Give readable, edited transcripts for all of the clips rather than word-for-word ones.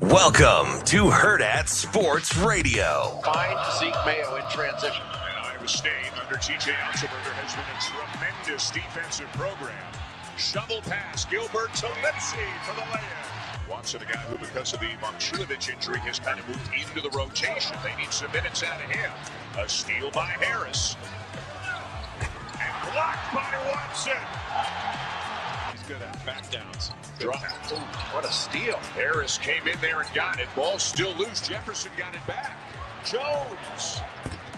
Welcome to Hurrdat Sports Radio. Find Zeke Mayo in transition. And Iowa State under T.J. Otzelberger has been a tremendous defensive program. Shovel pass, Gilbert to Lipsy for the layup. Watson, a guy who, because of the Momcilovic injury, has kind of moved into the rotation. They need some minutes out of him. A steal by Harris. And blocked by Watson. He's good at back downs. Drop. Ooh, what a steal. Harris came in there and got it. Ball still loose. Jefferson got it back. Jones.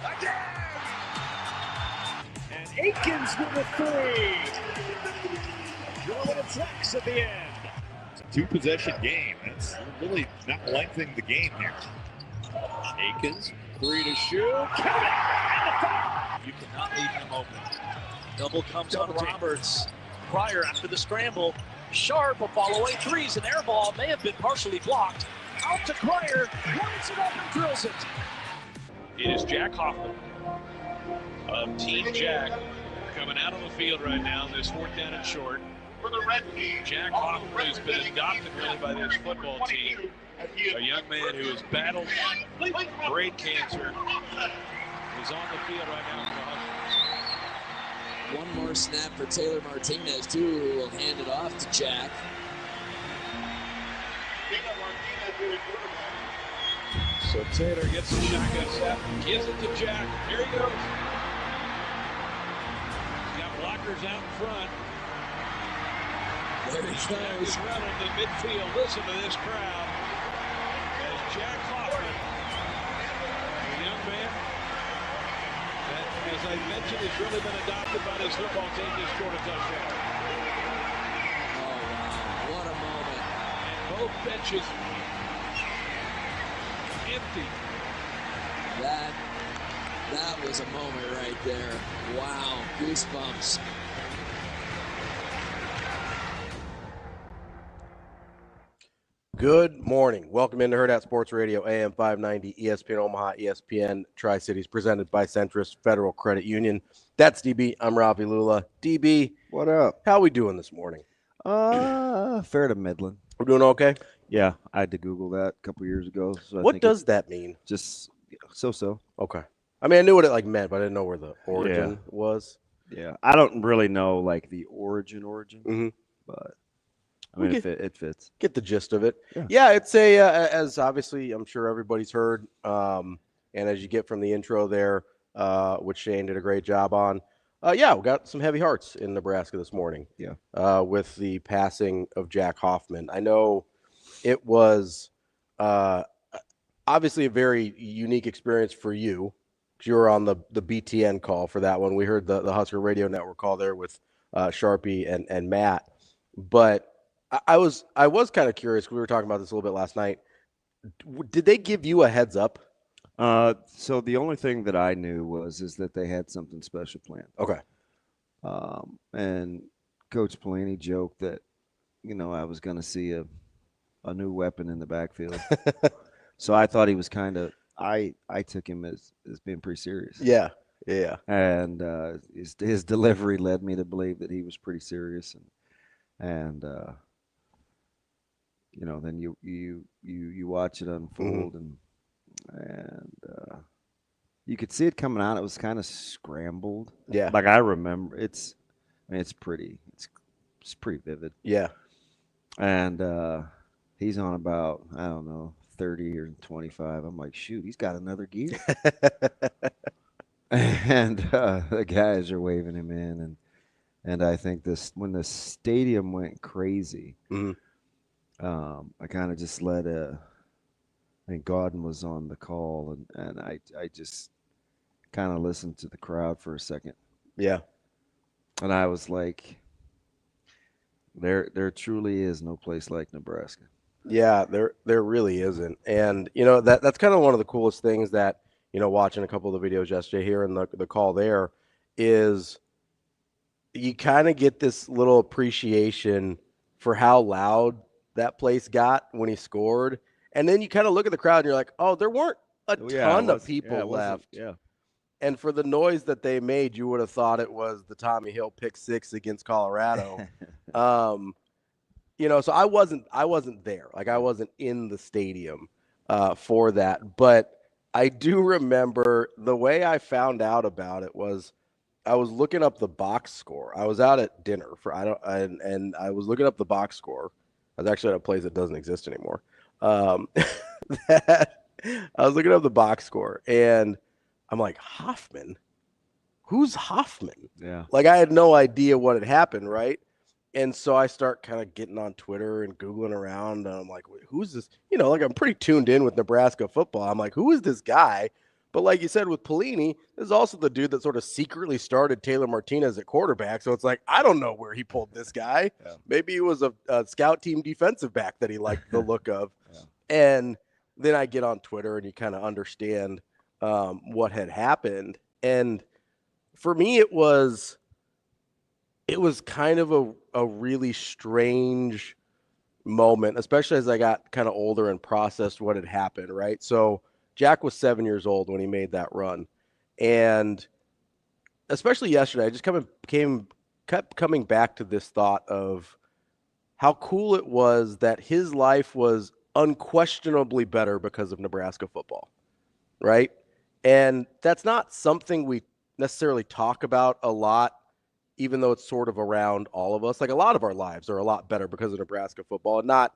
Again. And Akins with a three. Drawing attacks at the end. It's a two-possession game. That's really not lengthening the game here. Akins, three to shoot. Count it! You cannot leave him open. Double comes on Roberts. Pryor after the scramble. Sharp, a fall-away threes, an air ball may have been partially blocked. Out to Pryor, points it up and drills it. It is Jack Hoffman of Team Jack coming out on the field right now. There's fourth down and short. For the red team, Jack Hoffman, who's been adopted really by this football team. A young man who has battled brain cancer. Is on the field right now for the Huskers. One more snap for Taylor Martinez, too, who will hand it off to Jack. So Taylor gets the shotgun set, gives it to Jack. Here he goes. He's got blockers out in front. There he goes. He's running to midfield. Listen to this crowd. As Jack Hoffman, a young man that, as I mentioned, has really been adopted by this football team, just scored a touchdown. Oh, wow. What a moment. And both benches empty. That was a moment right there. Wow. Goosebumps. Good morning. Welcome into Hurrdat Sports Radio, AM 590, ESPN Omaha, ESPN Tri-Cities, presented by Centris Federal Credit Union. That's DB. I'm Ravi Lulla. DB, what up? How we doing this morning? Fair to middling. We're doing okay? Yeah, I had to Google that a couple years ago. So what does that mean? Just so. Okay. I mean, I knew what it meant, but I didn't know where the origin was. Yeah, I don't really know like the origin, but I mean, it fits. Get the gist of it. Yeah, yeah, it's a as obviously I'm sure everybody's heard, and as you get from the intro there, which Shane did a great job on. Yeah, we got some heavy hearts in Nebraska this morning. Yeah, with the passing of Jack Hoffman. I know it was obviously a very unique experience for you because you were on the BTN call for that one. We heard the Husker Radio Network call there with Sharpie and Matt, but I was kind of curious because we were talking about this a little bit last night. Did they give you a heads up? So the only thing that I knew is that they had something special planned. Okay. And Coach Pelini joked that, I was going to see a new weapon in the backfield. So I thought he was kind of I took him as being pretty serious. Yeah. And his delivery led me to believe that he was pretty serious, and then you watch it unfold, and you could see it coming out. It was kind of scrambled. Yeah. Like I remember, it's pretty vivid. Yeah. And he's on about, I don't know, 30 or 25. I'm like, shoot, he's got another gear. And the guys are waving him in, and I think when the stadium went crazy, I kind of just I think Gordon was on the call, and I just kind of listened to the crowd for a second. Yeah. And I was like, there truly is no place like Nebraska. Yeah, there really isn't. And, that's kind of one of the coolest things that, watching a couple of the videos yesterday here and the call there is you kind of get this little appreciation for how loud that place got when he scored. And then you kind of look at the crowd and you're like, oh, there weren't a ton of people left. Yeah. And for the noise that they made, you would have thought it was the Tommy Hill pick six against Colorado. so I wasn't there. Like, I wasn't in the stadium for that. But I do remember the way I found out about it was I was looking up the box score. I was out at dinner and I was looking up the box score. I was actually at a place that doesn't exist anymore. That I was looking up the box score, and I'm like, Hoffman? Who's Hoffman? Yeah. Like, I had no idea what had happened, right? And so I start kind of getting on Twitter and Googling around, and I'm like, wait, who's this? Like, I'm pretty tuned in with Nebraska football. I'm like, who is this guy? But like you said with Pelini, this is also the dude that sort of secretly started Taylor Martinez at quarterback. So it's like, I don't know where he pulled this guy. Yeah. Maybe he was a scout team defensive back that he liked the look of. Yeah. And then I get on Twitter and you kind of understand what had happened. And for me, it was kind of a really strange moment, especially as I got kind of older and processed what had happened, right? So Jack was 7 years old when he made that run. And especially yesterday, I just kept coming back to this thought of how cool it was that his life was unquestionably better because of Nebraska football, right? And that's not something we necessarily talk about a lot, even though it's sort of around all of us. Like, a lot of our lives are a lot better because of Nebraska football, and not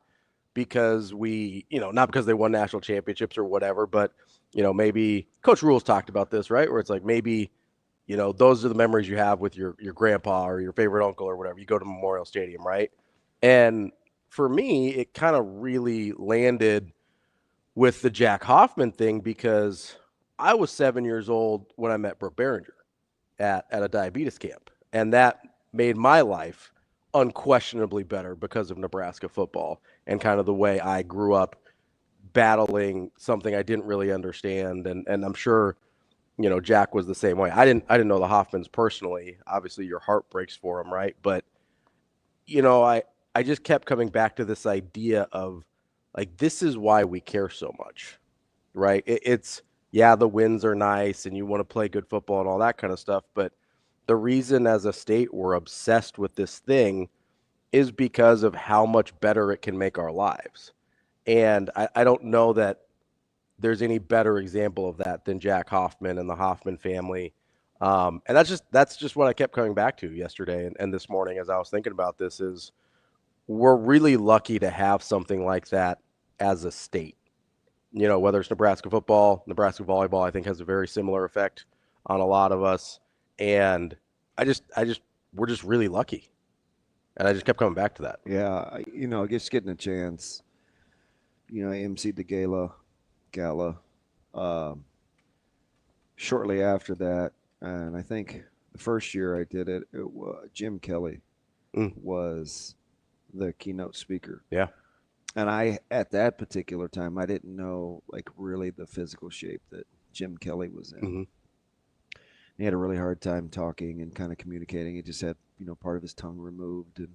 because not because they won national championships or whatever, but, maybe Coach Rules talked about this, right? Where it's like, maybe, those are the memories you have with your grandpa or your favorite uncle or whatever. You go to Memorial Stadium, right? And for me, it kind of really landed with the Jack Hoffman thing, because I was 7 years old when I met Brooke Behringer at a diabetes camp. And that made my life unquestionably better because of Nebraska football and kind of the way I grew up battling something I didn't really understand. And I'm sure, Jack was the same way. I didn't know the Hoffmans personally. Obviously, your heart breaks for them, right? But, I just kept coming back to this idea of, like, this is why we care so much, right? It's the wins are nice and you want to play good football and all that kind of stuff, but the reason as a state we're obsessed with this thing is because of how much better it can make our lives. And I don't know that there's any better example of that than Jack Hoffman and the Hoffman family. And that's just what I kept coming back to yesterday and this morning as I was thinking about this, is we're really lucky to have something like that as a state. Whether it's Nebraska football, Nebraska volleyball, I think has a very similar effect on a lot of us. And we're just really lucky. And I just kept coming back to that. Yeah. Just getting a chance, I emceed the gala shortly after that. And I think the first year I did it, Jim Kelly was the keynote speaker. Yeah. And at that particular time, I didn't know, like, really the physical shape that Jim Kelly was in. Mm-hmm. He had a really hard time talking and kind of communicating. He just had, part of his tongue removed and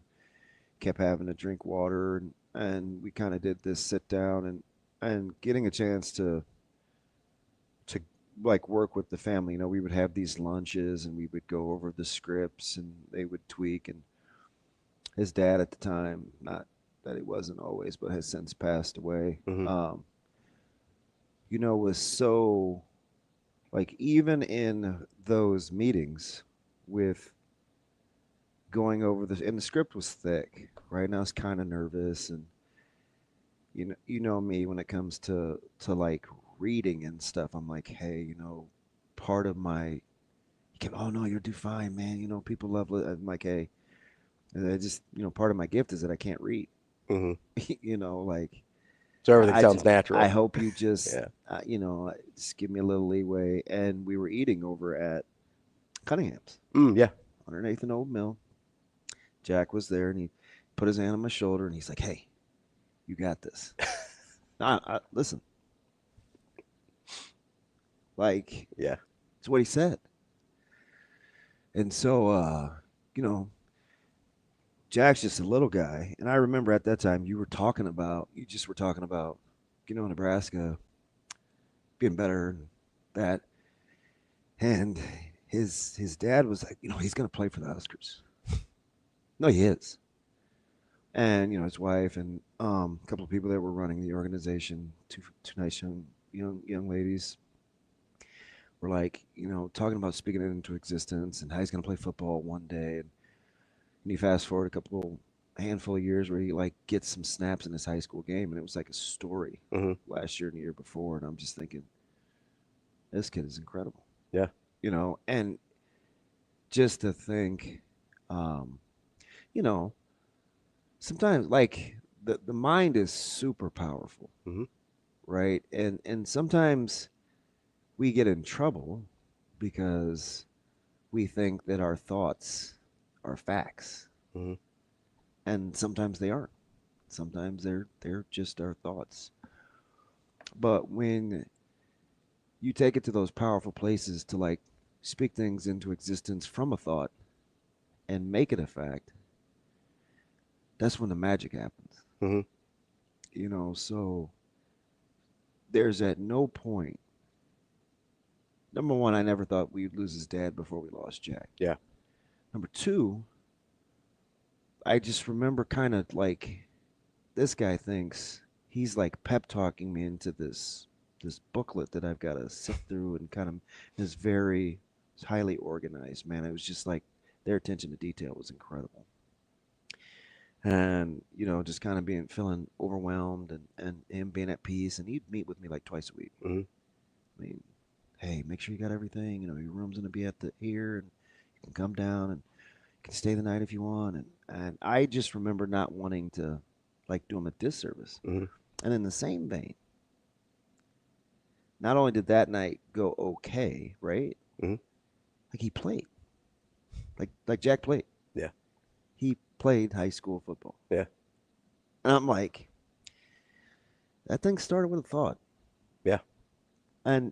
kept having to drink water. And we kind of did this sit down and getting a chance to like work with the family. We would have these lunches and we would go over the scripts and they would tweak. And his dad at the time, not that he wasn't always, but has since passed away, mm-hmm. Was so, like, even in those meetings with going over and the script was thick, right? And I was kind of nervous, and you know me when it comes to like reading and stuff. I'm like, hey, part of my, oh no, you'll do fine, man. People love it. I'm like, hey, and I just, part of my gift is that I can't read. Mm-hmm. Like. So everything sounds natural. I hope you just, just give me a little leeway. And we were eating over at Cunningham's. Yeah. 108th and Old Mill. Jack was there, and he put his hand on my shoulder, and he's like, hey, you got this. Listen. Like, yeah, it's what he said. And so, Jack's just a little guy. And I remember at that time you were talking about Nebraska being better and that. And his dad was like, he's going to play for the Huskers. No, he is. And his wife and a couple of people that were running the organization, two nice young ladies, were like, talking about speaking it into existence and how he's going to play football one day. And you fast forward a handful of years where he like gets some snaps in his high school game, and it was like a story last year and the year before. And I'm just thinking, this kid is incredible. Yeah. And just to think, sometimes like the mind is super powerful, right? And sometimes we get in trouble because we think that our thoughts are facts, and sometimes they aren't. Sometimes they're just our thoughts. But when you take it to those powerful places to like speak things into existence from a thought and make it a fact, that's when the magic happens. So there's at no point. Number one, I never thought we'd lose his dad before we lost Jack. Yeah. Number two, I just remember kind of like this guy thinks he's like pep talking me into this booklet that I've got to sift through, and kind of is very highly organized, man. It was just like their attention to detail was incredible. And, just kind of feeling overwhelmed and him being at peace. And he'd meet with me like twice a week. I mean, hey, make sure you got everything. Your room's going to be at here, and you can come down and you can stay the night if you want. And I just remember not wanting to like do him a disservice. And in the same vein, not only did that night go okay, right? Like he played, like Jack played. Yeah, he played high school football. Yeah, and I'm like, that thing started with a thought. Yeah, and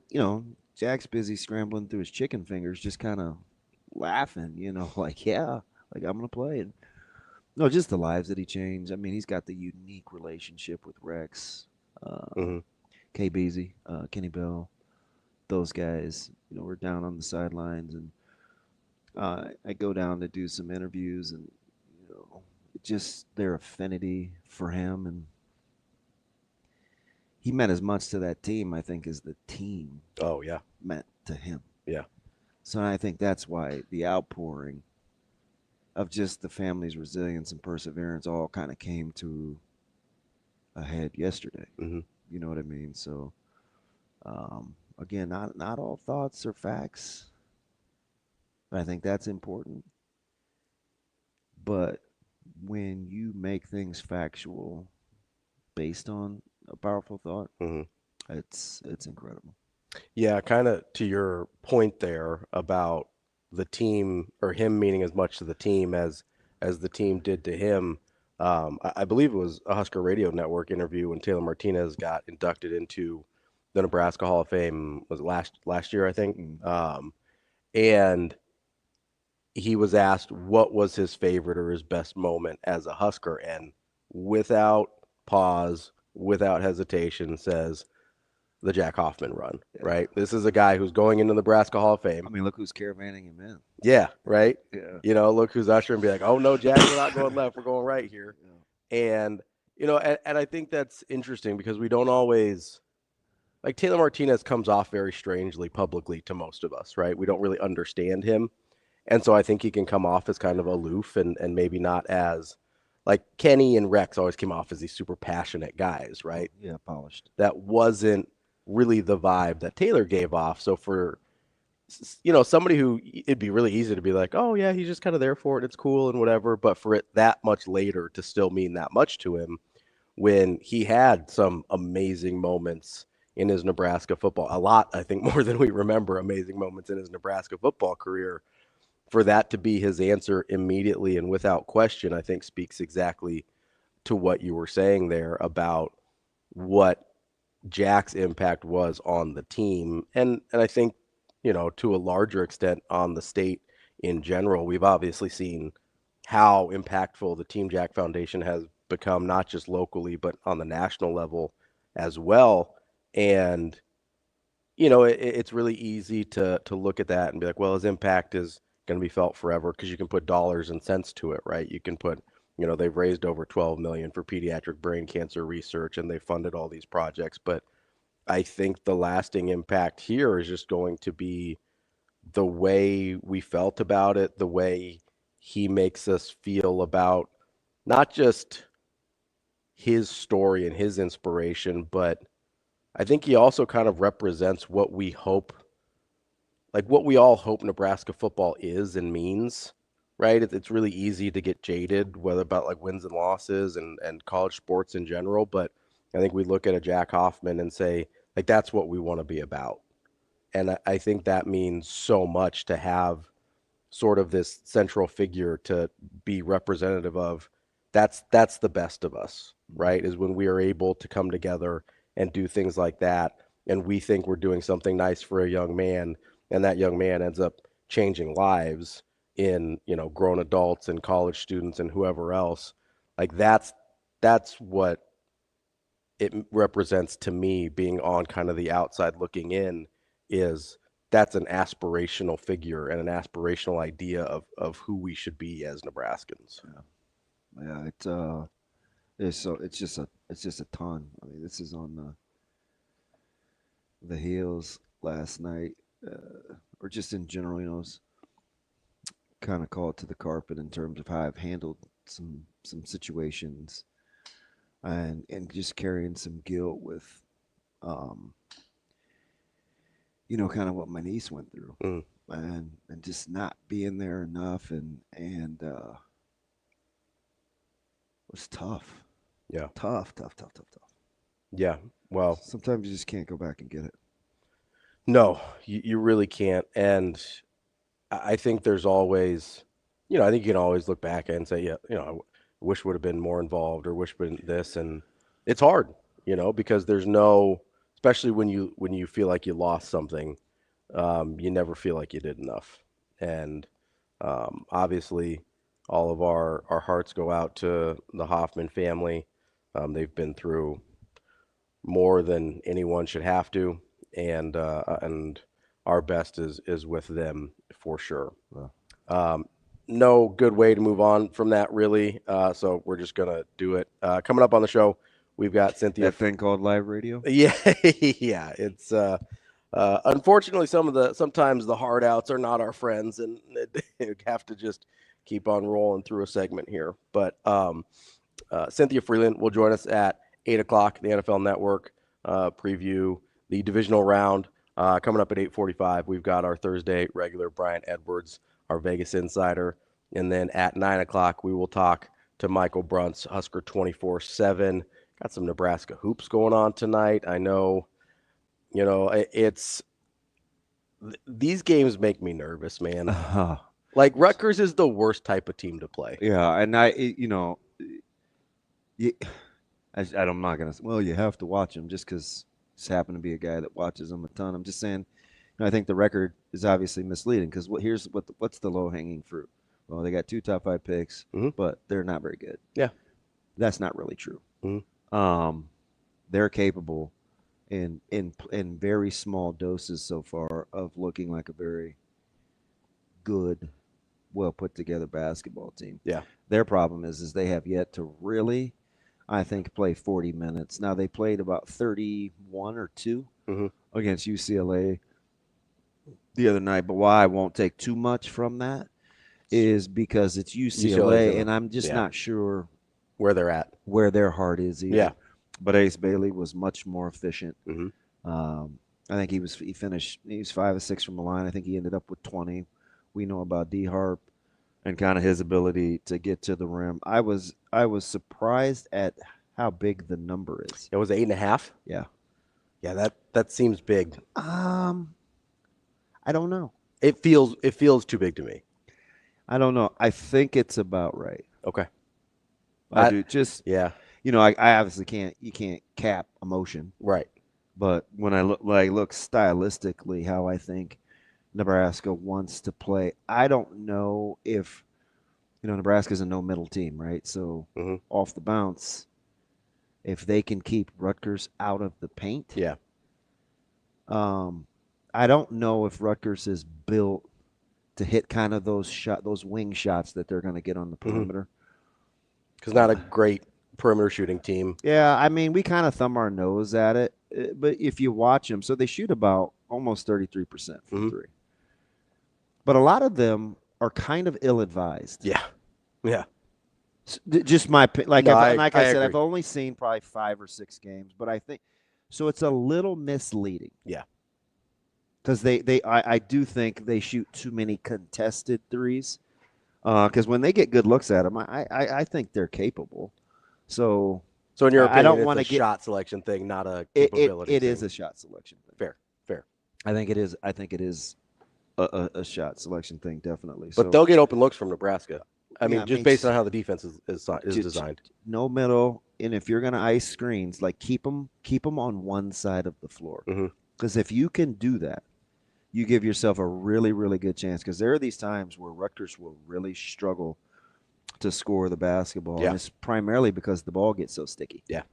Jack's busy scrambling through his chicken fingers, just kind of laughing, like, yeah, like I'm gonna play. And no, just the lives that he changed. I mean, he's got the unique relationship with Rex. K. Beasy, Kenny Bell, those guys, we're down on the sidelines, and I go down to do some interviews, and just their affinity for him, and he meant as much to that team, I think, as the team. Oh yeah, meant to him. Yeah. So I think that's why the outpouring of just the family's resilience and perseverance all kind of came to a head yesterday. You know what I mean? So, again, not all thoughts are facts, but I think that's important. But when you make things factual based on a powerful thought, it's incredible. Yeah, kind of to your point there about the team, or him meaning as much to the team as the team did to him. I believe it was a Husker Radio Network interview when Taylor Martinez got inducted into the Nebraska Hall of Fame. Was it last year, I think? And he was asked what was his favorite or his best moment as a Husker, and without pause, without hesitation, says the Jack Hoffman run. Right? This is a guy who's going into the Nebraska Hall of Fame. I mean, look who's caravanning him in. Yeah, right? Yeah. Look who's ushering and be like, oh, no, Jack, we're not going left. We're going right here. Yeah. And, and I think that's interesting because we don't always – like Taylor Martinez comes off very strangely publicly to most of us, right? We don't really understand him. And so I think he can come off as kind of aloof and maybe not as – like Kenny and Rex always came off as these super passionate guys, right? Yeah, polished. That wasn't really the vibe that Taylor gave off. So for – somebody who it'd be really easy to be like, oh yeah, he's just kind of there for it. It's cool and whatever. But for it that much later to still mean that much to him when he had some amazing moments in his Nebraska football, a lot, I think more than we remember amazing moments in his Nebraska football career, for that to be his answer immediately and without question, I think speaks exactly to what you were saying there about what Jack's impact was on the team. And I think, to a larger extent on the state in general. We've obviously seen how impactful the Team Jack Foundation has become, not just locally, but on the national level as well. And, it's really easy to look at that and be like, well, his impact is going to be felt forever because you can put dollars and cents to it, right? You can put you know, they've raised over $12 million for pediatric brain cancer research, and they funded all these projects. But I think the lasting impact here is just going to be the way we felt about it, the way he makes us feel about not just his story and his inspiration, but I think he also kind of represents what we hope, like what we all hope Nebraska football is and means, right? It's really easy to get jaded, whether about like wins and losses and college sports in general. But I think we look at a Jack Hoffman and say, like, that's what we want to be about. And I think that means so much to have sort of this central figure to be representative of. That's the best of us, right? Is when we are able to come together and do things like that. And we think we're doing something nice for a young man, and that young man ends up changing lives in, you know, grown adults and college students and whoever else. Like that's what it represents to me, being on kind of the outside looking in, is that's an aspirational figure and an aspirational idea of who we should be as Nebraskans. Yeah, it's just a ton. I mean, this is on the heels last night, or just in general, you know, kind of call it to the carpet in terms of how I've handled some situations, and just carrying some guilt with, you know, kind of what my niece went through, and just not being there enough, and it was tough. Yeah. Tough. Yeah. Well, sometimes you just can't go back and get it. No, you really can't. And I think there's always, you know, I think you can always look back and say, yeah, you know, I wish would have been more involved, or wish been this. And it's hard, you know, because there's no, especially when you feel like you lost something, you never feel like you did enough. And obviously all of our hearts go out to the Hoffman family. They've been through more than anyone should have to, and our best is with them for sure. No good way to move on from that, really. So we're just gonna do it. Coming up on the show, we've got Cynthia. That thing called live radio. Yeah, yeah. It's unfortunately sometimes the hard outs are not our friends, and you have to just keep on rolling through a segment here. But Cynthia Frelund will join us at 8:00, the NFL Network, preview the divisional round. Coming up at 8:45, we've got our Thursday regular Brian Edwards, our Vegas insider. And then at 9:00, we will talk to Michael Bruntz, Husker 24/7. Got some Nebraska hoops going on tonight. I know, you know, these games make me nervous, man. Like, Rutgers is the worst type of team to play. Yeah, and I'm not going to, well, you have to watch them just because just happen to be a guy that watches them a ton. I'm just saying, you know, I think the record is obviously misleading, because what's the low-hanging fruit? Well, they got 2 top 5 picks, but they're not very good. Yeah. That's not really true. They're capable in very small doses so far of looking like a very good, well put together basketball team. Yeah. Their problem is they have yet to really, I think, play 40 minutes. Now, they played about 31 or 2 against UCLA the other night, but why I won't take too much from that is because it's UCLA, and I'm just not sure where they're at, where their heart is either. Yeah. But Ace Bailey was much more efficient. I think he was 5 of 6 from the line. I think he ended up with 20. We know about D Harp and kind of his ability to get to the rim. I was surprised at how big the number is. It was 8.5. Yeah. Yeah, that seems big. I don't know. It feels too big to me. I don't know. I think it's about right. Okay. I do. Just, yeah. You know, I obviously can't cap emotion. Right. But when I look stylistically how I think Nebraska wants to play, I don't know if, you know, Nebraska's a no-middle team, right? So off the bounce, if they can keep Rutgers out of the paint. Yeah. I don't know if Rutgers is built to hit kind of those wing shots that they're going to get on the perimeter. because not a great perimeter shooting team. Yeah, I mean, we kind of thumb our nose at it, but if you watch them, so they shoot about almost 33% from three. But a lot of them are kind of ill-advised. Yeah. Just my like. No, I said, agree. I've only seen probably 5 or 6 games, but I think so. It's a little misleading. Yeah. Because I do think they shoot too many contested threes. Because when they get good looks at them, I think they're capable. So in your opinion, I don't it's want a to get shot selection thing, not a capability It thing. is a shot selection thing. Fair. I think it is. I think it is a shot selection thing, definitely. But they'll get open looks from Nebraska. I mean, based on how the defense is designed. No middle, and if you're going to ice screens, like keep them on one side of the floor. Because if you can do that, you give yourself a really, really good chance. Because there are these times where Rutgers will really struggle to score the basketball. Yeah. And it's primarily because the ball gets so sticky. Yeah.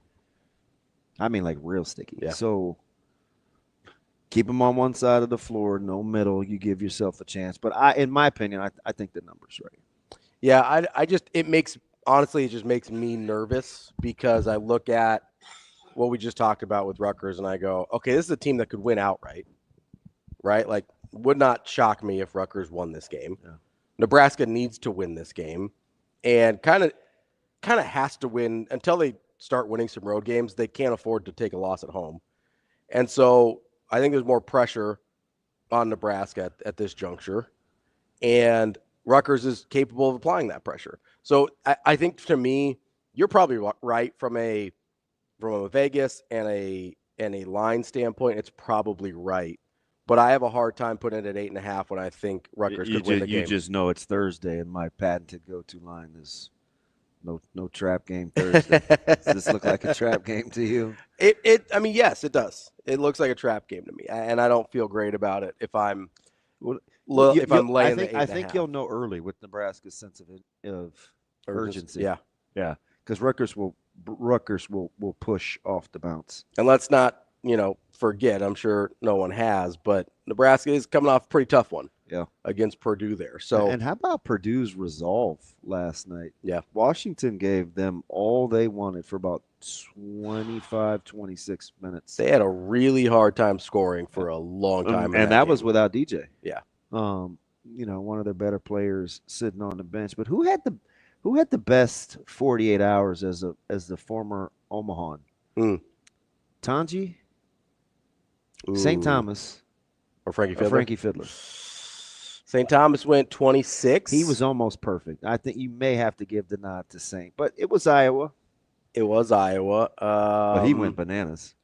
I mean, like real sticky. Yeah. So keep them on one side of the floor, no middle. You give yourself a chance. But in my opinion, I think the number's right. Yeah, it just makes me nervous because I look at what we just talked about with Rutgers and I go, okay, this is a team that could win outright, right? Like, would not shock me if Rutgers won this game. Yeah. Nebraska needs to win this game and kind of has to win until they start winning some road games. They can't afford to take a loss at home. And so I think there's more pressure on Nebraska at this juncture. And Rutgers is capable of applying that pressure. So I think, to me, you're probably right from a Vegas and a line standpoint. It's probably right, but I have a hard time putting it at 8.5 when I think Rutgers could win the game. You just know it's Thursday, and my patented go-to line is no trap game Thursday. Does this look like a trap game to you? I mean, yes, it does. It looks like a trap game to me, and I don't feel great about it if I'm. I'm laying the 8.5. I think you'll know early with Nebraska's sense of urgency. Yeah. Because Rutgers will push off the bounce. And let's not forget. I'm sure no one has, but Nebraska is coming off a pretty tough one. Yeah. Against Purdue there. So. And how about Purdue's resolve last night? Yeah. Washington gave them all they wanted for about 25, 26 minutes. They had a really hard time scoring for a long time. And that was without DJ. Yeah. One of their better players sitting on the bench. But who had the best 48 hours as the former Omahan? Tanji, St. Thomas, or Frankie Fiddler? St. Thomas went 26. He was almost perfect. I think you may have to give the nod to St. But it was Iowa. But he went bananas.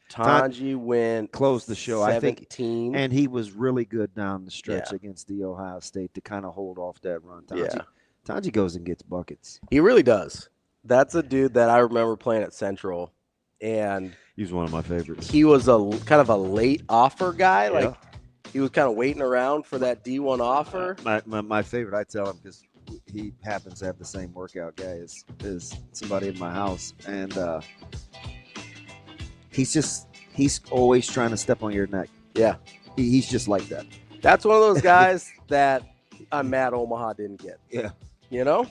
Tanji closed the show, 17. I think, and he was really good down the stretch against the Ohio State to kind of hold off that run. Tanji goes and gets buckets. He really does. That's a dude that I remember playing at Central, and he was one of my favorites. He was a kind of a late offer guy. Like he was kind of waiting around for that D1 offer. My favorite, I tell him, because he happens to have the same workout guy as somebody in my house, and he's always trying to step on your neck. Yeah. He's just like that. That's one of those guys that I'm mad Omaha didn't get. Yeah. Yeah.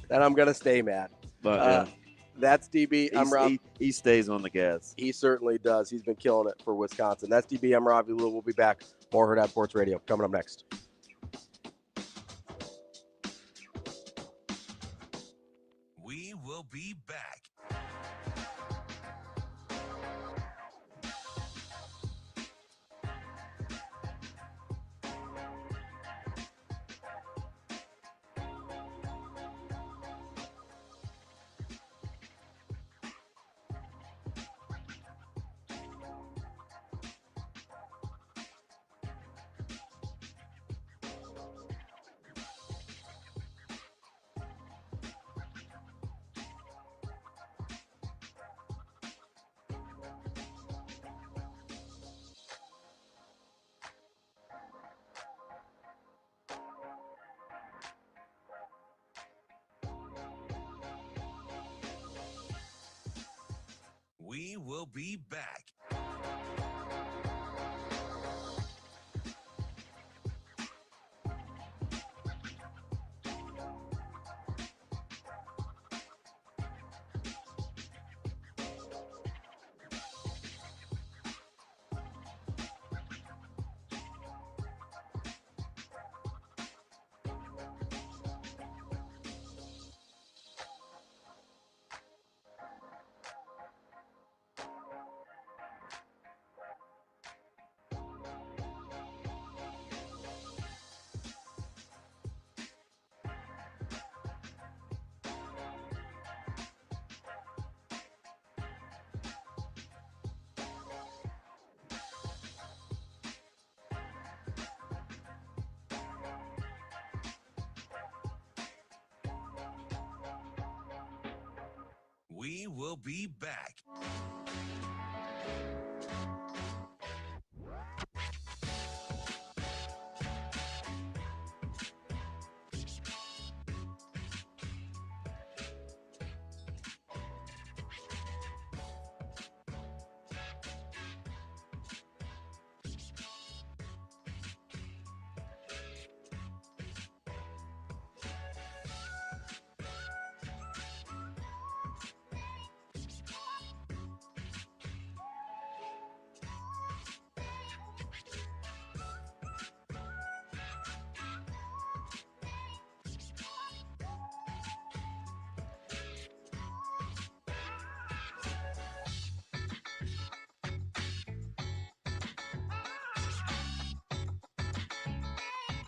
And I'm going to stay mad. But that's DB. I'm Rob. He stays on the gas. He certainly does. He's been killing it for Wisconsin. That's DB. I'm Ravi. We'll be back. More Hurrdat Sports Radio coming up next. We will be back. We will be back. We will be back.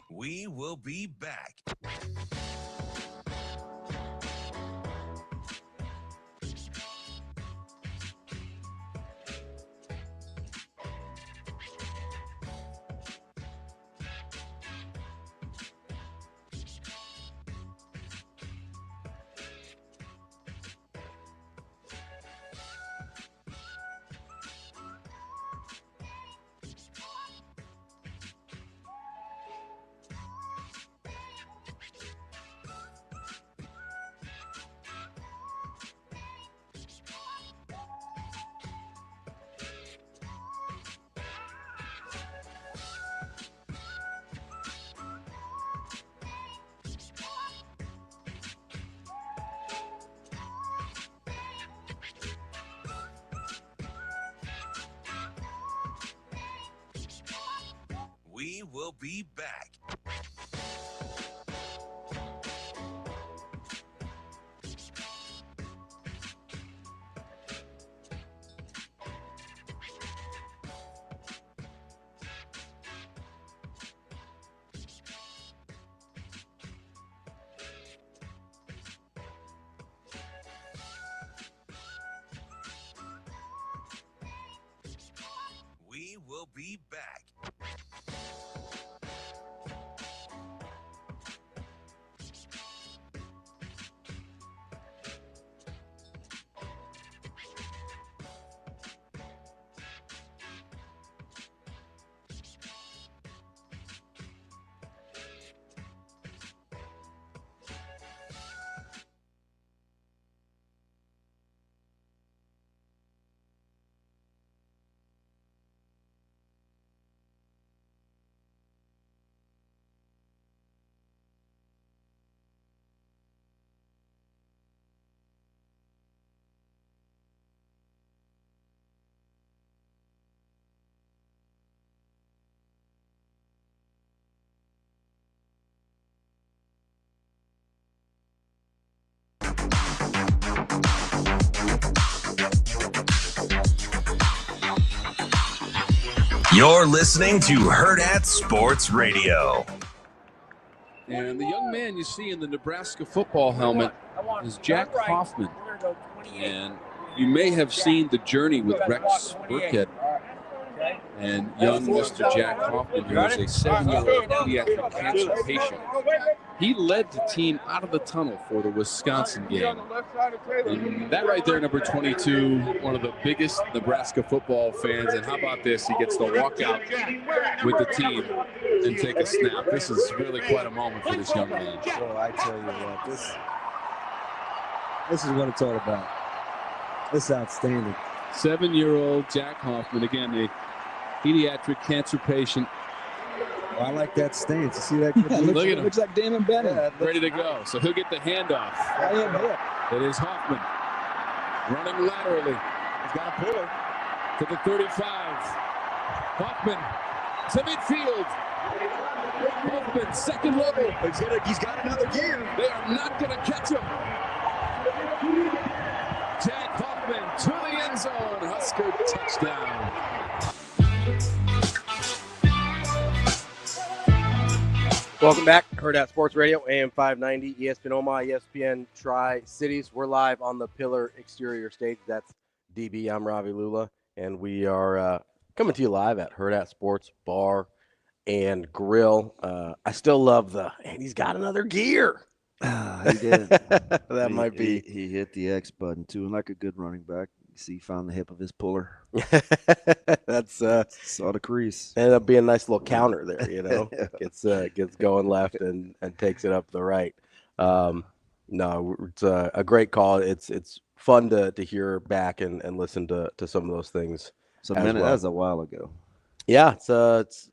We will be back. We will be back. We will be back. You're listening to Hurrdat Sports Radio. And the young man you see in the Nebraska football helmet is Jack Hoffman. And you may have seen the journey with Rex Burkhead and young Mr. Jack Hoffman, who is a 7-year-old pediatric cancer patient. He led the team out of the tunnel for the Wisconsin game. And that right there, number 22, one of the biggest Nebraska football fans. And how about this? He gets to walk out with the team and take a snap. This is really quite a moment for this young man. Well, I tell you what, this is what it's all about. This is outstanding. 7-year-old Jack Hoffman, again, a pediatric cancer patient. Oh, I like that stance. You see that? Look at him. Looks like Damon Bennett. Yeah, Ready to go. So he'll get the handoff. It is Hoffman running laterally. He's got a puller. To the 35. Hoffman to midfield. Hoffman, second level. He's got another gear. They are not going to catch him. Jack Hoffman to the end zone. Husker touchdown. Welcome back, Hurrdat Sports Radio, AM 590, ESPN Omaha, ESPN Tri-Cities. We're live on the Pillar exterior stage. That's DB. I'm Ravi, Lulla, and we are coming to you live at Hurrdat Sports Bar and Grill. I still love and he's got another gear. Yeah, He did. That might be. He hit the X button, too, and like a good running back. You see, he found the hip of his puller. That's saw the crease. Ended up being a nice little counter there, you know. Gets going left and takes it up the right. No, it's a great call. It's fun to hear back and listen to some of those things. So that was a while ago. Yeah, it's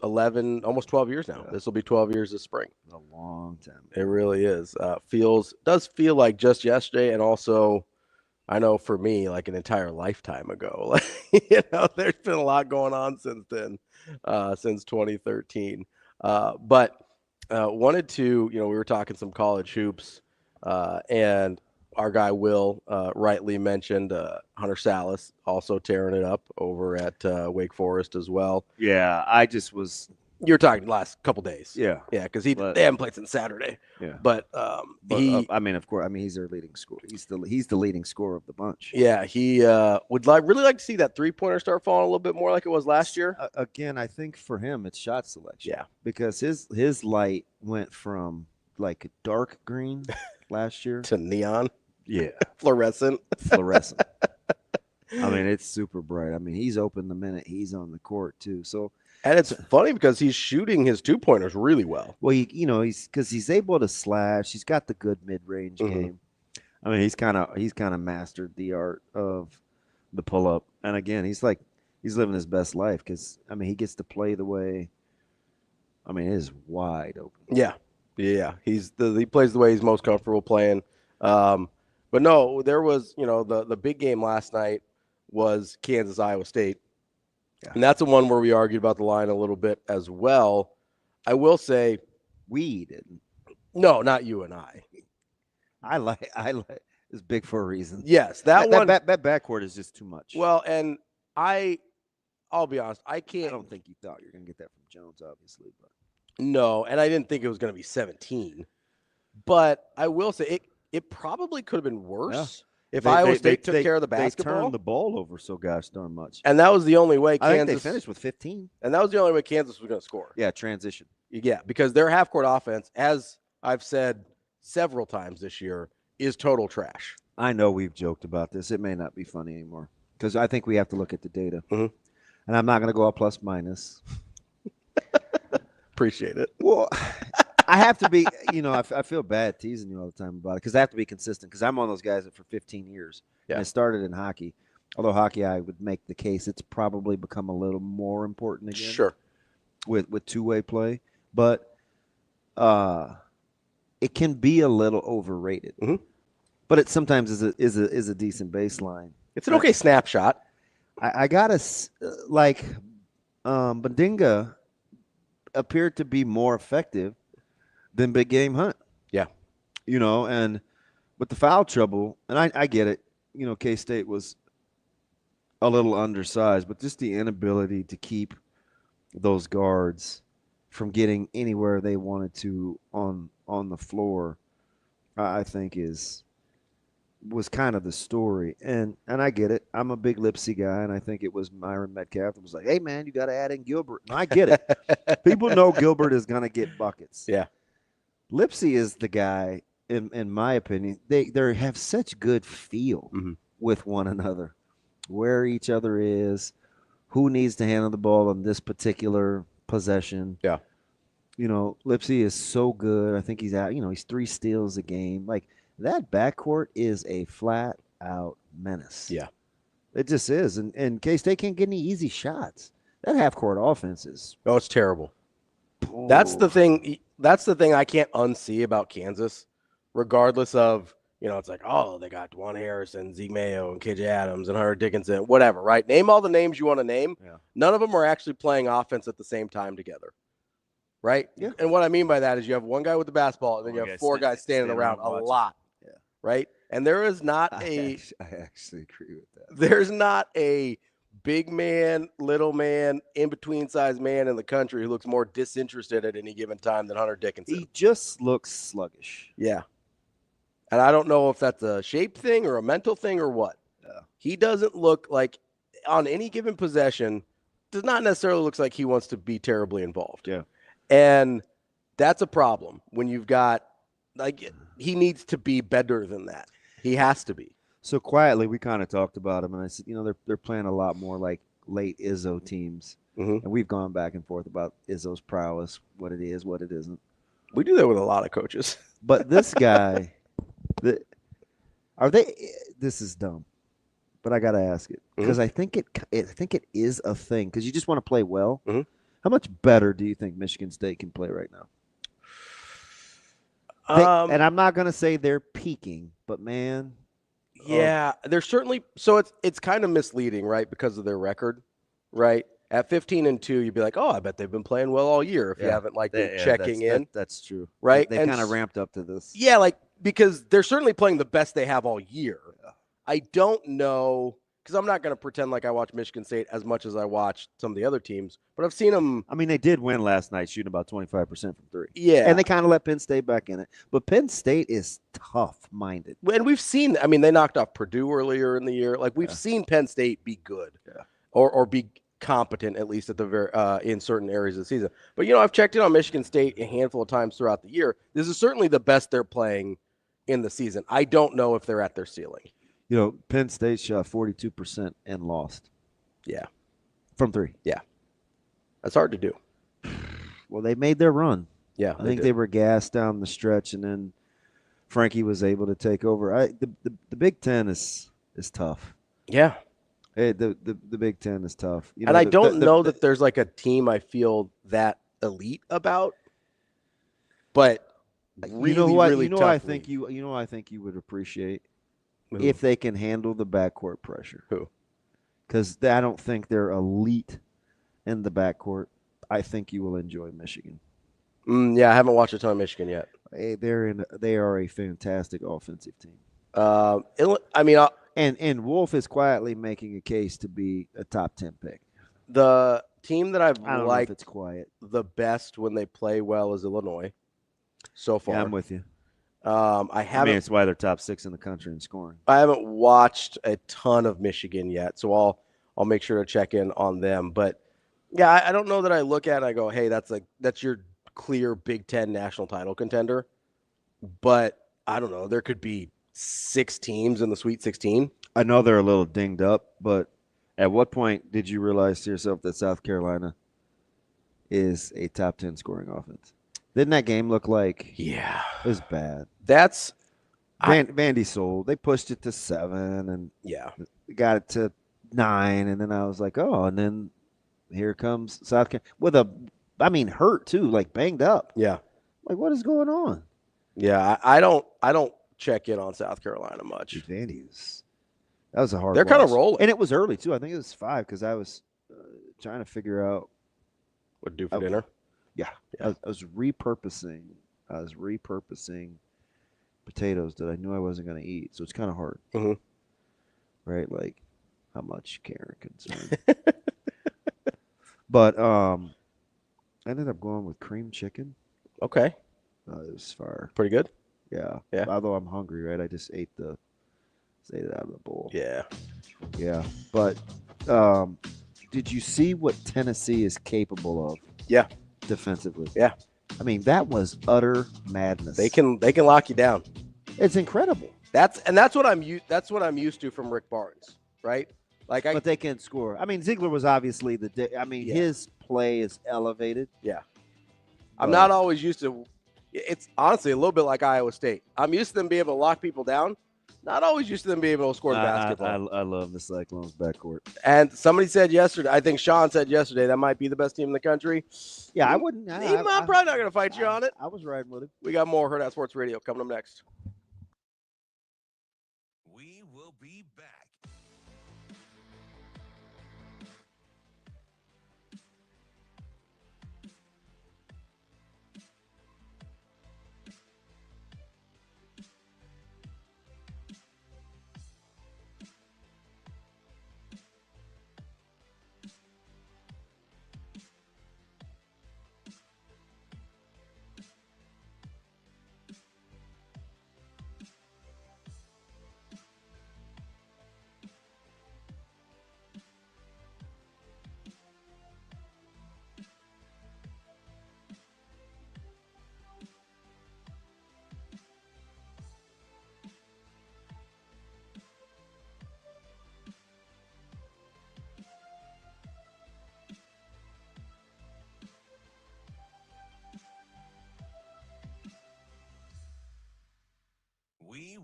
11, almost 12 years now. Yeah. This will be 12 years this spring. A long time. It really is. Does feel like just yesterday, and also, I know for me, like an entire lifetime ago. Like, you know, there's been a lot going on since then, since 2013. But wanted to, you know, we were talking some college hoops, and our guy Will rightly mentioned Hunter Salas also tearing it up over at Wake Forest as well. Yeah, I just was. You were talking last couple days. Yeah, because they haven't played since Saturday. Yeah, but I mean, of course, he's their leading scorer. He's the leading scorer of the bunch. Yeah, he would really like to see that 3-pointer start falling a little bit more like it was last year. Again, I think for him it's shot selection. Yeah, because his light went from like a dark green last year to neon. Yeah, fluorescent. I mean, it's super bright. I mean, he's open the minute he's on the court too. So. And it's funny because he's shooting his 2-pointers really well. Well, he's able to slash. He's got the good mid-range game. I mean, he's kind of mastered the art of the pull-up. And again, he's living his best life because I mean, he gets to play the way. I mean, it is wide open. Yeah. He plays the way he's most comfortable playing. But no, there was the big game last night was Kansas-Iowa State. Yeah. And that's the one where we argued about the line a little bit as well. I will say we didn't. No, not you and I. I like it's big for a reason. Yes, that backcourt is just too much. Well, and I'll be honest, I don't think you thought you were going to get that from Jones, obviously, but no, and I didn't think it was going to be 17. But I will say it probably could have been worse. Yeah. If Iowa State took care of the basketball. They turned the ball over so gosh darn much. And that was the only way Kansas. I think they finished with 15. And that was the only way Kansas was going to score. Yeah, transition. Yeah, because their half-court offense, as I've said several times this year, is total trash. I know we've joked about this. It may not be funny anymore because I think we have to look at the data. Mm-hmm. And I'm not going to go up plus minus. Appreciate it. Well, I have to be, I feel bad teasing you all the time about it because I have to be consistent because I'm one of those guys that for 15 years. Yeah. And I started in hockey. Although hockey, I would make the case it's probably become a little more important again. Sure. With two-way play. But it can be a little overrated. Mm-hmm. But it sometimes is a decent baseline. It's an okay snapshot. I got Bandinga appeared to be more effective than Big Game Hunt. Yeah. And with the foul trouble, and I get it, K-State was a little undersized, but just the inability to keep those guards from getting anywhere they wanted to on the floor, I think was kind of the story. And I get it. I'm a big Lipsy guy, and I think it was Myron Metcalf that was like, hey, man, you got to add in Gilbert. And I get it. People know Gilbert is going to get buckets. Yeah. Lipsy is the guy, in my opinion, they have such good feel with one another, where each other is, who needs to handle the ball on this particular possession. Yeah. Lipsy is so good. I think he's out, he's 3 steals a game. Like, that backcourt is a flat-out menace. Yeah. It just is. And K-State can't get any easy shots. That half-court offense is. Oh, it's terrible. Oh. That's the thing I can't unsee about Kansas, regardless of, it's like, oh, they got Dwan Harrison, Zeke Mayo, and KJ Adams, and Hunter Dickinson, whatever, right? Name all the names you want to name. Yeah. None of them are actually playing offense at the same time together, right? Yeah. And what I mean by that is you have one guy with the basketball, and then you have 4 guys standing around a lot, right? And there is not I actually agree with that. There's not a big man, little man, in-between size man in the country who looks more disinterested at any given time than Hunter Dickinson. He just looks sluggish. Yeah. And I don't know if that's a shape thing or a mental thing or what. Yeah. He doesn't look like, on any given possession, does not necessarily look like he wants to be terribly involved. Yeah. And that's a problem when you've got, like, he needs to be better than that. He has to be. So quietly, we kind of talked about him, and I said, they're playing a lot more like late Izzo teams, and we've gone back and forth about Izzo's prowess, what it is, what it isn't. We do that with a lot of coaches. But this guy, this is dumb, but I got to ask it because I think it is a thing because you just want to play well. How much better do you think Michigan State can play right now? And I'm not going to say they're peaking, but man. Yeah, they're certainly – so it's kind of misleading, right, because of their record, right? At 15-2, you'd be like, oh, I bet they've been playing well all year if you haven't, been checking in. That's true. Right? They kind of ramped up to this. Yeah, because they're certainly playing the best they have all year. Yeah. I don't know – because I'm not going to pretend like I watch Michigan State as much as I watch some of the other teams, but I've seen them. I mean, they did win last night, shooting about 25% from three. Yeah. And they kind of let Penn State back in it. But Penn State is tough-minded. And we've seen – I mean, they knocked off Purdue earlier in the year. We've seen Penn State be good or be competent, at least at the very in certain areas of the season. But, I've checked in on Michigan State a handful of times throughout the year. This is certainly the best they're playing in the season. I don't know if they're at their ceiling. Penn State shot 42% and lost. Yeah. From three. Yeah. That's hard to do. Well, they made their run. Yeah. I think they were gassed down the stretch, and then Frankie was able to take over. The Big Ten is tough. Yeah. Hey, the Big Ten is tough. And I don't know that there's a team I feel that elite about, but really, really tough. I think you would appreciate if they can handle the backcourt pressure. Who? Because I don't think they're elite in the backcourt. I think you will enjoy Michigan. Yeah, I haven't watched a ton of Michigan yet. Hey, they are a fantastic offensive team. And Wolf is quietly making a case to be a top 10 pick. The team that I've I don't know liked if it's quiet. The best when they play well is Illinois. So far, yeah, I'm with you. It's why they're top 6 in the country in scoring. I haven't watched a ton of Michigan yet, so I'll make sure to check in on them. But yeah, I don't know that I look at it and I go, hey, that's your clear Big Ten national title contender. But I don't know. There could be 6 teams in the Sweet 16. I know they're a little dinged up, but at what point did you realize to yourself that South Carolina is a top 10 scoring offense? Didn't that game look like? Yeah, it was bad. That's Vandy sold. They pushed it to 7, and got it to 9, and then I was like, oh, and then here comes South Carolina with hurt too, banged up. Yeah, what is going on? Yeah, I don't check in on South Carolina much. Vandy that was a hard. They're kind of rolling, and it was early too. I think it was 5 because I was trying to figure out what to do for dinner. Yeah. I was repurposing potatoes that I knew I wasn't going to eat, so it's kind of hard, right? How much care and concern. But I ended up going with cream chicken. Okay, it was fire. Pretty good. Yeah. Although I'm hungry, right? I just ate it out of the bowl. Yeah. Yeah. But did you see what Tennessee is capable of? Yeah. Defensively. Yeah. That was utter madness. They can lock you down. It's incredible. That's what I'm used to from Rick Barnes, right? But they can score. Ziegler was obviously his play is elevated. Yeah. I'm not always used to. It's honestly a little bit like Iowa State. I'm used to them being able to lock people down. Not always used to them being able to score the basketball. I love the Cyclones backcourt. And somebody said yesterday, I think Sean said yesterday, that might be the best team in the country. Yeah, I wouldn't. I'm probably not going to fight you on it. I was riding with him. We got more Hurrdat Sports Radio coming up next. We will be back.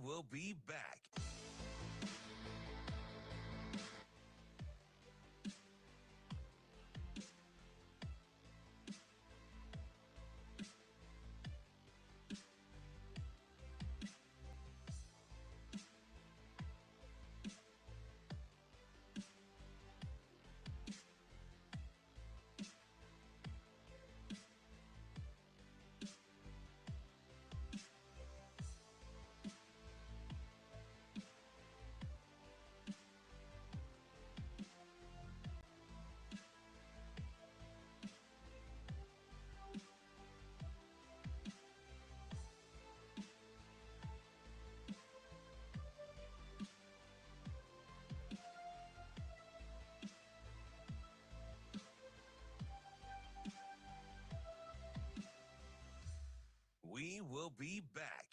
will be back. We will be back.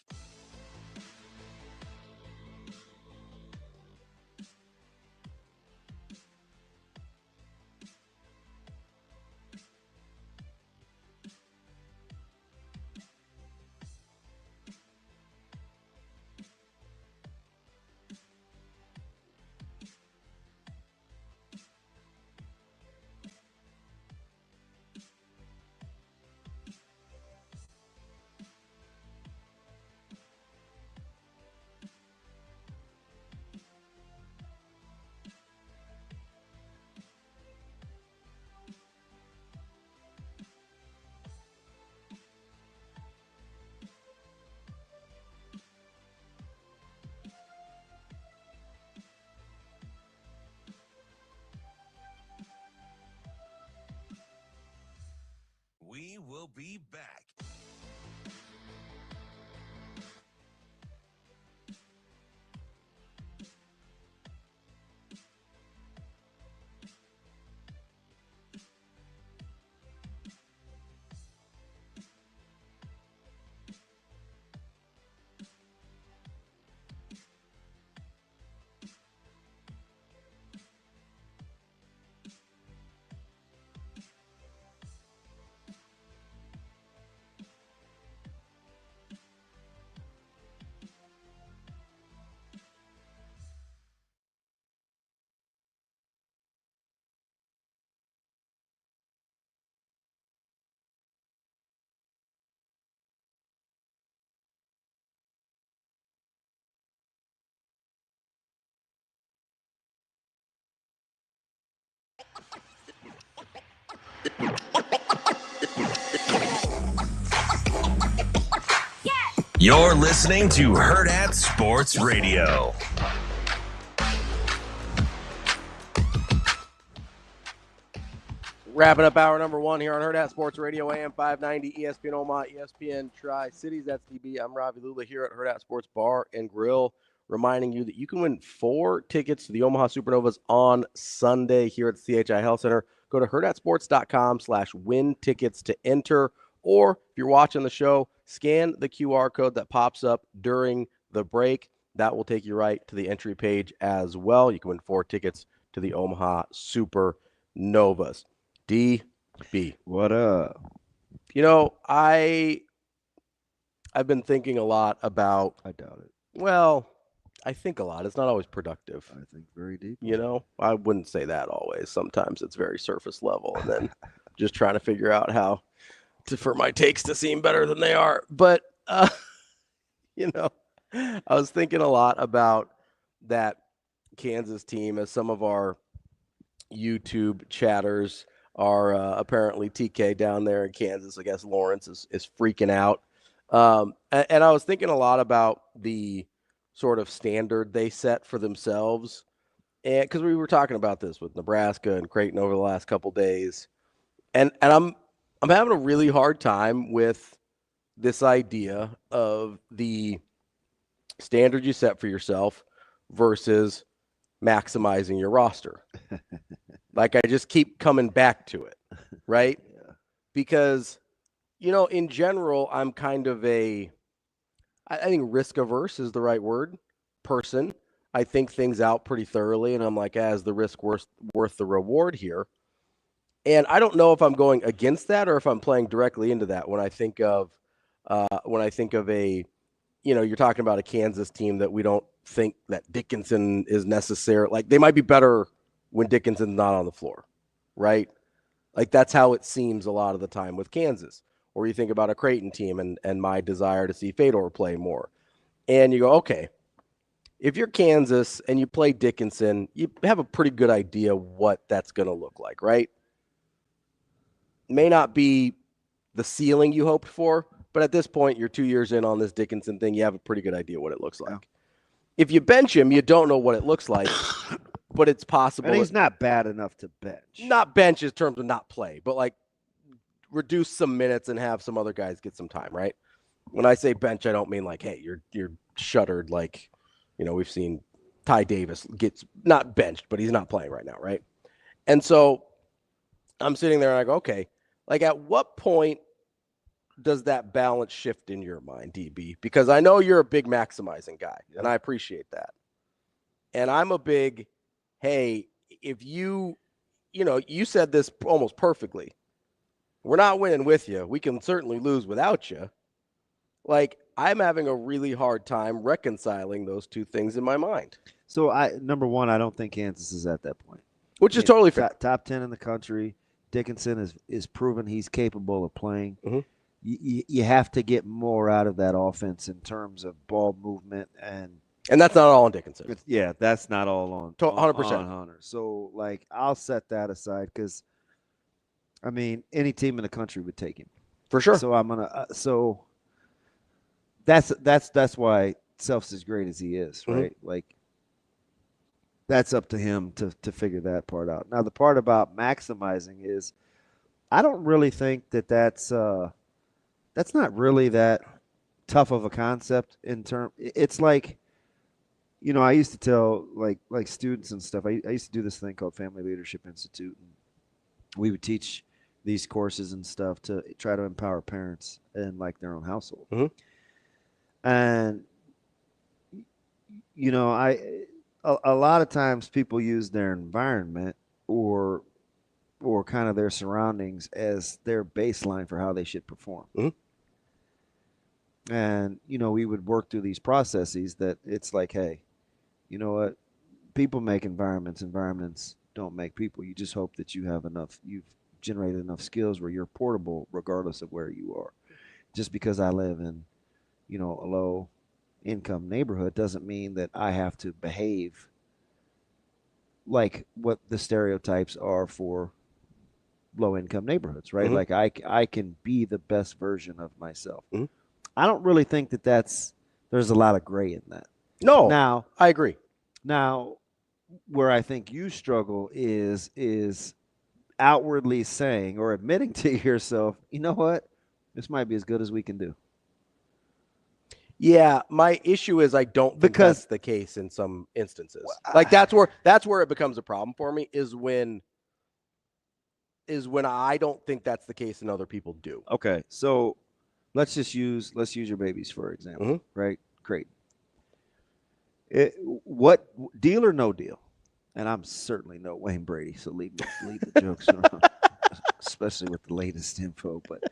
We will be back. You're listening to Hurrdat Sports Radio. Wrapping up hour number one here on Hurrdat Sports Radio, AM 590, ESPN Omaha, ESPN Tri-Cities. That's DB. I'm Ravi Lulla here at Hurrdat Sports Bar and Grill, reminding you that you can win 4 tickets to the Omaha Supernovas on Sunday here at the CHI Health Center. Go to hurrdatsports.com/win tickets to enter, or if you're watching the show, scan the QR code that pops up during the break. That will take you right to the entry page as well. You can win 4 tickets to the Omaha Supernovas. DB. What up? You know, I've been thinking a lot about. I doubt it. Well, I think a lot. It's not always productive. I think very deep. You know, I wouldn't say that always. Sometimes it's very surface level, and then just trying to figure out how for my takes to seem better than they are. But, you know, I was thinking a lot about that Kansas team, as some of our YouTube chatters are apparently TK down there in Kansas. I guess Lawrence is freaking out. And I was thinking a lot about the sort of standard they set for themselves. And because we were talking about this with Nebraska and Creighton over the last couple days. And I'm having a really hard time with this idea of the standard you set for yourself versus maximizing your roster. Like, I just keep coming back to it, right? Yeah. Because, you know, in general, I'm kind of I think risk averse is the right word, person. I think things out pretty thoroughly, and I'm like, is the risk worth the reward here? And I don't know if I'm going against that or if I'm playing directly into that when I think of a you're talking about a Kansas team that we don't think that Dickinson is necessary. Like, they might be better when Dickinson's not on the floor, right? Like, that's how it seems a lot of the time with Kansas. Or you think about a Creighton team and my desire to see Fedor play more. And you go, okay, if you're Kansas and you play Dickinson, you have a pretty good idea what that's going to look like, right? May not be the ceiling you hoped for, but at this point, you're 2 years in on this Dickinson thing. You have a pretty good idea what it looks like. Yeah. If you bench him, you don't know what it looks like, but it's possible. And he's not bad enough to bench. Not bench in terms of not play, but like reduce some minutes and have some other guys get some time, right? When I say bench, I don't mean like, hey, you're shuttered like, we've seen Ty Davis gets not benched, but he's not playing right now, right? And so I'm sitting there and I go, okay, like at what point does that balance shift in your mind, DB? Because I know you're a big maximizing guy, and I appreciate that. And I'm a big, hey, if you said this almost perfectly. We're not winning with you. We can certainly lose without you. Like, I'm having a really hard time reconciling those two things in my mind. So, number one, I don't think Kansas is at that point. Which is totally fair. Top 10 in the country. Dickinson is proven he's capable of playing. Mm-hmm. You have to get more out of that offense in terms of ball movement. And that's not all on Dickinson. Yeah, that's not all on 100%. On Hunter. So, like, I'll set that aside because, I mean, any team in the country would take him. For sure. So, I'm going to so that's why Self's as great as he is, right? Mm-hmm. Like, that's up to him to figure that part out. Now, the part about maximizing is I don't really think that's not really that tough of a concept in term. It's like, I used to tell like students and stuff. I used to do this thing called Family Leadership Institute. And we would teach these courses and stuff to try to empower parents in like their own household. Mm-hmm. And, a lot of times people use their environment or kind of their surroundings as their baseline for how they should perform. Mm-hmm. And, we would work through these processes that it's like, hey, you know what? People make environments. Environments don't make people. You just hope that you've generated enough skills where you're portable regardless of where you are. Just because I live in, a low income neighborhood doesn't mean that I have to behave like what the stereotypes are for low income neighborhoods, right? Mm-hmm. Like I can be the best version of myself. Mm-hmm. I don't really think there's a lot of gray in that. No. Now, I agree. Now, where I think you struggle is outwardly saying or admitting to yourself, you know what? This might be as good as we can do. Yeah, my issue is I don't think that's the case in some instances. Like that's where it becomes a problem for me is when I don't think that's the case and other people do. Okay, so let's use your babies for example, mm-hmm. right? Great. What deal or no deal? And I'm certainly no Wayne Brady, so leave the jokes around, especially with the latest info. But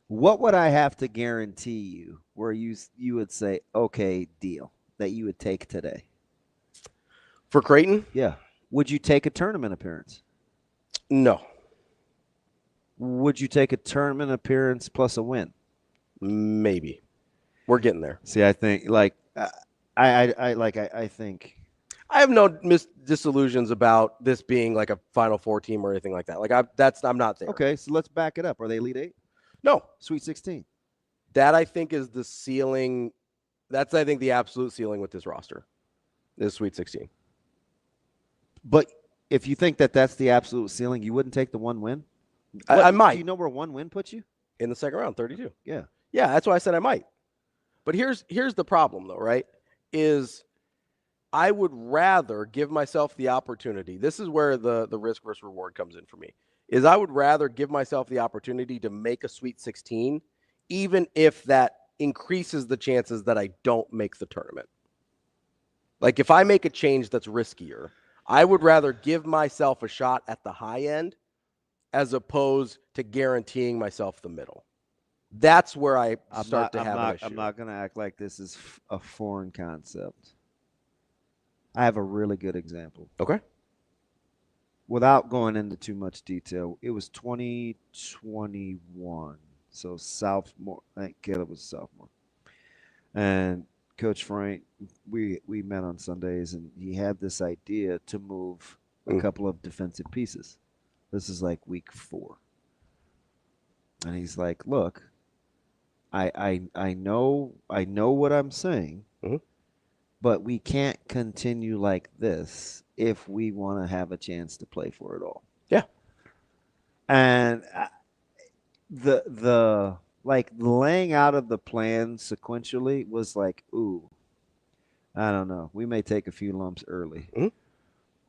what would I have to guarantee you where you would say, okay, deal, that you would take today? For Creighton? Yeah. Would you take a tournament appearance? No. Would you take a tournament appearance plus a win? Maybe. We're getting there. See, I think I think I have no disillusions about this being like a Final Four team or anything like that. Like I'm not there. Okay, so let's back it up. Are they Elite Eight? No. Sweet 16. That I think is the ceiling. That's I think the absolute ceiling with this roster is Sweet 16. But if you think that's the absolute ceiling, you wouldn't take the one win? I might. Do you know where one win puts you? In the second round, 32. Yeah. Yeah, that's why I said I might. But here's the problem, though, right, is I would rather give myself the opportunity. This is where the risk versus reward comes in for me, is I would rather give myself the opportunity to make a Sweet 16, even if that increases the chances that I don't make the tournament. Like if I make a change that's riskier, I would rather give myself a shot at the high end as opposed to guaranteeing myself the middle. That's where I start to have an issue. I'm not going to act like this is a foreign concept. I have a really good example. Okay. Without going into too much detail, it was 2021. So sophomore, I think Caleb was a sophomore. And Coach Frank, we met on Sundays, and he had this idea to move a couple of defensive pieces. This is like week 4. And he's like, look, I know what I'm saying, but we can't continue like this if we want to have a chance to play for it all. Yeah. And the like laying out of the plan sequentially was like, ooh, I don't know. We may take a few lumps early.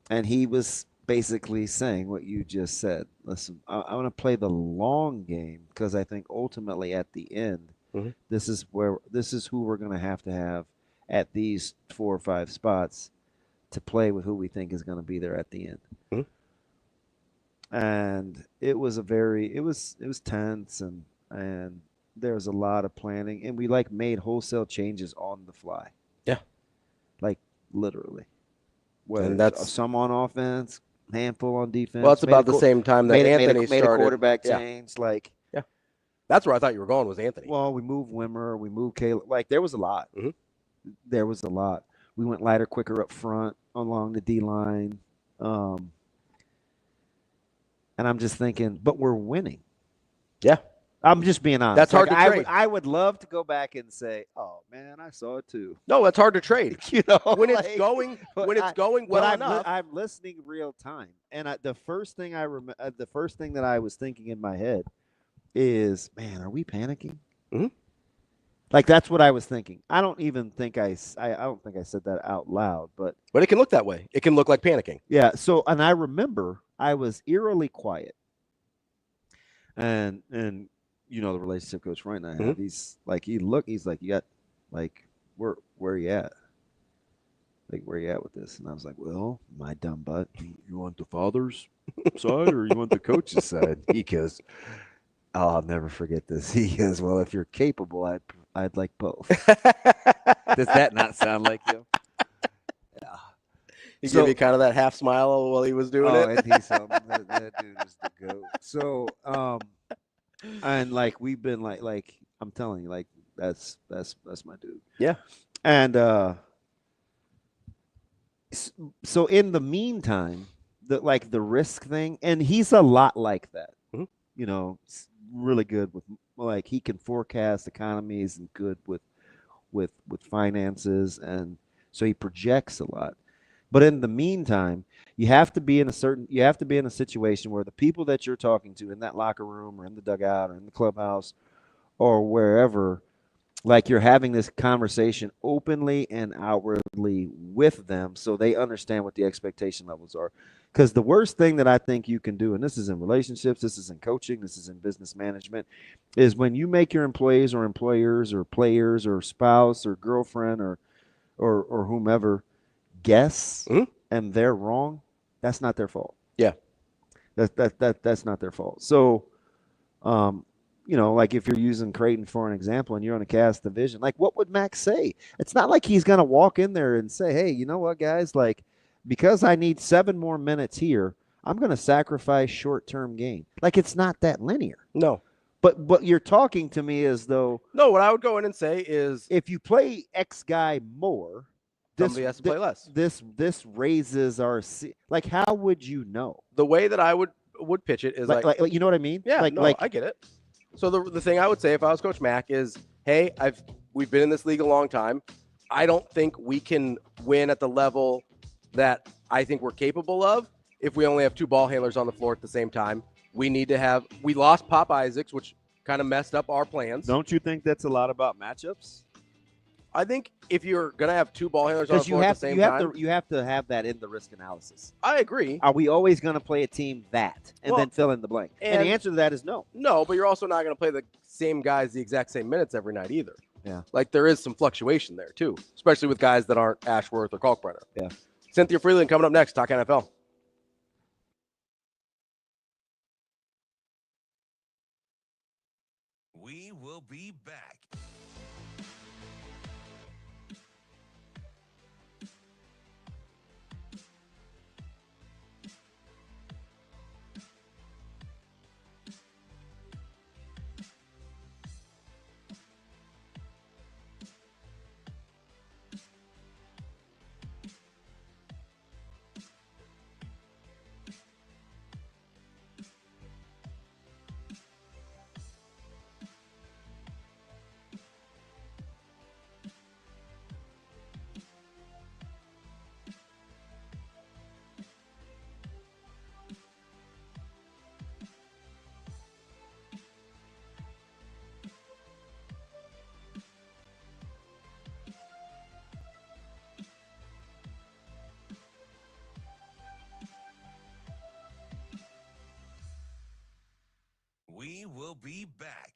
And he was basically saying what you just said. Listen, I want to play the long game because I think ultimately at the end, this is who we're going to have at these 4 or 5 spots to play with who we think is going to be there at the end. And it was it was tense and there was a lot of planning, and we like made wholesale changes on the fly. Yeah. Like literally. And that's some on offense, handful on defense. Well, it's about the same time that Anthony made started. a quarterback change. Like, yeah, that's where I thought you were going was Anthony. Well, we moved Wimmer, we moved Caleb. Like, there was a lot. There was a lot. We went lighter, quicker up front along the D line, and I'm just thinking, but we're winning. Yeah, I'm just being honest. That's hard to trade. I would love to go back and say, "Oh man, I saw it too." No, that's hard to trade. You know, when it's going well enough. I'm listening real time, and the first thing that I was thinking in my head is, "Man, are we panicking?" Like that's what I was thinking. I don't even think I don't think I said that out loud, but it can look that way. It can look like panicking. Yeah. So, and I remember I was eerily quiet, and you know the relationship Coach Frank and I have. He's like he's like, you got like where are you at? Like where are you at with this? And I was like, well, my dumb butt. You want the father's side or you want the coach's side? He goes, oh, I'll never forget this. He goes, well, if you're capable, I'd like both. Does that not sound like you? Yeah. He gave you kind of that half smile while he was doing it. And he's that dude is the GOAT. So, and like we've been like I'm telling you, like that's my dude. Yeah. And so in the meantime, the risk thing, and he's a lot like that. You know, really good with like he can forecast economies and good with finances, and so he projects a lot. But in the meantime, you have to be in a situation where the people that you're talking to in that locker room or in the dugout or in the clubhouse or wherever, like you're having this conversation openly and outwardly with them so they understand what the expectation levels are. Because the worst thing that I think you can do, and this is in relationships, this is in coaching, this is in business management, is when you make your employees or employers or players or spouse or girlfriend or whomever guess and they're wrong, that's not their fault. Yeah. That's not their fault. So, you know, like if you're using Creighton for an example and you're on a cast division, like what would Max say? It's not like he's going to walk in there and say, hey, you know what, guys, like because I need 7 more minutes here, I'm going to sacrifice short-term gain. Like it's not that linear. No. But you're talking to me as though. No, what I would go in and say is if you play X guy more, somebody has to play less. This raises our like. How would you know? The way that I would pitch it is like you know what I mean? Yeah, I get it. So the thing I would say if I was Coach Mack is, hey, we've been in this league a long time. I don't think we can win at the level that I think we're capable of if we only have 2 ball handlers on the floor at the same time. We lost Pop Isaacs, which kind of messed up our plans. Don't you think that's a lot about matchups? I think if you're going to have 2 ball handlers on the floor at the same time. You have to have that in the risk analysis. I agree. Are we always going to play a team then fill in the blank? And the answer to that is no. No, but you're also not going to play the same guys the exact same minutes every night either. Yeah. Like there is some fluctuation there too, especially with guys that aren't Ashworth or Kalkbrenner. Yeah. Cynthia Frelund coming up next. Talk NFL. We will be back.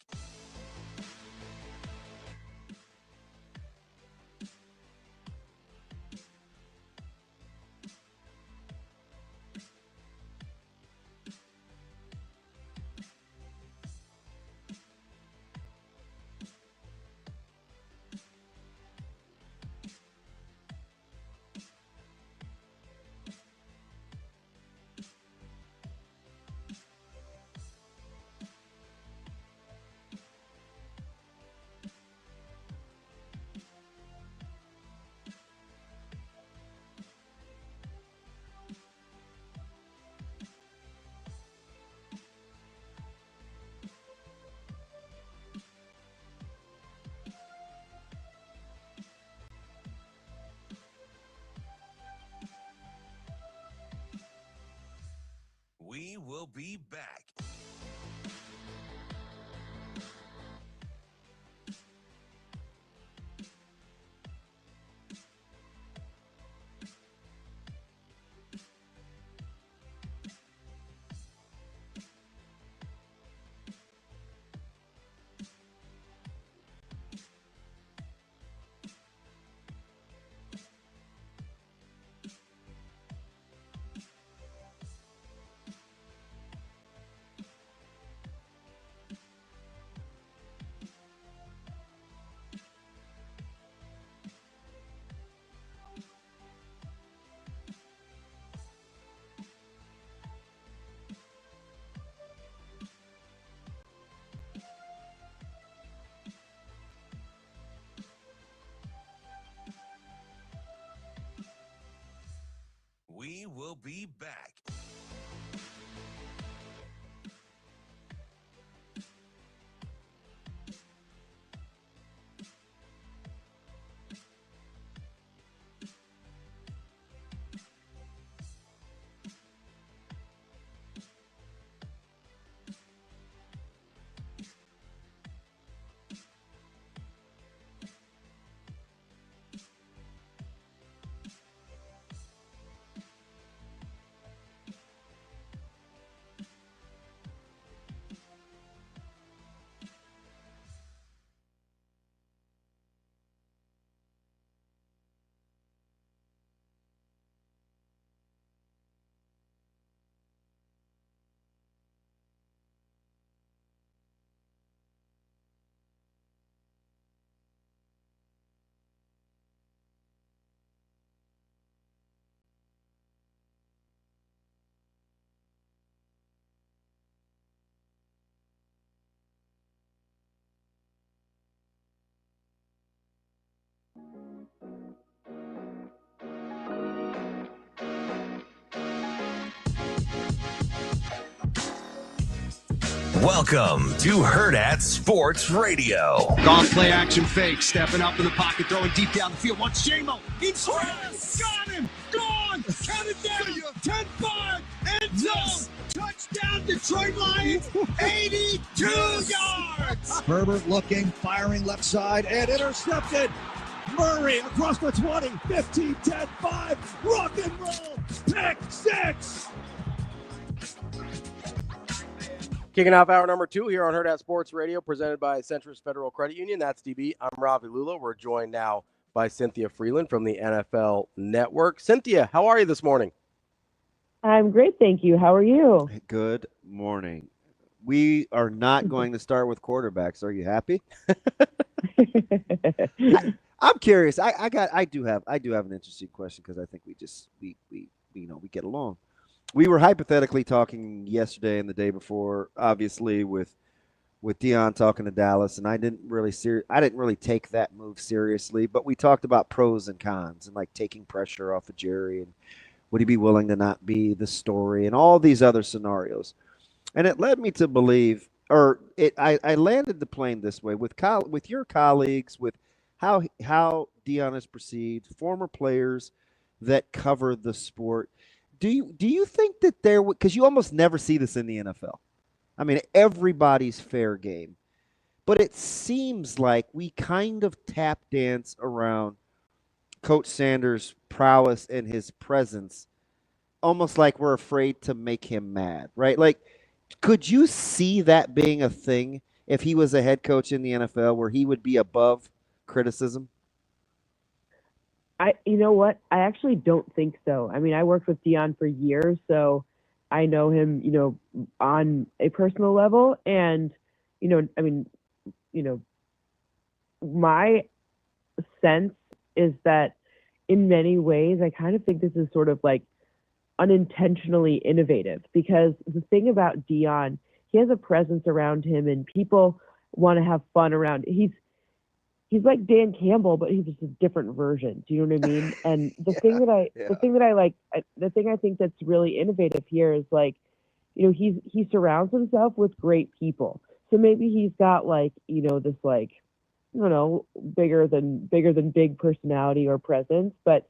We will be back. We will be back. Welcome to Hurrdat Sports Radio. Golf play action fake, stepping up in the pocket, throwing deep down the field. Wants J-Mo. He's got him. Gone. Count it down. 10-5. End zone. Touchdown, Detroit Lions. 82 yards. Herbert looking, firing left side, and intercepted. Murray across the 20, 15, 10, 5. Rock and roll. Pick 6. Kicking off hour number 2 here on Hurrdat Sports Radio, presented by Centris Federal Credit Union. That's DB. I'm Ravi Lulla. We're joined now by Cynthia Frelund from the NFL Network. Cynthia, how are you this morning? I'm great, thank you. How are you? Good morning. We are not going to start with quarterbacks. Are you happy? I'm curious. I do have an interesting question because I think we get along. We were hypothetically talking yesterday and the day before, obviously with Deion talking to Dallas, and I didn't really take that move seriously. But we talked about pros and cons and like taking pressure off of Jerry and would he be willing to not be the story and all these other scenarios. And it led me to believe, I landed the plane this way with your colleagues, with how Deion is perceived, former players that cover the sport. Do you think that because you almost never see this in the NFL. I mean, everybody's fair game. But it seems like we kind of tap dance around Coach Sanders' prowess and his presence, almost like we're afraid to make him mad, right? Like, Could you see that being a thing if he was a head coach in the NFL where he would be above criticism? You know what? I actually don't think so. I mean, I worked with Deion for years, so I know him, on a personal level. And, my sense is that in many ways, I kind of think this is sort of like unintentionally innovative, because the thing about Deion, he has a presence around him and people want to have fun around. He's like Dan Campbell, but he's just a different version. Do you know what I mean? And the thing that I think that's really innovative here is like, he surrounds himself with great people. So maybe he's got like, this like, I don't know, bigger than big personality or presence, but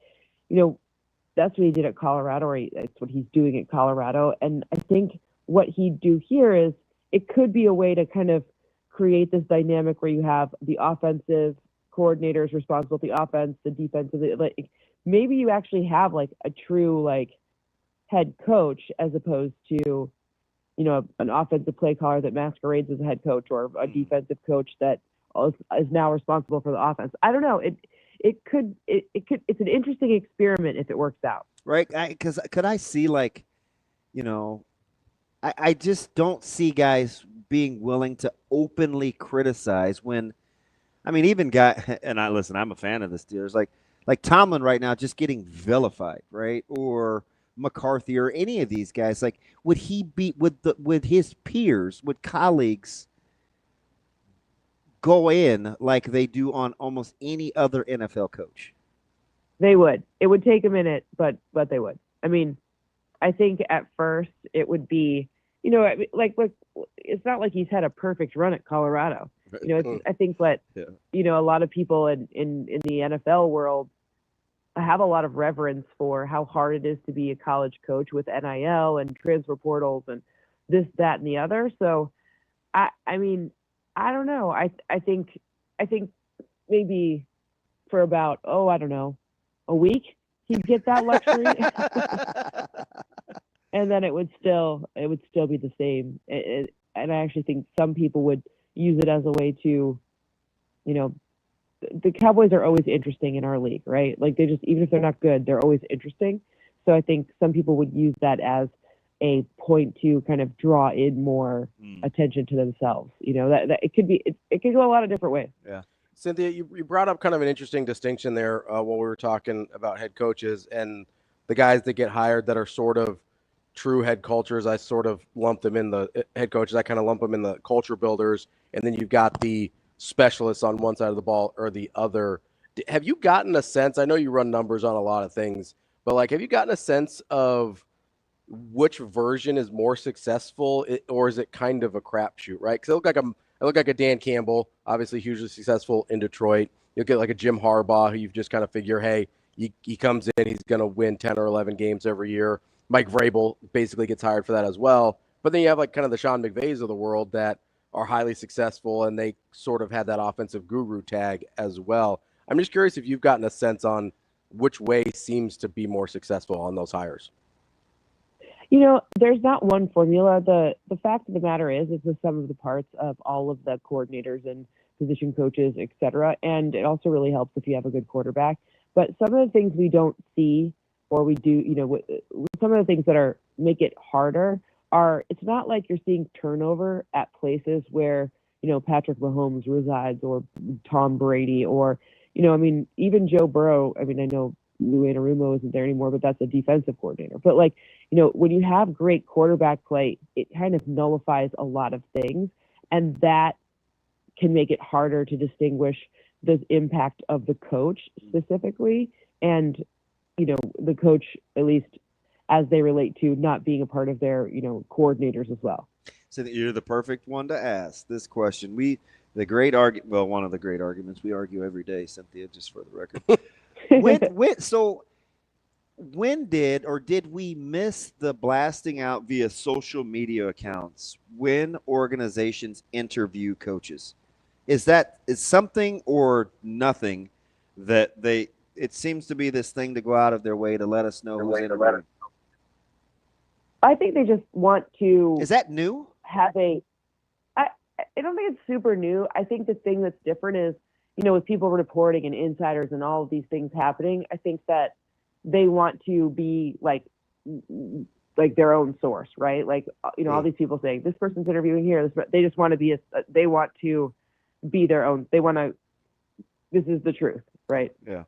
that's what he did at Colorado, or that's what he's doing at Colorado. And I think what he'd do here is it could be a way to kind of create this dynamic where you have the offensive coordinators responsible for the offense, the defensive, like maybe you actually have like a true like head coach as opposed to, an offensive play caller that masquerades as a head coach, or a defensive coach that is now responsible for the offense. I don't know. It's an interesting experiment if it works out. Right. Because could I see like, I just don't see guys being willing to openly criticize when, I mean, even and I'm a fan of the Steelers, like Tomlin right now just getting vilified, right? Or McCarthy or any of these guys. Like, would he be with his peers, would colleagues go in like they do on almost any other NFL coach? They would. It would take a minute, but they would. I mean, I think at first it would be, like it's not like he's had a perfect run at Colorado. I think that a lot of people in the NFL world have a lot of reverence for how hard it is to be a college coach with NIL and transfer portals and this, that, and the other. So, I mean, I don't know. I think maybe for about, I don't know, a week he'd get that luxury. And then it would still be the same. And I actually think some people would use it as a way to, the Cowboys are always interesting in our league, right? Like they just, even if they're not good, they're always interesting. So I think some people would use that as a point to kind of draw in more attention to themselves. That it could be, it could go a lot of different ways. Yeah. Cynthia, you brought up kind of an interesting distinction there while we were talking about head coaches and the guys that get hired that are sort of true head cultures. I sort of lump them in the head coaches. I kind of lump them in the culture builders. And then you've got the specialists on one side of the ball or the other. Have you gotten a sense, I know you run numbers on a lot of things, but like, have you gotten a sense of which version is more successful, or is it kind of a crapshoot, right? Because I look like a Dan Campbell, obviously hugely successful in Detroit. You'll get like a Jim Harbaugh, who you've just kind of figure, hey, he comes in, he's going to win 10 or 11 games every year. Mike Vrabel basically gets hired for that as well. But then you have like kind of the Sean McVays of the world that are highly successful, and they sort of had that offensive guru tag as well. I'm just curious if you've gotten a sense on which way seems to be more successful on those hires. There's not one formula. The fact of the matter is it's the sum of the parts of all of the coordinators and position coaches, et cetera. And it also really helps if you have a good quarterback. But some of the things we don't see, or we do, some of the things that make it harder are, it's not like you're seeing turnover at places where, Patrick Mahomes resides, or Tom Brady, or, even Joe Burrow. I mean, I know Lou Anarumo isn't there anymore, but that's a defensive coordinator. But when you have great quarterback play, it kind of nullifies a lot of things, and that can make it harder to distinguish the impact of the coach specifically, and the coach, at least as they relate to not being a part of their coordinators as well. So you're the perfect one to ask this question. One of the great arguments we argue every day, Cynthia, just for the record. When did we miss the blasting out via social media accounts when organizations interview coaches? Is something or nothing that it seems to be this thing to go out of their way to let us know who's interviewing? I think they just want to. Is that new? I don't think it's super new. I think the thing that's different is, with people reporting and insiders and all of these things happening, I think that they want to be like their own source, right? Like, all these people saying this person's interviewing here. They just want to be they want to be their own. They want to. This is the truth, right? Yeah.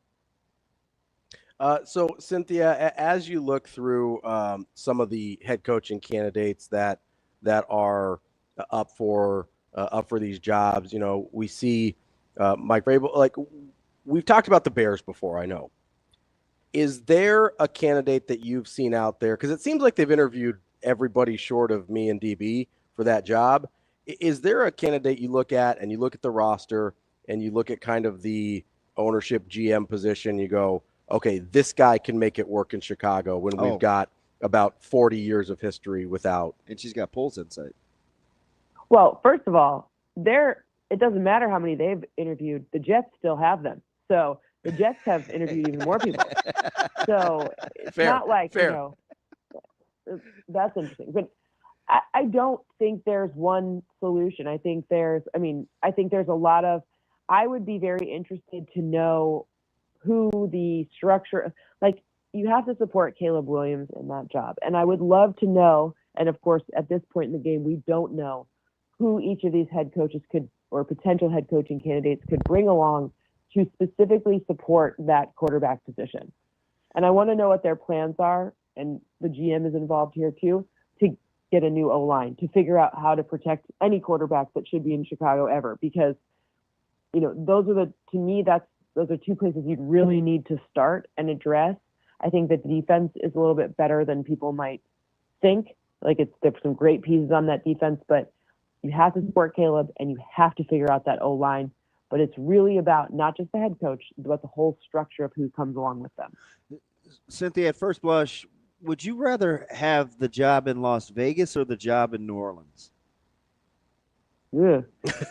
So Cynthia, as you look through some of the head coaching candidates that are up for these jobs, we see Mike Vrabel. Like, we've talked about the Bears before, I know. Is there a candidate that you've seen out there? Because it seems like they've interviewed everybody short of me and DB for that job. Is there a candidate you look at and you look at the roster and you look at kind of the ownership GM position, you go, okay, this guy can make it work in Chicago when we've got about 40 years of history without. And she's got polls insight. Well, first of all, it doesn't matter how many they've interviewed. The Jets still have them. So the Jets have interviewed even more people. So it's not like, that's interesting. But I don't think there's one solution. I think there's a lot of, I would be very interested to know who the structure, like, you have to support Caleb Williams in that job. And I would love to know, and of course, at this point in the game, we don't know who each of these head coaches could, or potential head coaching candidates could bring along to specifically support that quarterback position. And I want to know what their plans are, and the GM is involved here too, to get a new O-line, to figure out how to protect any quarterback that should be in Chicago ever. Because, those are two places you'd really need to start and address. I think that the defense is a little bit better than people might think. Like, there's some great pieces on that defense, but you have to support Caleb and you have to figure out that O-line. But it's really about not just the head coach, but the whole structure of who comes along with them. Cynthia, at first blush, would you rather have the job in Las Vegas or the job in New Orleans? Yeah.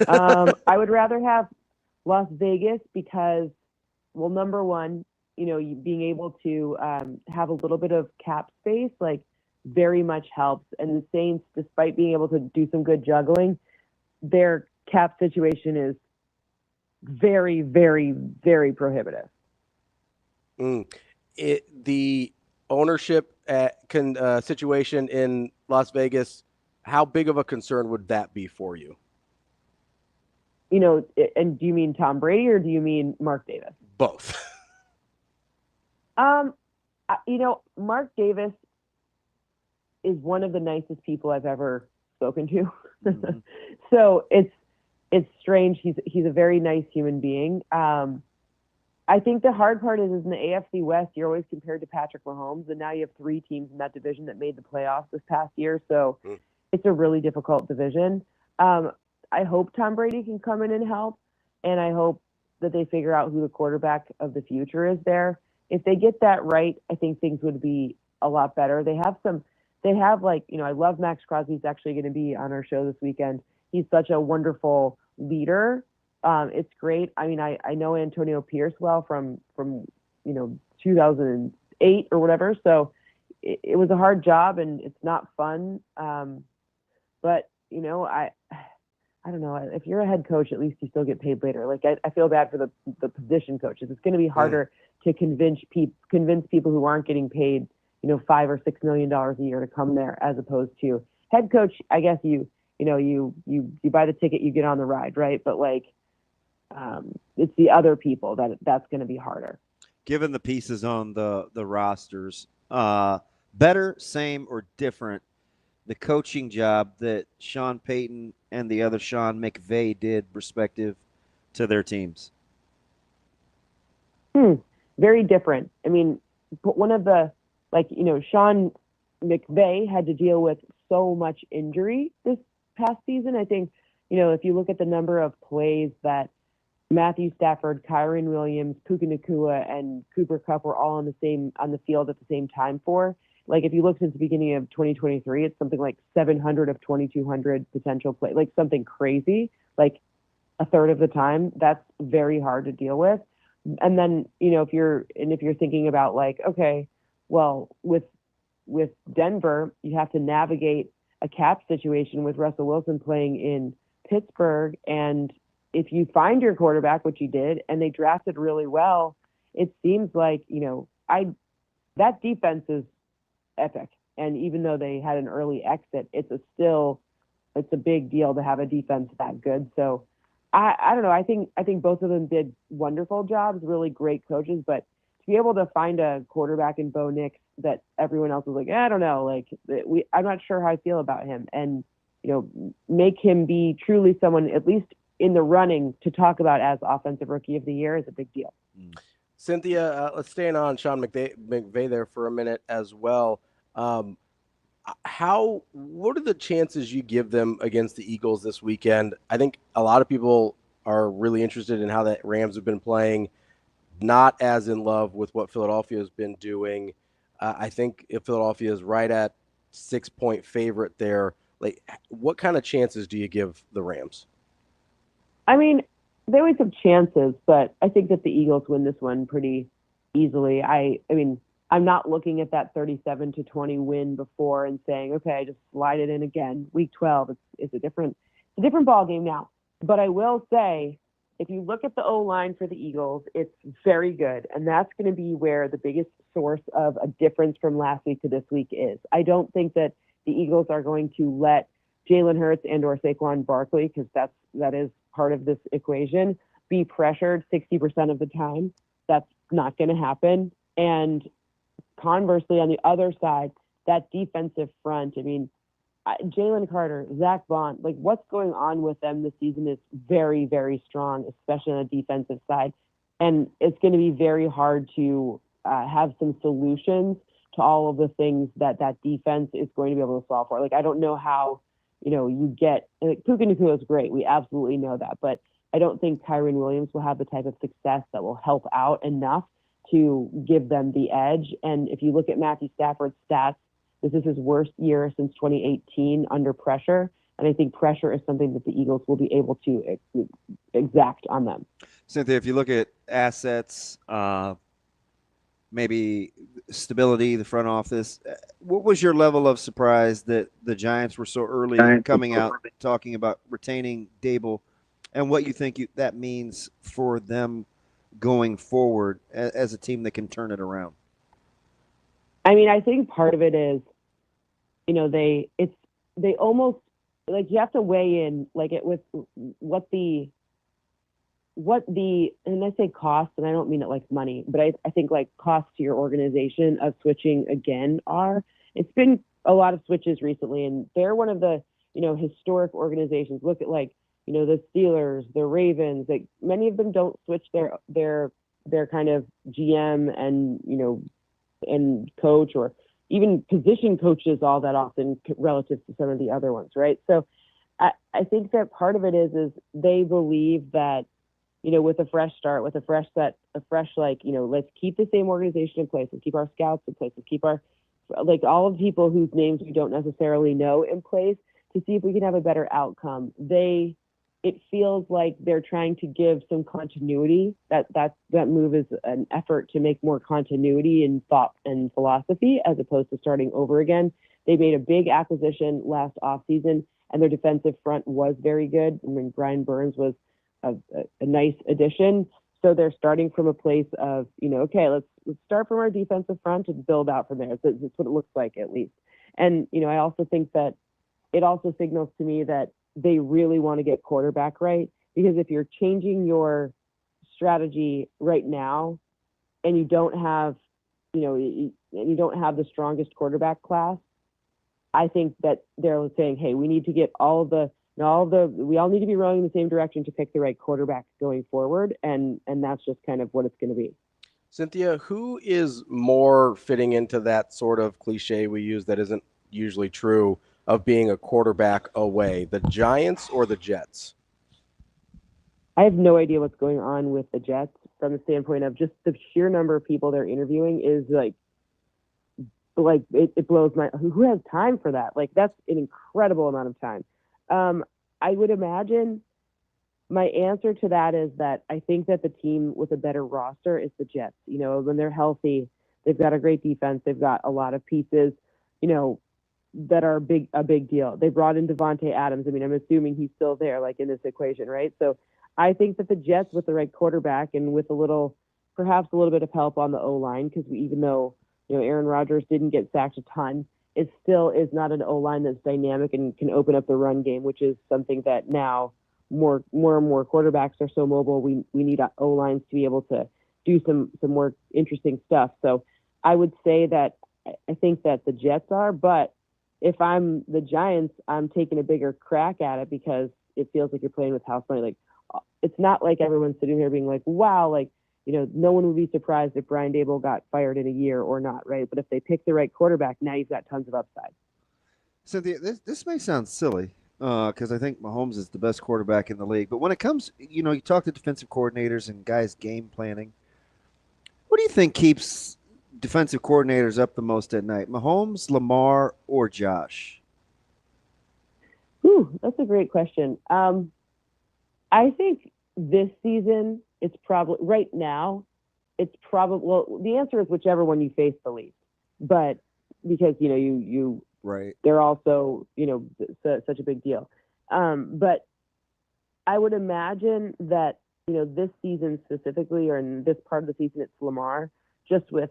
I would rather have Las Vegas because, well, number one, being able to have a little bit of cap space, like, very much helps. And the Saints, despite being able to do some good juggling, their cap situation is very, very, very prohibitive. The ownership situation in Las Vegas, how big of a concern would that be for you? And do you mean Tom Brady or do you mean Mark Davis? Both. Mark Davis is one of the nicest people I've ever spoken to. Mm-hmm. So it's strange. He's a very nice human being. I think the hard part is in the AFC West, you're always compared to Patrick Mahomes, and now you have three teams in that division that made the playoffs this past year. So it's a really difficult division. I hope Tom Brady can come in and help, and I hope that they figure out who the quarterback of the future is there. If they get that right, I think things would be a lot better. I love Max Crosby. He's actually going to be on our show this weekend. He's such a wonderful leader. It's great. I mean, I know Antonio Pierce well from 2008 or whatever. So it was a hard job and it's not fun. But I don't know. If you're a head coach, at least you still get paid later. Like, I feel bad for the position coaches. It's going to be harder to convince people who aren't getting paid, $5 or $6 million a year to come there, as opposed to head coach. I guess you buy the ticket, you get on the ride, right? But it's the other people that's going to be harder. Given the pieces on the rosters, better, same, or different, the coaching job that Sean Payton and the other Sean McVay did respective to their teams? Very different. I mean, one of the, Sean McVay had to deal with so much injury this past season. I think, if you look at the number of plays that Matthew Stafford, Kyron Williams, Puka Nacua, and Cooper Kupp were all on the field at the same time for, if you look since the beginning of 2023, it's something like 700 of 2,200 potential play, something crazy, a third of the time. That's very hard to deal with. And then, if you're thinking about okay, well, with with Denver, you have to navigate a cap situation with Russell Wilson playing in Pittsburgh. And if you find your quarterback, which you did, and they drafted really well, it seems like, that defense is epic. And even though they had an early exit, it's a big deal to have a defense that good. So I don't know. I think both of them did wonderful jobs, really great coaches, but to be able to find a quarterback in Bo Nix that everyone else was like, I don't know, I'm not sure how I feel about him, and make him be truly someone at least in the running to talk about as offensive rookie of the year is a big deal. Cynthia, let's stay on Sean McVay there for a minute as well. What are the chances you give them against the Eagles this weekend? I think a lot of people are really interested in how the Rams have been playing, not as in love with what Philadelphia has been doing. I think if Philadelphia is right at 6-point favorite there, what kind of chances do you give the Rams? I mean, they always have chances, but I think that the Eagles win this one pretty easily. I mean, I'm not looking at that 37-20 win before and saying, okay, just slide it in again. Week 12, it's a different ball game now. But I will say, if you look at the O-line for the Eagles, it's very good, and that's going to be where the biggest source of a difference from last week to this week is. I don't think that the Eagles are going to let Jalen Hurts and or Saquon Barkley, because that is part of this equation, be pressured 60% of the time. That's not going to happen. And conversely, on the other side, that defensive front, I mean, Jalen Carter, Zach Bond, what's going on with them this season is very, very strong, especially on the defensive side. And it's going to be very hard to have some solutions to all of the things that defense is going to be able to solve for. I don't know how, you get, Puka Nacua is great. We absolutely know that. But I don't think Kyren Williams will have the type of success that will help out enough to give them the edge. And if you look at Matthew Stafford's stats, this is his worst year since 2018 under pressure. And I think pressure is something that the Eagles will be able to exact on them. Cynthia, if you look at assets, maybe stability, the front office, what was your level of surprise that the Giants were so early coming out talking about retaining Dable, and what you think that means for them going forward as a team that can turn it around? I mean, I think part of it is, they almost, you have to weigh in with what the, and I say cost, and I don't mean it like money, but I think cost to your organization of switching again it's been a lot of switches recently, and they're one of the, historic organizations. Look at the Steelers, the Ravens, many of them don't switch their kind of GM and, and coach or even position coaches all that often relative to some of the other ones. Right. So I think that part of it is they believe that, with a fresh start, with a fresh set, let's keep the same organization in place, let's keep our scouts in place, let's keep our, all of the people whose names we don't necessarily know in place to see if we can have a better outcome. It feels like they're trying to give some continuity. That move is an effort to make more continuity in thought and philosophy as opposed to starting over again. They made a big acquisition last offseason, and their defensive front was very good. I mean, Brian Burns was a nice addition. So they're starting from a place of, okay, let's start from our defensive front and build out from there. That's what it looks like, at least. And, I also think that it also signals to me that they really want to get quarterback right, because if you're changing your strategy right now and you don't have, you don't have the strongest quarterback class, I think that they're saying, hey, we need to get we all need to be rowing in the same direction to pick the right quarterback going forward. And that's just kind of what it's going to be. Cynthia, who is more fitting into that sort of cliche we use that isn't usually true of being a quarterback away, the Giants or the Jets? I have no idea what's going on with the Jets from the standpoint of just the sheer number of people they're interviewing is it blows my, who has time for that? That's an incredible amount of time. I would imagine my answer to that is that I think that the team with a better roster is the Jets. When they're healthy, they've got a great defense. They've got a lot of pieces. that are a big deal. They brought in Devontae Adams. I mean, I'm assuming he's still there, like in this equation, right? So I think that the Jets, with the right quarterback and with perhaps a little bit of help on the O-line, because even though Aaron Rodgers didn't get sacked a ton, it still is not an O-line that's dynamic and can open up the run game, which is something that now more and more quarterbacks are so mobile. We need O-lines to be able to do some more interesting stuff. So I would say that I think that the Jets are, but if I'm the Giants, I'm taking a bigger crack at it because it feels like you're playing with house money. Like, it's not like everyone's sitting here being like, wow, like, no one would be surprised if Brian Daboll got fired in a year or not, right? But if they pick the right quarterback, now you've got tons of upside. Cynthia, this may sound silly because I think Mahomes is the best quarterback in the league. But when it comes, you talk to defensive coordinators and guys game planning, what do you think keeps defensive coordinators up the most at night? Mahomes, Lamar, or Josh? Ooh, that's a great question. I think this season, it's probably right now. The answer is whichever one you face the least. But because you right, they're also such a big deal. But I would imagine that this season specifically, or in this part of the season, it's Lamar. Just with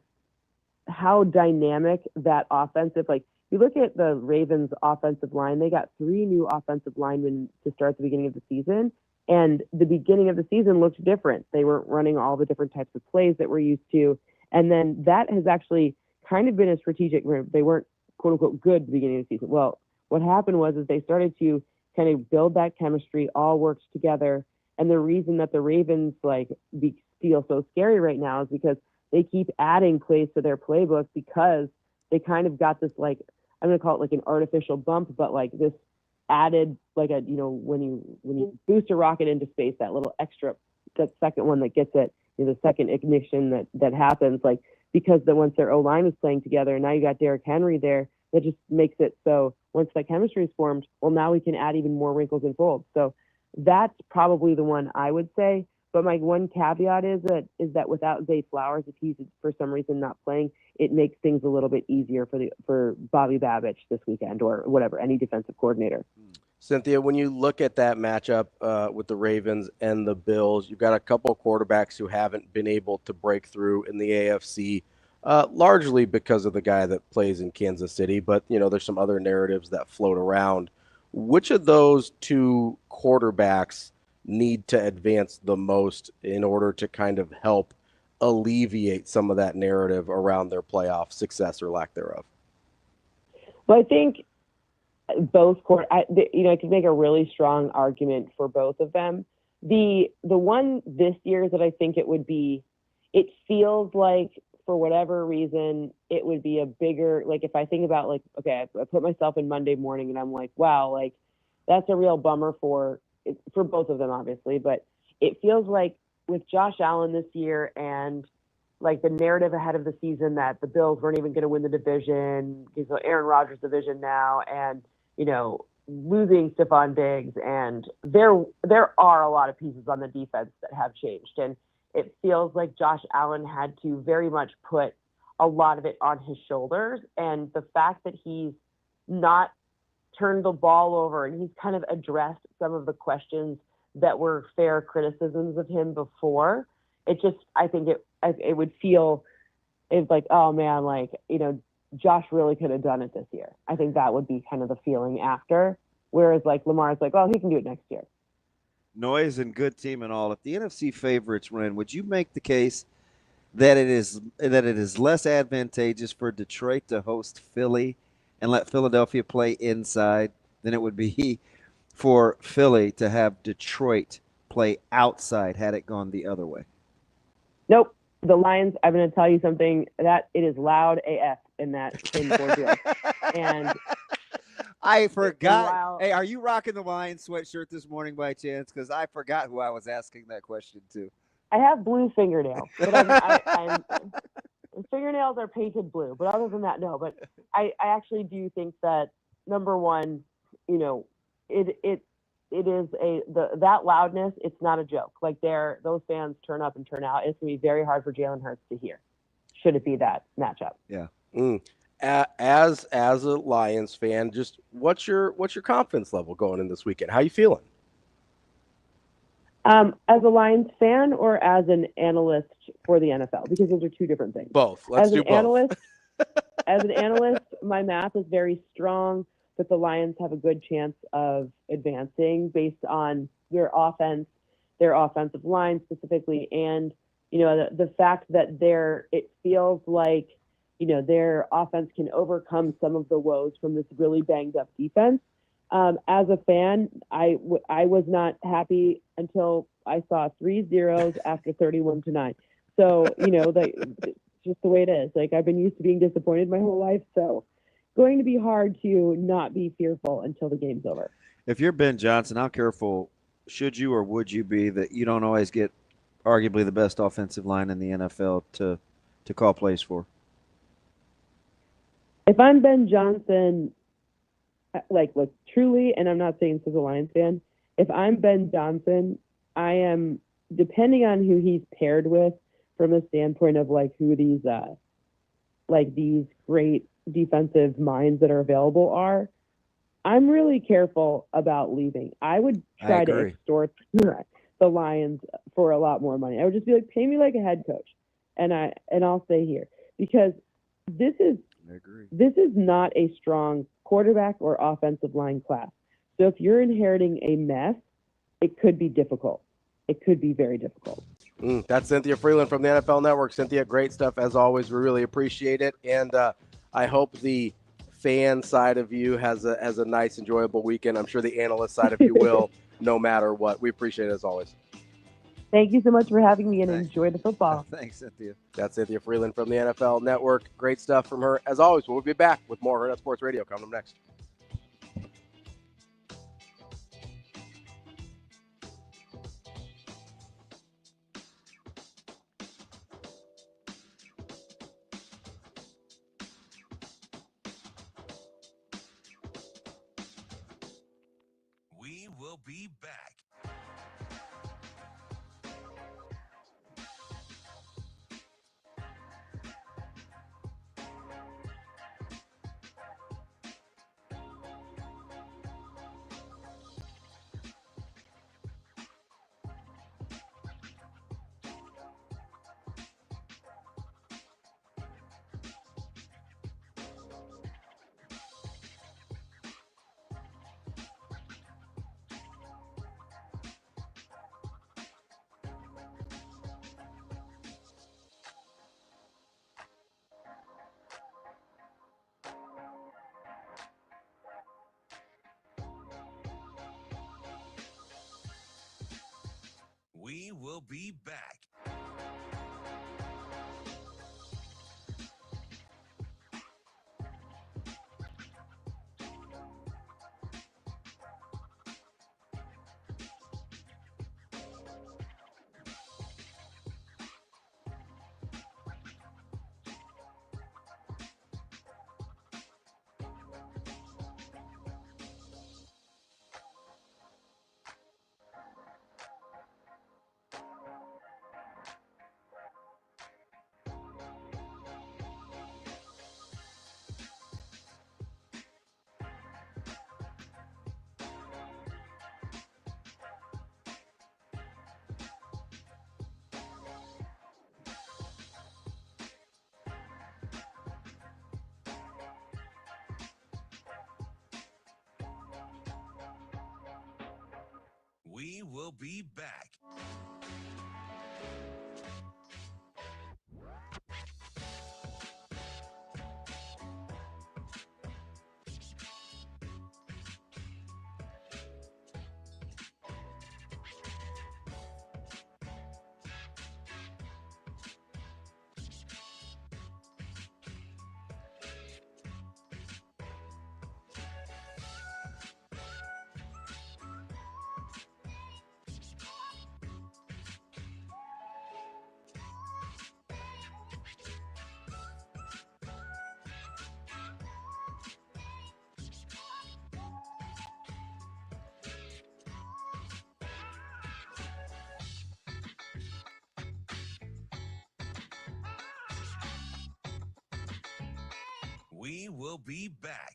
how dynamic that offensive, like you look at the Ravens offensive line, they got 3 new offensive linemen to start the beginning of the season. And the beginning of the season looked different. They weren't running all the different types of plays that we're used to. And then that has actually kind of been a strategic move. They weren't, quote unquote, good at the beginning of the season. Well, what happened was they started to kind of build that chemistry, all worked together. And the reason that the Ravens feel so scary right now is because they keep adding plays to their playbook because they kind of got this, like, I'm going to call it like an artificial bump, but like this added, like a, when you boost a rocket into space, that little extra, that second one that gets it, the second ignition that happens, like, because once their O-line is playing together, and now you got Derrick Henry there, that just makes it so once that chemistry is formed, well, now we can add even more wrinkles and folds. So that's probably the one I would say. But my one caveat is that without Zay Flowers, if he's for some reason not playing, it makes things a little bit easier for Bobby Babich this weekend, or whatever, any defensive coordinator. Cynthia, when you look at that matchup with the Ravens and the Bills, you've got a couple of quarterbacks who haven't been able to break through in the AFC, largely because of the guy that plays in Kansas City. But, there's some other narratives that float around. Which of those 2 quarterbacks need to advance the most in order to kind of help alleviate some of that narrative around their playoff success or lack thereof? Well, I think both I could make a really strong argument for both of them. The one this year that I think it feels like, for whatever reason, it would be a bigger, like, if I think about, like, okay, I put myself in Monday morning and I'm like, wow, like, that's a real bummer for both of them, obviously. But it feels like with Josh Allen this year, and like the narrative ahead of the season that the Bills weren't even going to win the division, because Aaron Rodgers' division now, and losing Stephon Diggs, and there are a lot of pieces on the defense that have changed, and it feels like Josh Allen had to very much put a lot of it on his shoulders, and the fact that he's not turned the ball over and he's kind of addressed some of the questions that were fair criticisms of him before, I think it would feel, it's like, oh man, like, Josh really could have done it this year. I think that would be kind of the feeling after. Whereas like Lamar's like, oh, he can do it next year. Noise and good team and all. If the NFC favorites win, would you make the case that it is less advantageous for Detroit to host Philly and let Philadelphia play inside than it would be for Philly to have Detroit play outside had it gone the other way? Nope. The Lions, I'm going to tell you something, that it is loud AF in Ford Field. And I forgot. Hey, are you rocking the Lions sweatshirt this morning by chance? Because I forgot who I was asking that question to. I have blue fingernails, but I'm fingernails are painted blue. But other than that, no. But I actually do think that, number one, it is that loudness. It's not a joke. Like those fans turn up and turn out. It's gonna be very hard for Jalen Hurts to hear. Should it be that matchup? Yeah. as a Lions fan, just what's your confidence level going in this weekend? How you feeling? As a Lions fan or as an analyst for the NFL? Because those are two different things. Both. Let's do both. As an analyst, my math is very strong that the Lions have a good chance of advancing based on their offense, their offensive line specifically, and the fact that it feels like their offense can overcome some of the woes from this really banged up defense. As a fan, I was not happy until I saw 3 zeros after 31-9. So just the way it is. Like, I've been used to being disappointed my whole life, so going to be hard to not be fearful until the game's over. If you're Ben Johnson, how careful should you or would you be that you don't always get arguably the best offensive line in the NFL to call plays for? If I'm Ben Johnson, look, truly, and I'm not saying this as a Lions fan, if I'm Ben Johnson, I am, depending on who he's paired with from the standpoint of who these these great defensive minds that are available are, I'm really careful about leaving. I would try to extort the Lions for a lot more money. I would just be like, pay me like a head coach, and I'll stay here, because this is not a strong quarterback or offensive line class. So if you're inheriting a mess, it could be difficult. It could be very difficult. That's Cynthia Frelund from the NFL Network. Cynthia, great stuff as always. We really appreciate it, and I hope the fan side of you has a nice, enjoyable weekend. I'm sure the analyst side of you will, no matter what. We appreciate it as always. Thank you so much for having me, and enjoy the football. Thanks, Cynthia. That's Cynthia Frelund from the NFL Network. Great stuff from her. As always, we'll be back with more Hurrdat Sports Radio coming up next. We will be back. We will be back. We will be back. We will be back.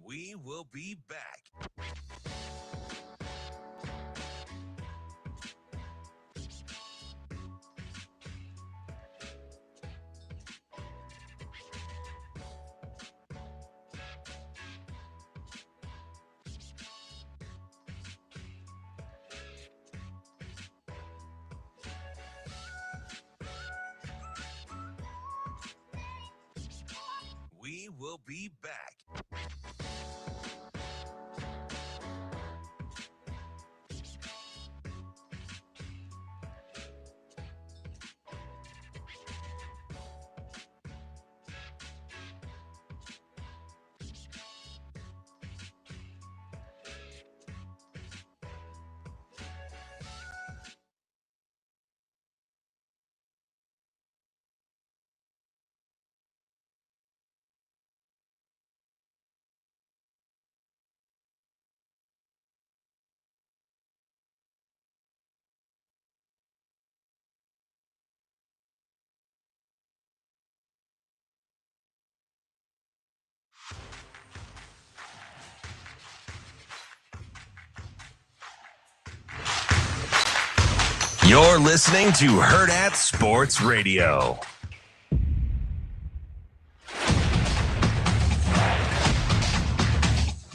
We will be back. We will be back. You're listening to Hurrdat Sports Radio.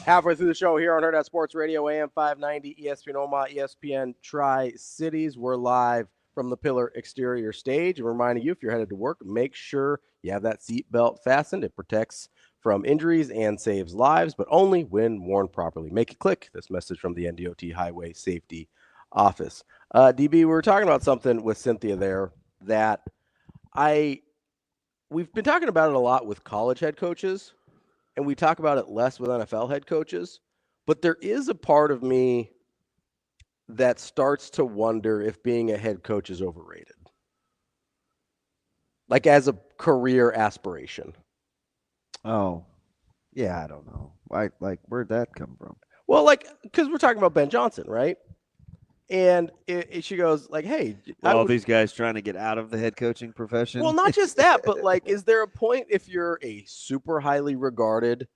Halfway through the show here on Hurrdat Sports Radio, AM 590, ESPN Omaha, ESPN Tri-Cities. We're live from the Pillar Exterior Stage. And reminding you, if you're headed to work, make sure you have that seatbelt fastened. It protects from injuries and saves lives, but only when worn properly. Make it click. This message from the NDOT Highway Safety Office. DB, we were talking about something with Cynthia there that we've been talking about it a lot with college head coaches, and we talk about it less with NFL head coaches. But there is a part of me that starts to wonder if being a head coach is overrated, like as a career aspiration. Oh, yeah, I don't know. Like where'd that come from? Well, like, because we're talking about Ben Johnson, right? And she goes like, hey. All these guys trying to get out of the head coaching profession? Well, not just that, but like, is there a point if you're a super highly regarded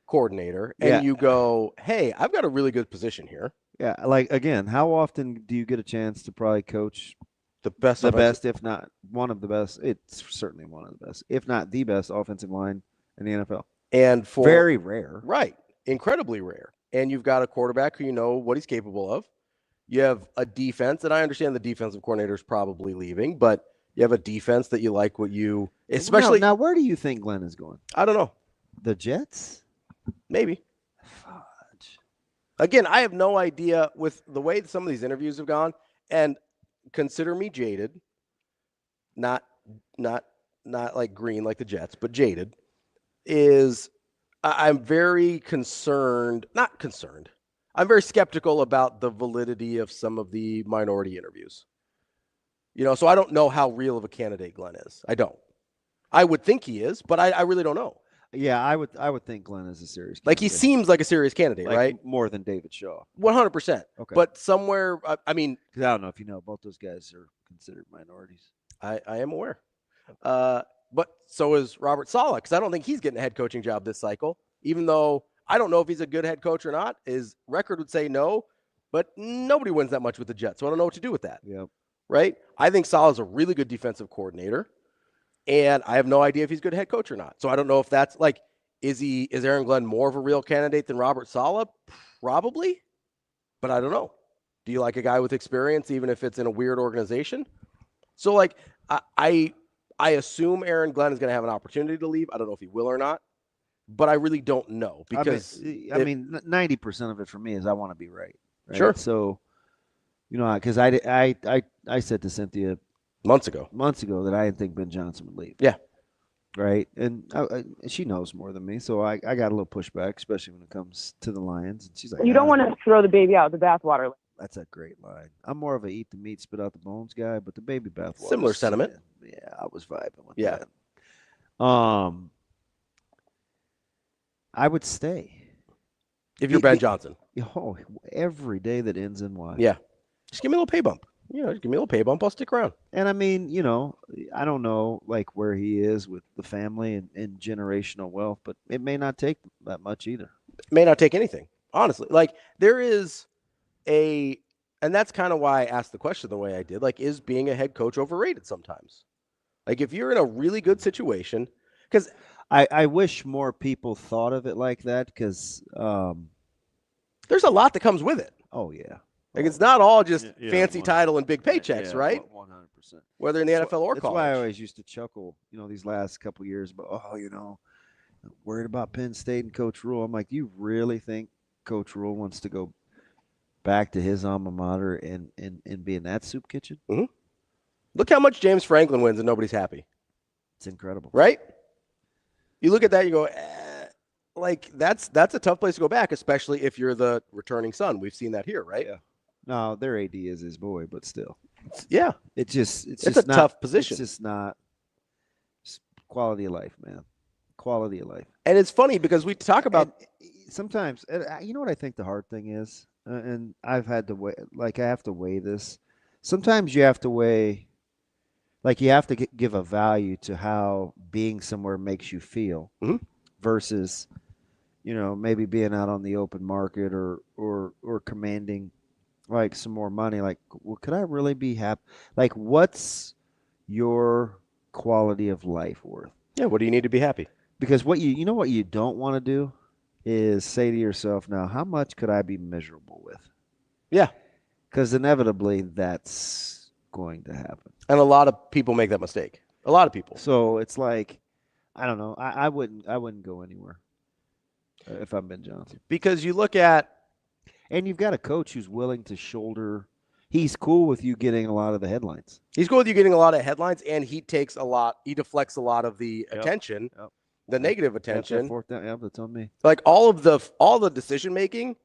coordinator and you go, hey, I've got a really good position here. Yeah, like, again, how often do you get a chance to probably coach the best, if not one of the best? It's certainly one of the best, if not the best offensive line in the NFL. And for very rare. Right. Incredibly rare. And you've got a quarterback who you know what he's capable of. You have a defense, and I understand the defensive coordinator is probably leaving, but you have a defense that you like what you – especially – Now, where do you think Glenn is going? I don't know. The Jets? Maybe. Fudge. Again, I have no idea with the way some of these interviews have gone, and consider me jaded, not like green like the Jets, but jaded, is I'm very concerned – not concerned – I'm very skeptical about the validity of some of the minority interviews. So I don't know how real of a candidate Glenn is. I don't. I would think he is, but I really don't know. Yeah, I would think Glenn is a serious candidate. Like, he seems like a serious candidate, like, right? More than David Shaw. 100%. Okay. But somewhere, I mean. Because I don't know if you know, both those guys are considered minorities. I am aware. But so is Robert Saleh, because I don't think he's getting a head coaching job this cycle, even though I don't know if he's a good head coach or not. His record would say no, but nobody wins that much with the Jets, so I don't know what to do with that. Yep. Right? I think Saleh's a really good defensive coordinator, and I have no idea if he's a good head coach or not. So I don't know if that's like, Is Aaron Glenn more of a real candidate than Robert Saleh? Probably, but I don't know. Do you like a guy with experience, even if it's in a weird organization? So, like, I assume Aaron Glenn is going to have an opportunity to leave. I don't know if he will or not, but I really don't know because I mean, 90% of it for me is I want to be right. Sure. So, because I said to Cynthia months ago that I didn't think Ben Johnson would leave. Yeah. Right. And she knows more than me, so I got a little pushback, especially when it comes to the Lions. And she's like, you don't want to throw the baby out with the bathwater. That's a great line. I'm more of a eat the meat, spit out the bones guy, but the baby bathwater. Similar sentiment. Yeah, I was vibing with that. I would stay. If you're Ben Johnson. Every day that ends in Y. Yeah. Just give me a little pay bump. Just give me a little pay bump. I'll stick around. And I mean, I don't know like where he is with the family and generational wealth, but it may not take that much either. It may not take anything, honestly. Like there is and that's kind of why I asked the question the way I did. Like, is being a head coach overrated sometimes? Like if you're in a really good situation, because I wish more people thought of it like that because there's a lot that comes with it. Oh, yeah. Like it's not all just fancy title and big paychecks, right? 100%. Whether in the NFL or college. That's why I always used to chuckle, these last couple of years, but worried about Penn State and Coach Rule. I'm like, do you really think Coach Rule wants to go back to his alma mater and be in that soup kitchen? Mm-hmm. Look how much James Franklin wins and nobody's happy. It's incredible. Right? You look at that, you go, like that's a tough place to go back, especially if you're the returning son. We've seen that here, right? Yeah. No, their AD is his boy, but still. Yeah. It's just a tough position. It's just not quality of life, man. Quality of life. And it's funny because we talk about sometimes, you know what I think the hard thing is? And I've had to weigh, I have to weigh this. Sometimes you have to weigh, you have to give a value to how being somewhere makes you feel versus, maybe being out on the open market or commanding some more money. Could I really be happy? What's your quality of life worth? Yeah. What do you need to be happy? Because what you don't want to do is say to yourself, now, how much could I be miserable with? Yeah. Because inevitably that's going to happen. And a lot of people make that mistake. A lot of people. So it's I don't know. I wouldn't go anywhere if I'm Ben Johnson. Because you look at. And you've got a coach who's willing to shoulder. He's cool with you getting a lot of the headlines. He's cool with you getting a lot of headlines, and he deflects a lot of the attention. Yep. The negative attention. That's on me. All the decision making,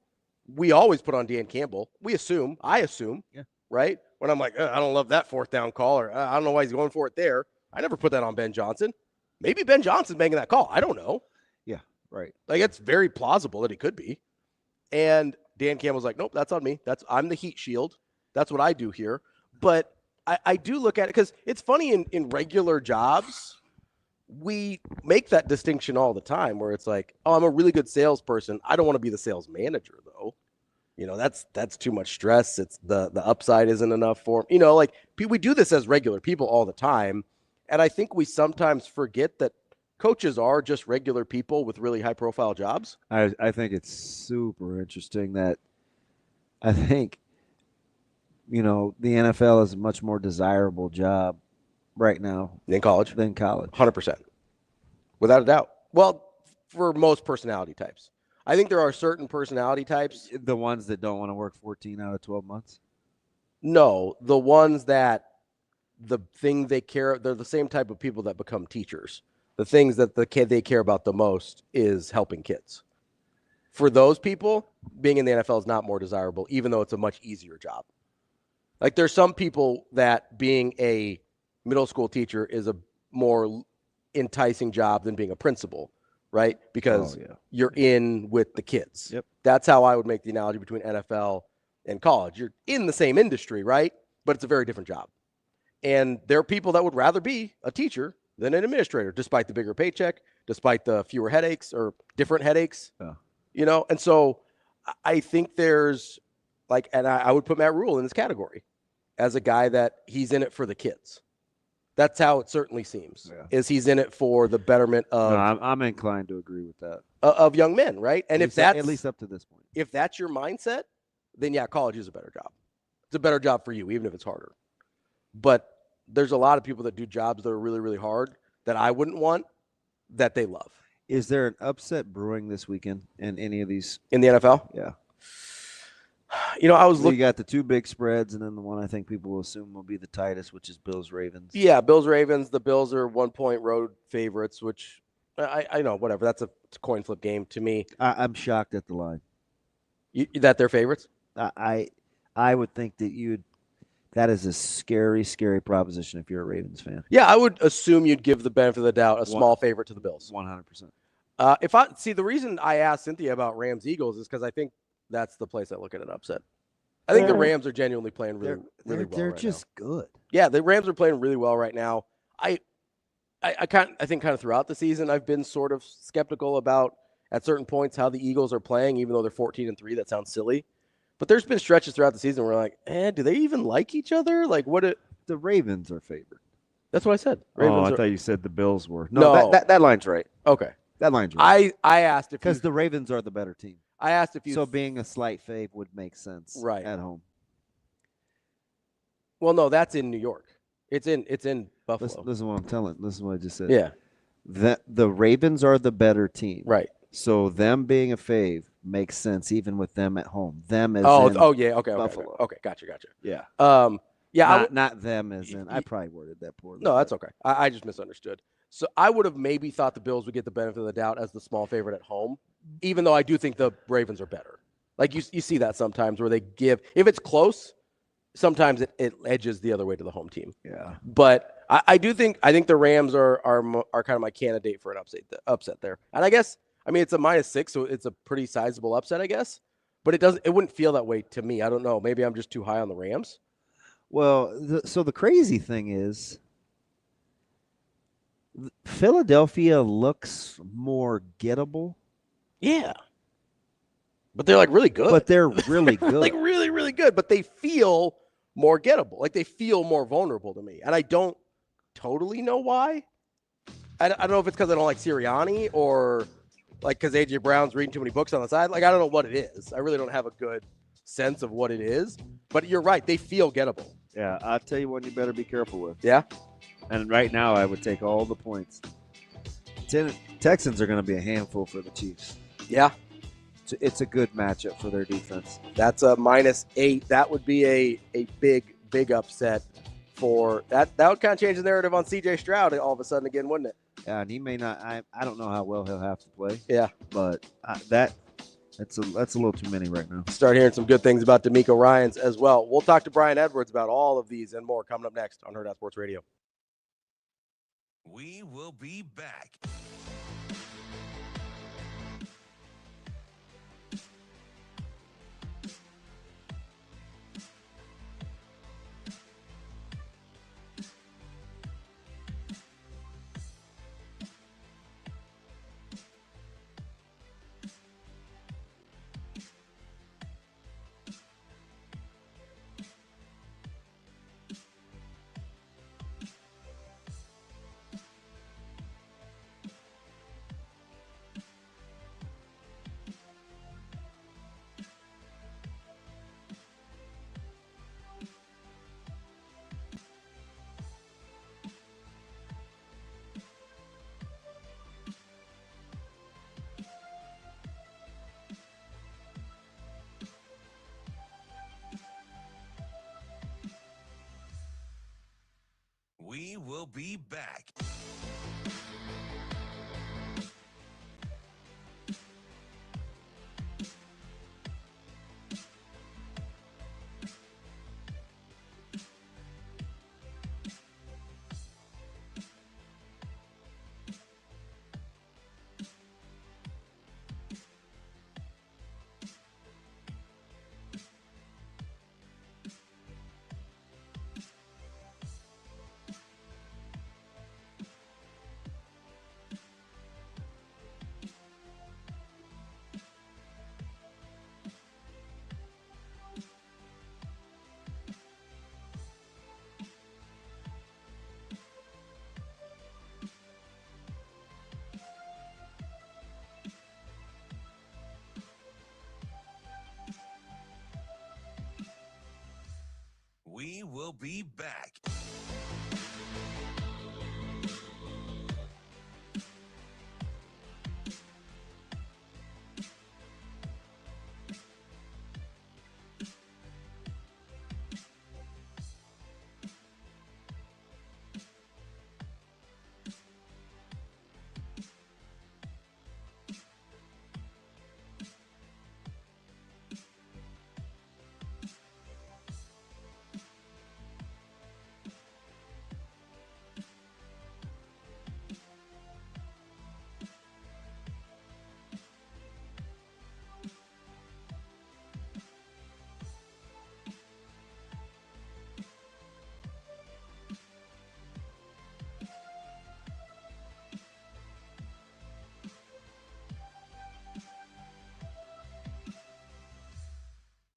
we always put on Dan Campbell. I assume, right? When I'm like, I don't love that fourth down call, or I don't know why he's going for it there. I never put that on Ben Johnson. Maybe Ben Johnson's making that call. I don't know. Yeah, right. It's very plausible that he could be. And Dan Campbell's like, nope, that's on me. I'm the heat shield. That's what I do here. But I do look at it because it's funny in regular jobs. We make that distinction all the time where it's like, oh, I'm a really good salesperson. I don't want to be the sales manager, though. That's too much stress. It's the upside isn't enough for him. We do this as regular people all the time. And I think we sometimes forget that coaches are just regular people with really high profile jobs. I think it's super interesting that I think, the NFL is a much more desirable job right now than college. 100%. Without a doubt. Well, for most personality types. I think there are certain personality types. The ones that don't want to work 14 out of 12 months? No, the ones that the thing they care, they're the same type of people that become teachers. The things that they care about the most is helping kids. For those people, being in the NFL is not more desirable, even though it's a much easier job. There's some people that being a middle school teacher is a more enticing job than being a principal, right? Because you're in with the kids. Yep. That's how I would make the analogy between NFL and college. You're in the same industry, right? But it's a very different job. And there are people that would rather be a teacher than an administrator, despite the bigger paycheck, despite the fewer headaches or different headaches, And so I think there's and I would put Matt Rule in this category as a guy that he's in it for the kids. That's how it certainly seems. Yeah. Is he's in it for the betterment of No, I'm inclined to agree with that. Of young men, right? And if that's at least up to this point, if that's your mindset, then yeah, college is a better job. It's a better job for you, even if it's harder. But there's a lot of people that do jobs that are really, really hard that I wouldn't want that they love. Is there an upset brewing this weekend in any of these? In the NFL? Yeah. I was looking. You got the two big spreads, and then the one I think people will assume will be the tightest, which is Bills-Ravens. Yeah, Bills-Ravens. The Bills are 1-point road favorites, which I know, whatever. It's a coin flip game to me. I'm shocked at the line. That they're favorites? I would think that that is a scary, scary proposition if you're a Ravens fan. Yeah, I would assume you'd give the benefit of the doubt a small favorite to the Bills. 100%. The reason I asked Cynthia about Rams-Eagles is because I think that's the place I look at an upset. I think the Rams are genuinely playing really well. They're right just now. good. Yeah, the Rams are playing really well right now. I think kind of throughout the season I've been sort of skeptical about at certain points how the Eagles are playing, even though they're 14-3. That sounds silly. But there's been stretches throughout the season where we're like, do they even like each other? Like, the Ravens are favored. That's what I said. I thought you said the Bills were. No. That line's right. Okay. That line's right. I asked if because the Ravens are the better team. I asked if you. So being a slight fave would make sense. Right. At home. Well, no, that's in New York. It's in Buffalo. Listen what I'm telling. Listen what I just said. Yeah. The Ravens are the better team. Right. So them being a fave makes sense even with them at home. Them as yeah, okay, Buffalo. Okay, gotcha. Yeah. Yeah. Not them as in. I probably worded that poorly. No, that's okay. I just misunderstood. So I would have maybe thought the Bills would get the benefit of the doubt as the small favorite at home, even though I do think the Ravens are better. Like you see that sometimes where they give – if it's close, sometimes it edges the other way to the home team. Yeah. But I think the Rams are kind of my candidate for an upset there. And I guess – I mean, it's a -6, so it's a pretty sizable upset, I guess. But it wouldn't feel that way to me. I don't know. Maybe I'm just too high on the Rams. Well, so the crazy thing is Philadelphia looks more gettable. Yeah. But they're like really good. But they're really good. Like really, really good. But they feel more gettable. Like they feel more vulnerable to me. And I don't totally know why. I don't know if it's because I don't like Sirianni or like because A.J. Brown's reading too many books on the side. Like I don't know what it is. I really don't have a good sense of what it is. But you're right. They feel gettable. Yeah, I'll tell you what you better be careful with. Yeah? And right now I would take all the points. Texans are going to be a handful for the Chiefs. Yeah. It's a good matchup for their defense. That's a -8. That would be a big upset for that. That would kind of change the narrative on C.J. Stroud all of a sudden again, wouldn't it? Yeah, and he may not. I don't know how well he'll have to play. Yeah, but that's a little too many right now. Start hearing some good things about D'Amico Ryans as well. We'll talk to Brian Edwards about all of these and more coming up next on Hurrdat Sports Radio. We will be back. We will be back. be back.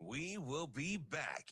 We will be back.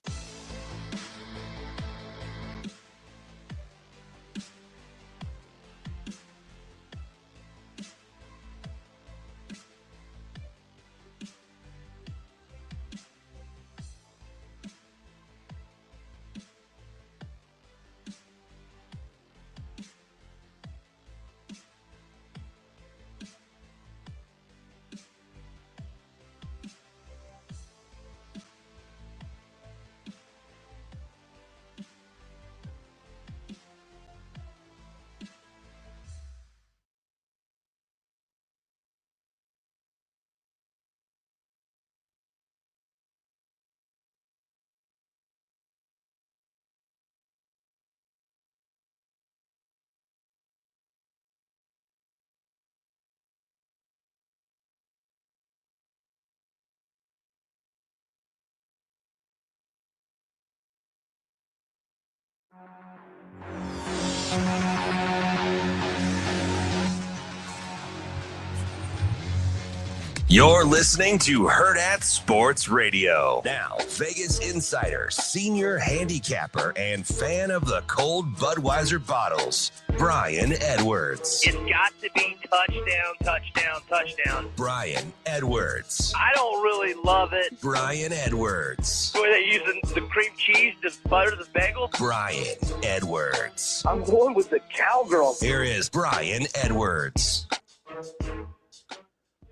You're listening to Hurrdat Sports Radio. Now, Vegas insider, senior handicapper, and fan of the cold Budweiser bottles, Brian Edwards. It's got to be touchdown, touchdown, touchdown. Brian Edwards. I don't really love it. Brian Edwards. Were they using the cream cheese to butter the bagel? Brian Edwards. I'm going with the cowgirl. Here is Brian Edwards.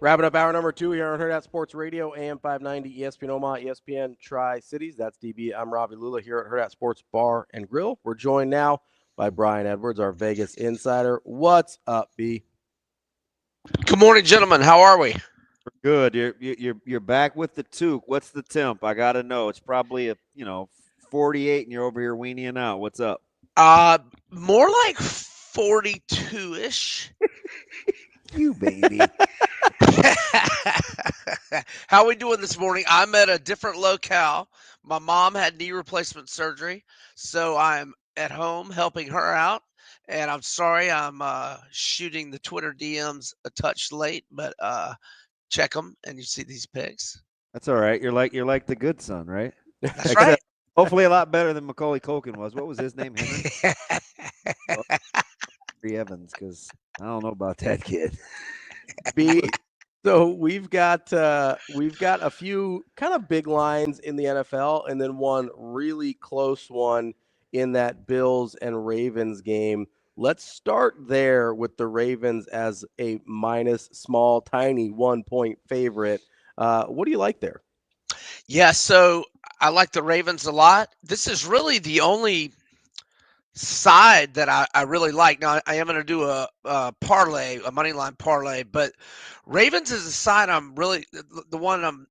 Wrapping up hour number 2 here on Hurrdat Sports Radio, AM 590, ESPN Omaha, ESPN Tri-Cities. That's DB. I'm Ravi Lulla here at Hurrdat Sports Bar and Grill. We're joined now by Brian Edwards, our Vegas insider. What's up, B? Good morning, gentlemen. How are we? Good. You're back with the toque. What's the temp? I gotta know. It's probably 48, and you're over here weenieing out. What's up? More like 42-ish. You baby. How are we doing this morning? I'm at a different locale. My mom had knee replacement surgery, so I'm at home helping her out. And I'm sorry I'm shooting the Twitter DMs a touch late, but check them and you see these pics. That's all right. You're like the good son, right? That's right. Hopefully a lot better than Macaulay Culkin was. What was his name? Henry Evans, because I don't know about that kid. B. So we've got a few kind of big lines in the NFL, and then one really close one in that Bills and Ravens game. Let's start there with the Ravens as a tiny 1-point favorite. What do you like there? Yeah, so I like the Ravens a lot. This is really the only side that I really like. Now, I am going to do a parlay, a money line parlay, but Ravens is a side I'm really the one I'm,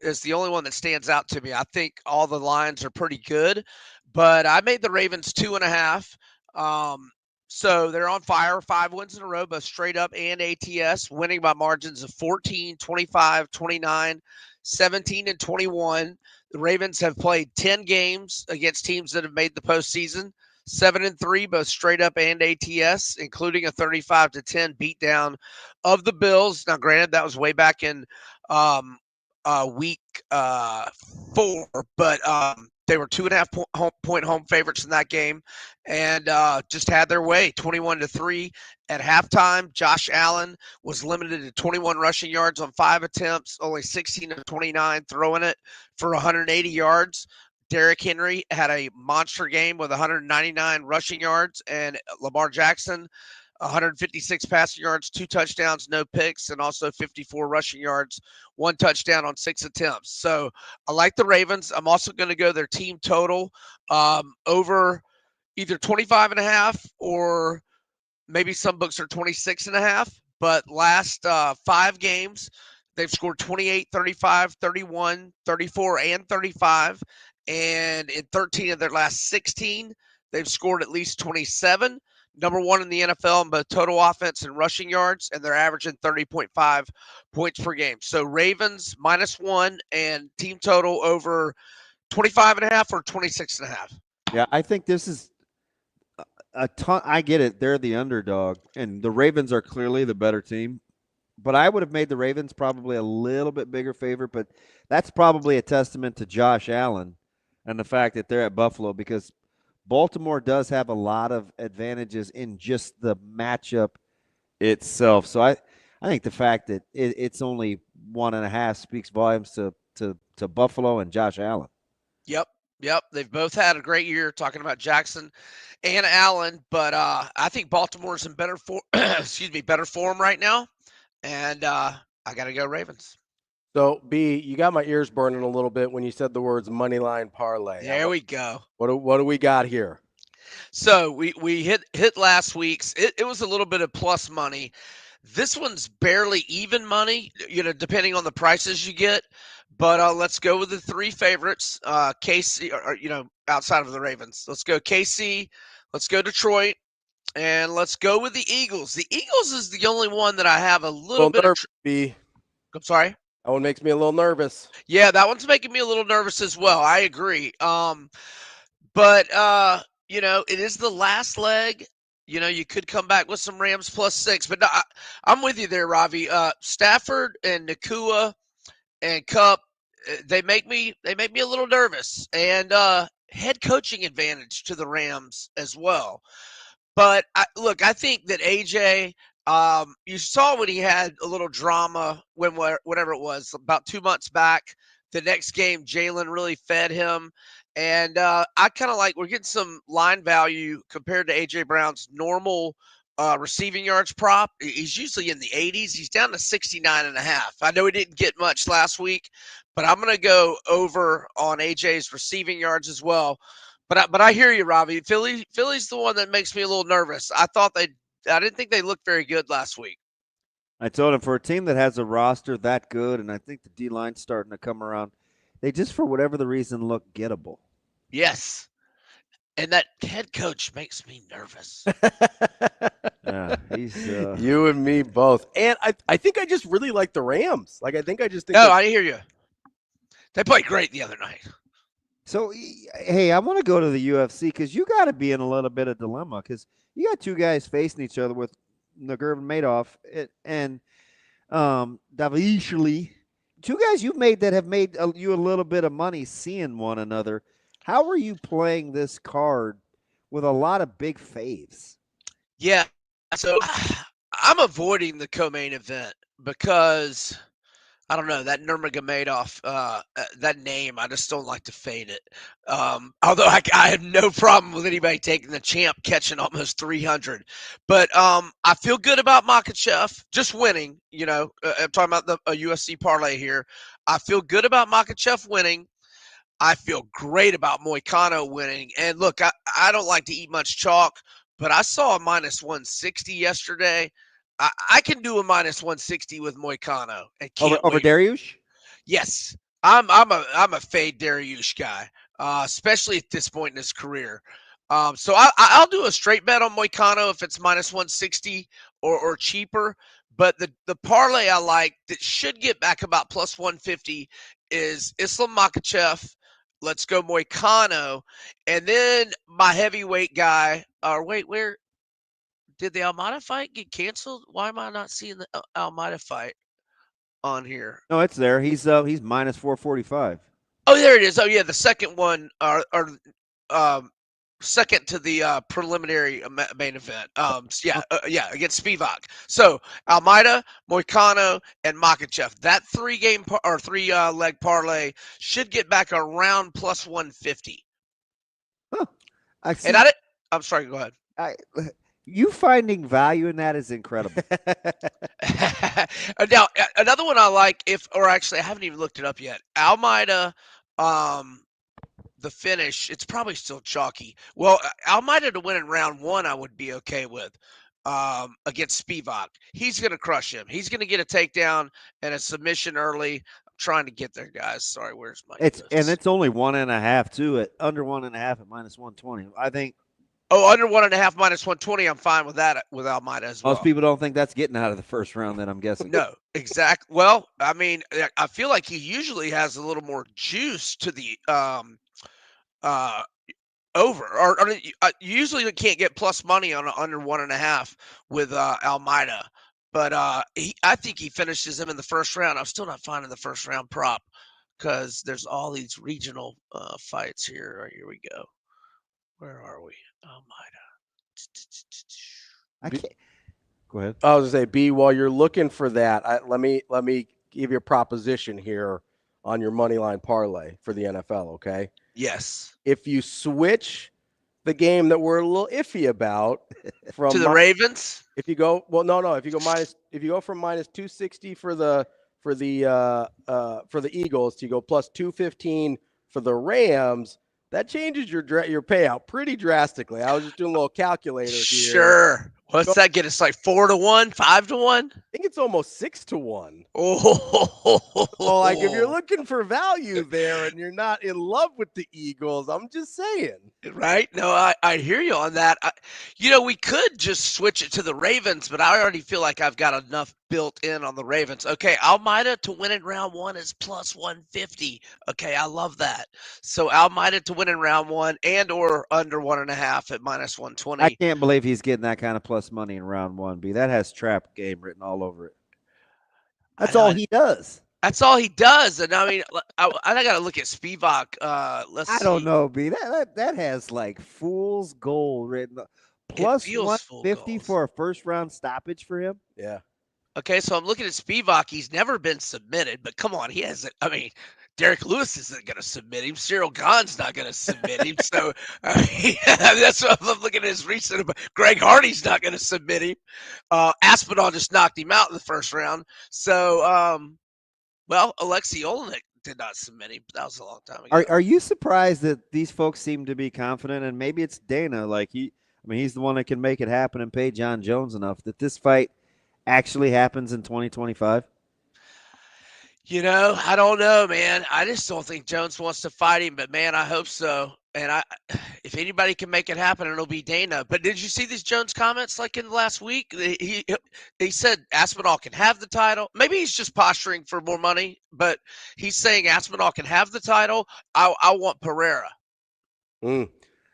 is the only one that stands out to me. I think all the lines are pretty good, but I made the Ravens 2.5. So they're on fire, 5 wins in a row, both straight up and ATS, winning by margins of 14, 25, 29, 17, and 21. The Ravens have played 10 games against teams that have made the postseason, 7-3, both straight up and ATS, including a 35-10 beatdown of the Bills. Now, granted, that was way back in week 4, but they were 2.5-point home favorites in that game and just had their way, 21-3 at halftime. Josh Allen was limited to 21 rushing yards on 5 attempts, only 16 of 29 throwing it for 180 yards. Derrick Henry had a monster game with 199 rushing yards, and Lamar Jackson, 156 passing yards, 2 touchdowns, no picks, and also 54 rushing yards, 1 touchdown on 6 attempts. So I like the Ravens. I'm also going to go their team total over either 25.5 or maybe some books are 26.5. But last 5 games, they've scored 28, 35, 31, 34, and 35. And in 13 of their last 16, they've scored at least 27. Number 1 in the NFL in both total offense and rushing yards, and they're averaging 30.5 points per game. So Ravens -1 and team total over 25.5 or 26.5. Yeah, I think this is a ton. I get it. They're the underdog, and the Ravens are clearly the better team. But I would have made the Ravens probably a little bit bigger favorite, but that's probably a testament to Josh Allen and the fact that they're at Buffalo, because Baltimore does have a lot of advantages in just the matchup itself. So I think the fact that it's only 1.5 speaks volumes to Buffalo and Josh Allen. Yep. They've both had a great year, talking about Jackson and Allen, but I think Baltimore's in better form right now, and I got to go Ravens. So, B, you got my ears burning a little bit when you said the words money line parlay. There we go. What do we got here? So we hit last week's. It was a little bit of plus money. This one's barely even money, depending on the prices you get. But let's go with the 3 favorites. KC, or outside of the Ravens. Let's go KC. Let's go Detroit. And let's go with the Eagles. The Eagles is the only one that I have a little bit of. B. I'm sorry? That one makes me a little nervous. Yeah, that one's making me a little nervous as well. I agree. But it is the last leg. You could come back with some Rams +6. But no, I'm with you there, Ravi. Stafford and Nakua and Kupp, they make me a little nervous. And head coaching advantage to the Rams as well. But I think that AJ, you saw when he had a little drama whenever it was, about 2 months back. The next game, Jalen really fed him. And I kind of we're getting some line value compared to A.J. Brown's normal receiving yards prop. He's usually in the 80s. He's down to 69.5. I know he didn't get much last week, but I'm going to go over on A.J.'s receiving yards as well. But I hear you, Ravi. Philly's the one that makes me a little nervous. I didn't think they looked very good last week. I told him, for a team that has a roster that good, and I think the D-line's starting to come around, they just, for whatever the reason, look gettable. Yes. And that head coach makes me nervous. Yeah, he's you and me both. And I think I just really like the Rams. I think I hear you. They played great the other night. So, hey, I want to go to the UFC because you got to be in a little bit of dilemma, because you got 2 guys facing each other with Nurmagomedov and Davishli. 2 guys that have made you a little bit of money seeing one another. How are you playing this card with a lot of big faves? Yeah, so I'm avoiding the co-main event because I don't know, that Nurmagomedov, that name, I just don't like to fade it. Although I have no problem with anybody taking the champ catching almost 300. But I feel good about Makhachev just winning. I'm talking about a UFC parlay here. I feel good about Makhachev winning. I feel great about Moicano winning. And look, I don't like to eat much chalk, but I saw a -160 yesterday. I can do a -160 with Moicano. Over Dariush? Yes, I'm a fade Dariush guy, especially at this point in his career. So I'll do a straight bet on Moicano if it's -160 or cheaper. But the parlay I like that should get back about +150 is Islam Makhachev. Let's go Moicano, and then my heavyweight guy. Where? Did the Almeida fight get canceled? Why am I not seeing the Almeida fight on here? No, it's there. He's -445. Oh, there it is. Oh, yeah, the second one, second to the preliminary main event. Against Spivak. So Almeida, Moicano, and Makachev. That three-leg parlay should get back around plus 150. I'm sorry. Go ahead. You finding value in that is incredible. Now, another one I like, I haven't even looked it up yet. Almeida, the finish, it's probably still chalky. Well, Almeida to win in round 1, I would be okay with against Spivak. He's going to crush him. He's going to get a takedown and a submission early. I'm trying to get there, guys. Sorry, where's my? It's only 1.5 too. At under 1.5 at minus 120. I think. Oh, under 1.5 minus 120. I'm fine with that with Almeida as well. Most people don't think that's getting out of the first round. Then I'm guessing. No, exactly. Well, I mean, I feel like he usually has a little more juice to the over, or you usually can't get plus money on under 1.5 with Almeida, but I think he finishes him in the first round. I'm still not finding the first round prop because there's all these regional fights here. Right, here we go. Where are we? Almeida. I can't. Go ahead. I was gonna say, B, while you're looking for that, let me give you a proposition here on your money line parlay for the NFL. Okay. Yes. If you switch the game that we're a little iffy about from to the Ravens, if you go if you go from minus 260 for the Eagles to go plus 215 for the Rams, that changes your payout pretty drastically. I was just doing a little calculator here. Sure. What's that get us, like 4-1, 5-1? I think it's almost 6-1. Oh, well, like if you're looking for value there and you're not in love with the Eagles, I'm just saying. Right? No, I hear you on that. We could just switch it to the Ravens, but I already feel like I've got enough built in on the Ravens. Okay, Almeida to win in round 1 is plus 150. Okay, I love that. So Almeida to win in round 1 and or under 1.5 at minus 120. I can't believe he's getting that kind of plus money in round 1, B. That has trap game written all over it. That's all he does. That's all he does. And I mean, I got to look at Spivak. Let's see. I don't know, B. That has like fool's gold written. Plus 150 for a first round stoppage for him. Yeah. Okay, so I'm looking at Spivak. He's never been submitted, but come on, he hasn't. I mean, Derek Lewis isn't going to submit him. Cyril Gahn's not going to submit him. So that's what I'm looking at his recent. Greg Hardy's not going to submit him. Aspinall just knocked him out in the first round. So, Alexei Olenek did not submit him. That was a long time ago. Are you surprised that these folks seem to be confident? And maybe it's Dana. He's the one that can make it happen and pay John Jones enough that this fight actually happens in 2025. I don't know, man. I just don't think Jones wants to fight him, but man, I hope so. And if anybody can make it happen, it'll be Dana. But did you see these Jones comments like in the last week? He said Aspinall can have the title. Maybe he's just posturing for more money, but he's saying Aspinall can have the title. I want Pereira.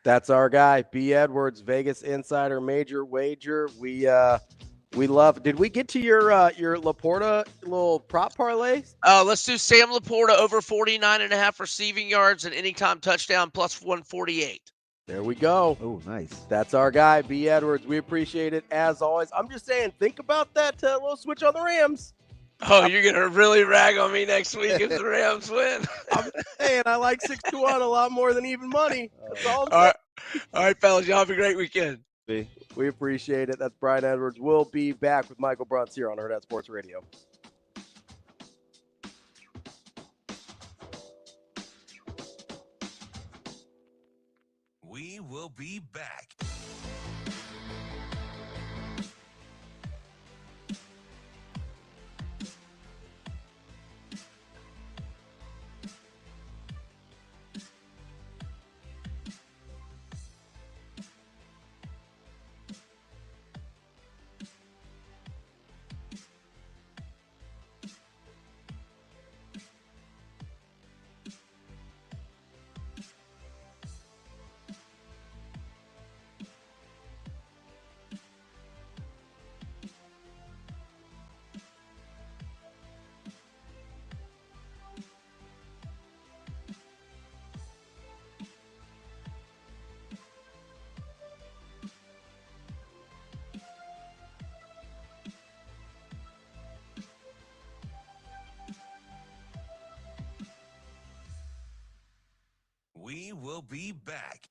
That's our guy, B. Edwards, Vegas Insider Major Wager. We love. Did we get to your Laporta little prop parlays? Let's do Sam Laporta over 49.5 receiving yards and anytime touchdown plus 148. There we go. Oh, nice. That's our guy, B. Edwards. We appreciate it as always. I'm just saying, think about that little switch on the Rams. Oh, you're gonna really rag on me next week if the Rams win. I'm just saying, I like 6-1 a lot more than even money. That's all. All right, fellas. Y'all have a great weekend. We appreciate it. That's Brian Edwards. We'll be back with Michael Bruntz here on Hurrdat Sports Radio. We will be back. will be back.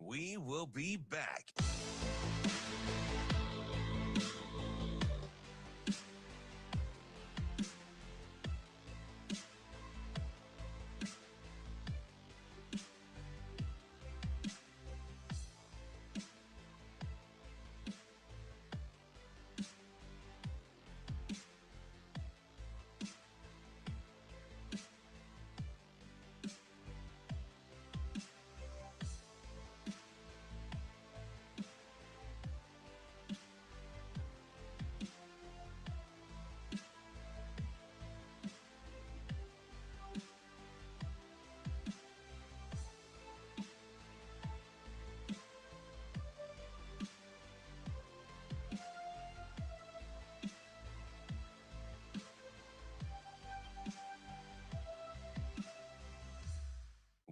We will be back.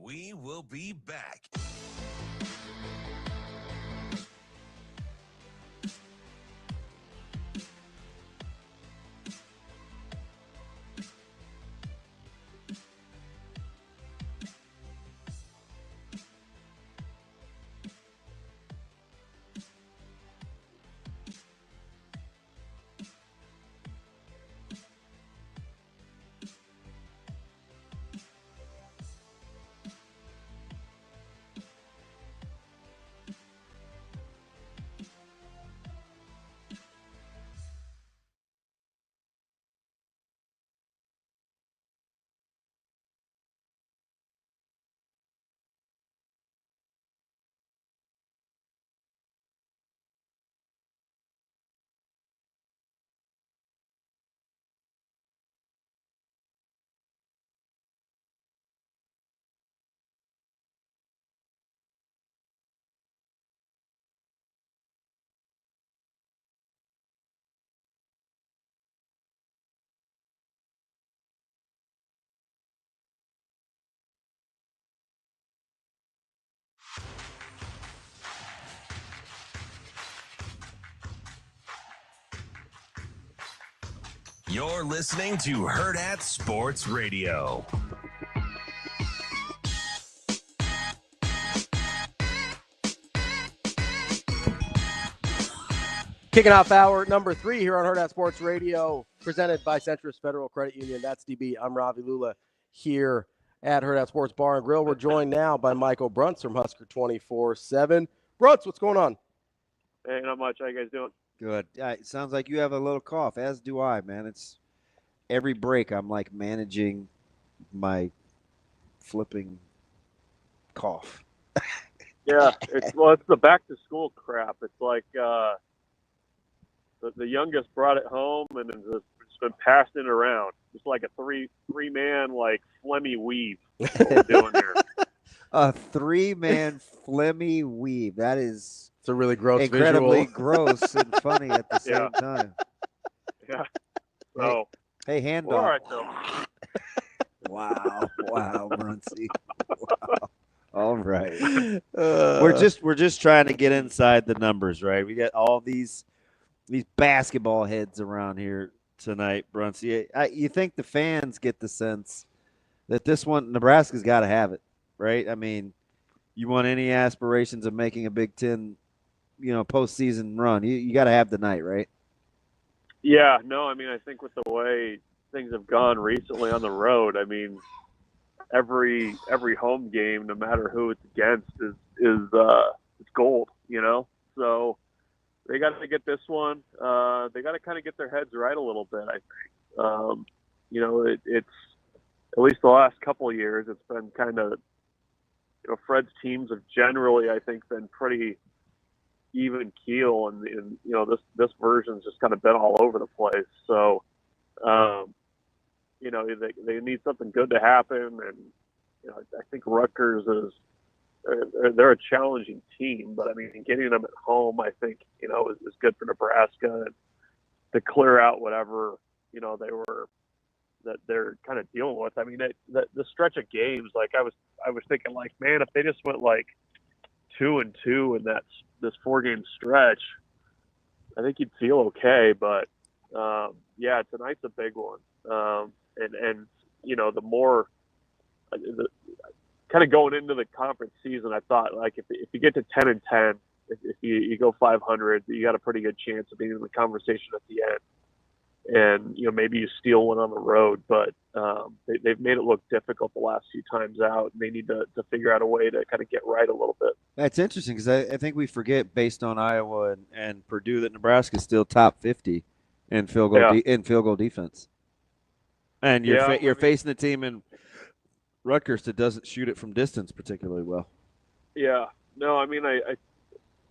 We will be back. You're listening to Hurrdat Sports Radio. Kicking off hour number 3 here on Hurrdat Sports Radio, presented by Centris Federal Credit Union. That's DB. I'm Ravi Lulla here at Hurrdat Sports Bar and Grill. We're joined now by Michael Bruntz from Husker 24/7. Bruntz, what's going on? Hey, not much. How you guys doing? Good. It sounds like you have a little cough, as do I, man. It's every break I'm like managing my flipping cough. Yeah, it's the back to school crap. It's like the youngest brought it home and it's been passing it around. It's like a three man like phlegmy weave. What we're doing here. A 3-man phlegmy weave. That is. It's a really gross incredibly visual. gross and funny at the same time. Yeah. So, hey, hand all off. right, though. Wow, Bruntzy. Wow. All right. We're just trying to get inside the numbers, right? We got all these basketball heads around here tonight, Bruntzy. You think the fans get the sense that this one, Nebraska's got to have it, right? I mean, you want any aspirations of making a Big Ten, postseason run, you got to have the night, right? Yeah, no, I mean, I think with the way things have gone recently on the road, I mean, every home game, no matter who it's against, is gold, So they got got to get this one. They got to kind of get their heads right a little bit, I think. It's at least the last couple of years, it's been kind of, Fred's teams have generally, I think, been pretty even keel, and this version's just kind of been all over the place. So, they need something good to happen, and I think Rutgers they're a challenging team, but I mean, getting them at home, I think is good for Nebraska, and to clear out whatever that they're kind of dealing with. I mean, the stretch of games, like I was thinking, like, man, if they just went like 2-2 in this 4-game stretch, I think you'd feel okay. But tonight's a big one, and the more kind of going into the conference season, I thought, like, if you get to 10-10, if you go 500, you got a pretty good chance of being in the conversation at the end. And maybe you steal one on the road, but they've made it look difficult the last few times out, and they need to figure out a way to kind of get right a little bit. That's interesting, because I think we forget, based on Iowa and Purdue, that Nebraska's still top 50 in field goal defense. And you're facing a team in Rutgers that doesn't shoot it from distance particularly well. Yeah, no, I mean,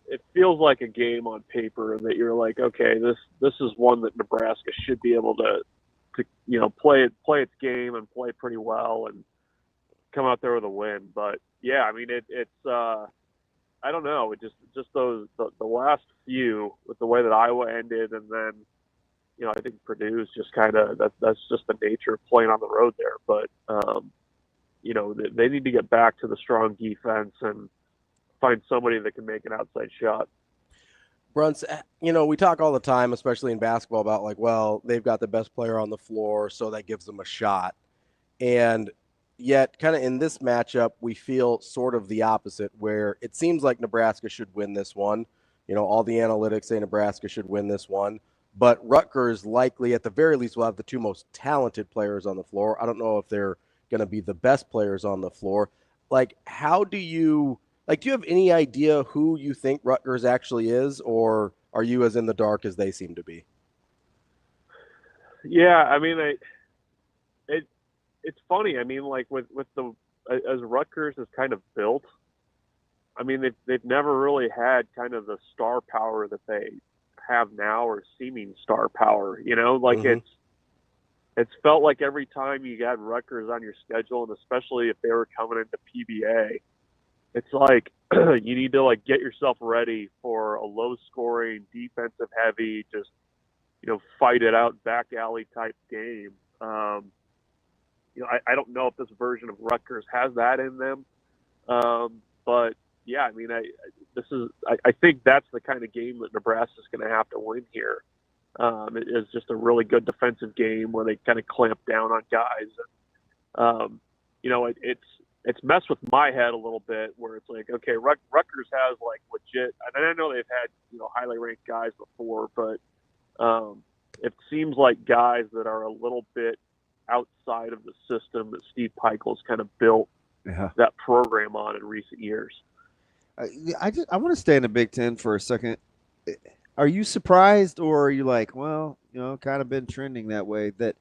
it feels like a game on paper that you're like, okay, this is one that Nebraska should be able to play its game and play pretty well and come out there with a win. But yeah, I mean, it's I don't know, it just those the last few, with the way that Iowa ended, and then I think Purdue's just kind of that's just the nature of playing on the road there. But they need to get back to the strong defense and find somebody that can make an outside shot. Bruntz, we talk all the time, especially in basketball, about like, well, they've got the best player on the floor, so that gives them a shot. And yet, kind of in this matchup, we feel sort of the opposite, where it seems like Nebraska should win this one. All the analytics say Nebraska should win this one. But Rutgers likely, at the very least, will have the two most talented players on the floor. I don't know if they're going to be the best players on the floor. Like, do you have any idea who you think Rutgers actually is, or are you as in the dark as they seem to be? Yeah, I mean, it's funny. I mean, like with as Rutgers is kind of built, I mean, they've never really had kind of the star power that they have now, or seeming star power. It's felt like every time you got Rutgers on your schedule, and especially if they were coming into PBA, it's like you need to get yourself ready for a low-scoring, defensive-heavy, just fight it out, back alley type game. I don't know if this version of Rutgers has that in them, but yeah, I mean, I think that's the kind of game that Nebraska's going to have to win here. It is just a really good defensive game where they kind of clamp down on guys. And, it's messed with my head a little bit, where it's like, okay, Rutgers has legit, and I know they've had highly ranked guys before, but it seems like guys that are a little bit outside of the system that Steve Pikiell's kind of built that program on in recent years. I want to stay in the Big Ten for a second. Are you surprised, or are you like, well, kind of been trending that way, that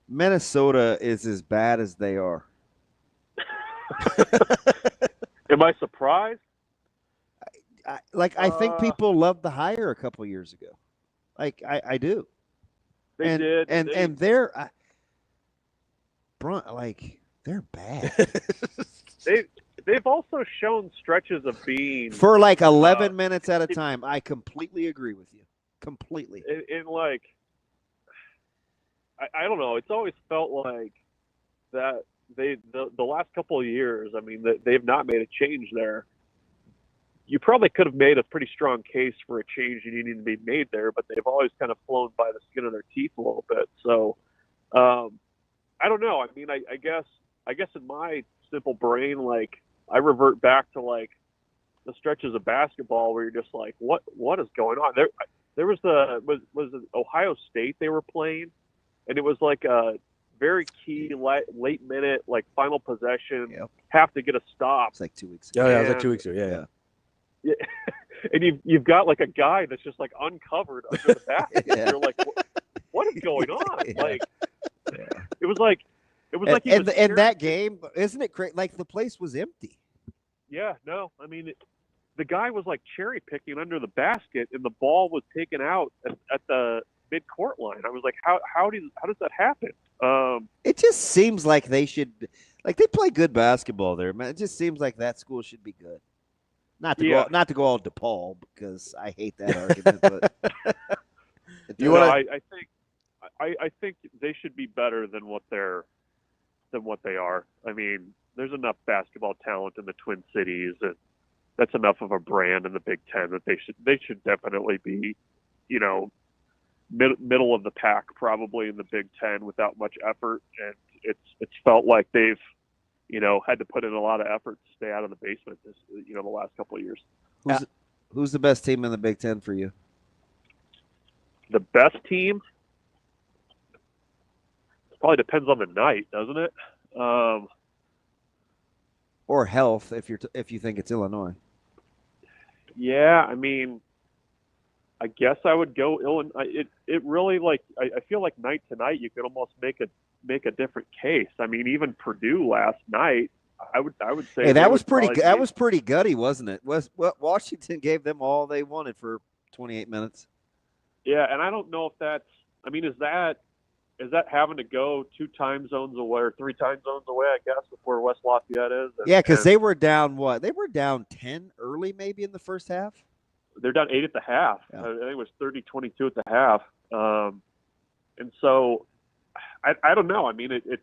Minnesota is as bad as they are? Am I surprised? I think people loved the hire a couple years ago. I do. They did. And they're they're bad. They've also shown stretches of being for 11 minutes at a time. I completely agree with you. Completely. I don't know. It's always felt like that the last couple of years, I mean, they've not made a change there. You probably could have made a pretty strong case for a change needing to be made there, but they've always kind of flown by the skin of their teeth a little bit. So I don't know. I mean, I guess in my simple brain, I revert back to the stretches of basketball where you're just like, what is going on? There was it Ohio State they were playing, and it was a very key late minute, final possession, have to get a stop. It's 2 weeks ago. Oh, yeah, it was 2 weeks ago. Yeah. and you've got like a guy that's just like uncovered under the basket. Yeah. You're like, what is going on? Yeah. Like, Yeah. it was like he was in that game, isn't it crazy? Like the place was empty. Yeah, no, I mean, the guy was like cherry picking under the basket, and the ball was taken out at the mid-court line. I was like, how does that happen? It just seems like they should, like they play good basketball there, man. It just seems like that school should be good. Not to go all DePaul, because I hate that argument. But I think they should be better than what they are. I mean, there's enough basketball talent in the Twin Cities, and that's enough of a brand in the Big Ten that they should definitely be, middle of the pack, probably in the Big Ten without much effort. And it's felt like they've, had to put in a lot of effort to stay out of the basement the last couple of years. Who's the best team in the Big Ten for you? The best team? It probably depends on the night, doesn't it? Or health, if you think it's Illinois. Yeah, I mean, I guess I would go Illinois. It really, like, I feel like night to night you could almost make a different case. I mean, even Purdue last night, I would say. Hey, that was pretty gutty, wasn't it? Washington gave them all they wanted for 28 minutes. Yeah, and I don't know if that's. I mean, is that having to go 2 time zones away or 3 time zones away, I guess, with where West Lafayette is? Yeah, because they were down what? They were down 10 early maybe in the first half? They're down 8 at the half. Yeah. I think it was 30-22 at the half. And so I don't know. I mean, it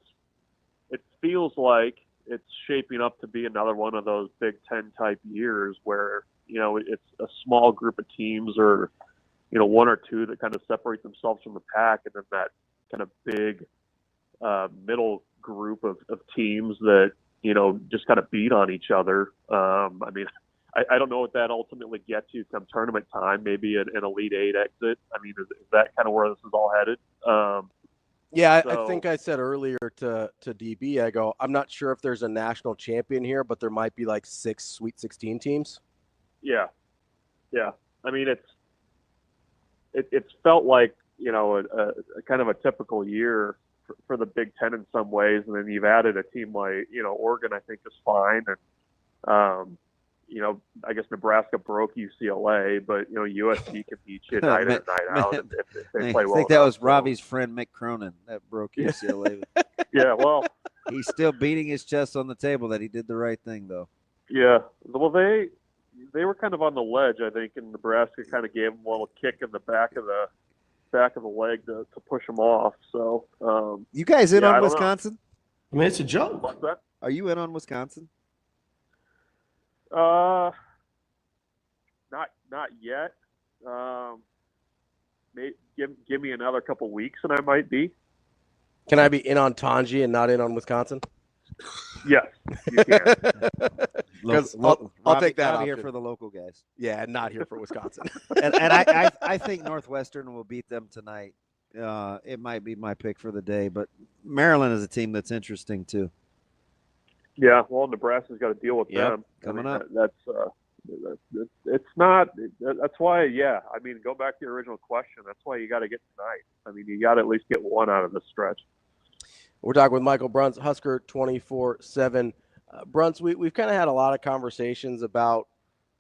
feels like it's shaping up to be another one of those Big Ten type years where, it's a small group of teams or, 1 or 2 that kind of separate themselves from the pack, and then that kind of big middle group of teams that, just kind of beat on each other. I mean, I don't know what that ultimately gets you come tournament time, maybe an Elite Eight exit. I mean, is that kind of where this is all headed? I think I said earlier to DB, I go, I'm not sure if there's a national champion here, but there might be like 6 Sweet 16 teams. Yeah. Yeah. I mean, it's felt like, a kind of a typical year for the Big Ten in some ways. And then you've added a team like, Oregon, I think is fine. And, I guess Nebraska broke UCLA, but, USC can beat you night in and night out if they play well. I think that was Ravi's friend Mick Cronin that broke UCLA. Yeah, well. He's still beating his chest on the table that he did the right thing, though. Yeah. Well, they were kind of on the ledge, I think, and Nebraska kind of gave them a little kick in the back of the leg to push them off. So, you guys in on Wisconsin? I mean, it's a joke. What's that? Are you in on Wisconsin? Not yet. Give me another couple weeks, and I might be. Can I be in on Tanji and not in on Wisconsin? Yes, you can. Because I'll take that here for the local guys. Yeah, not here for Wisconsin. and I think Northwestern will beat them tonight. It might be my pick for the day, but Maryland is a team that's interesting too. Yeah, well, Nebraska's got to deal with them coming up. It's not. That's why. Yeah, I mean, go back to your original question. That's why you got to get tonight. I mean, you got to at least get one out of this stretch. We're talking with Michael Bruntz, Husker 24/7. Bruntz, we've kind of had a lot of conversations about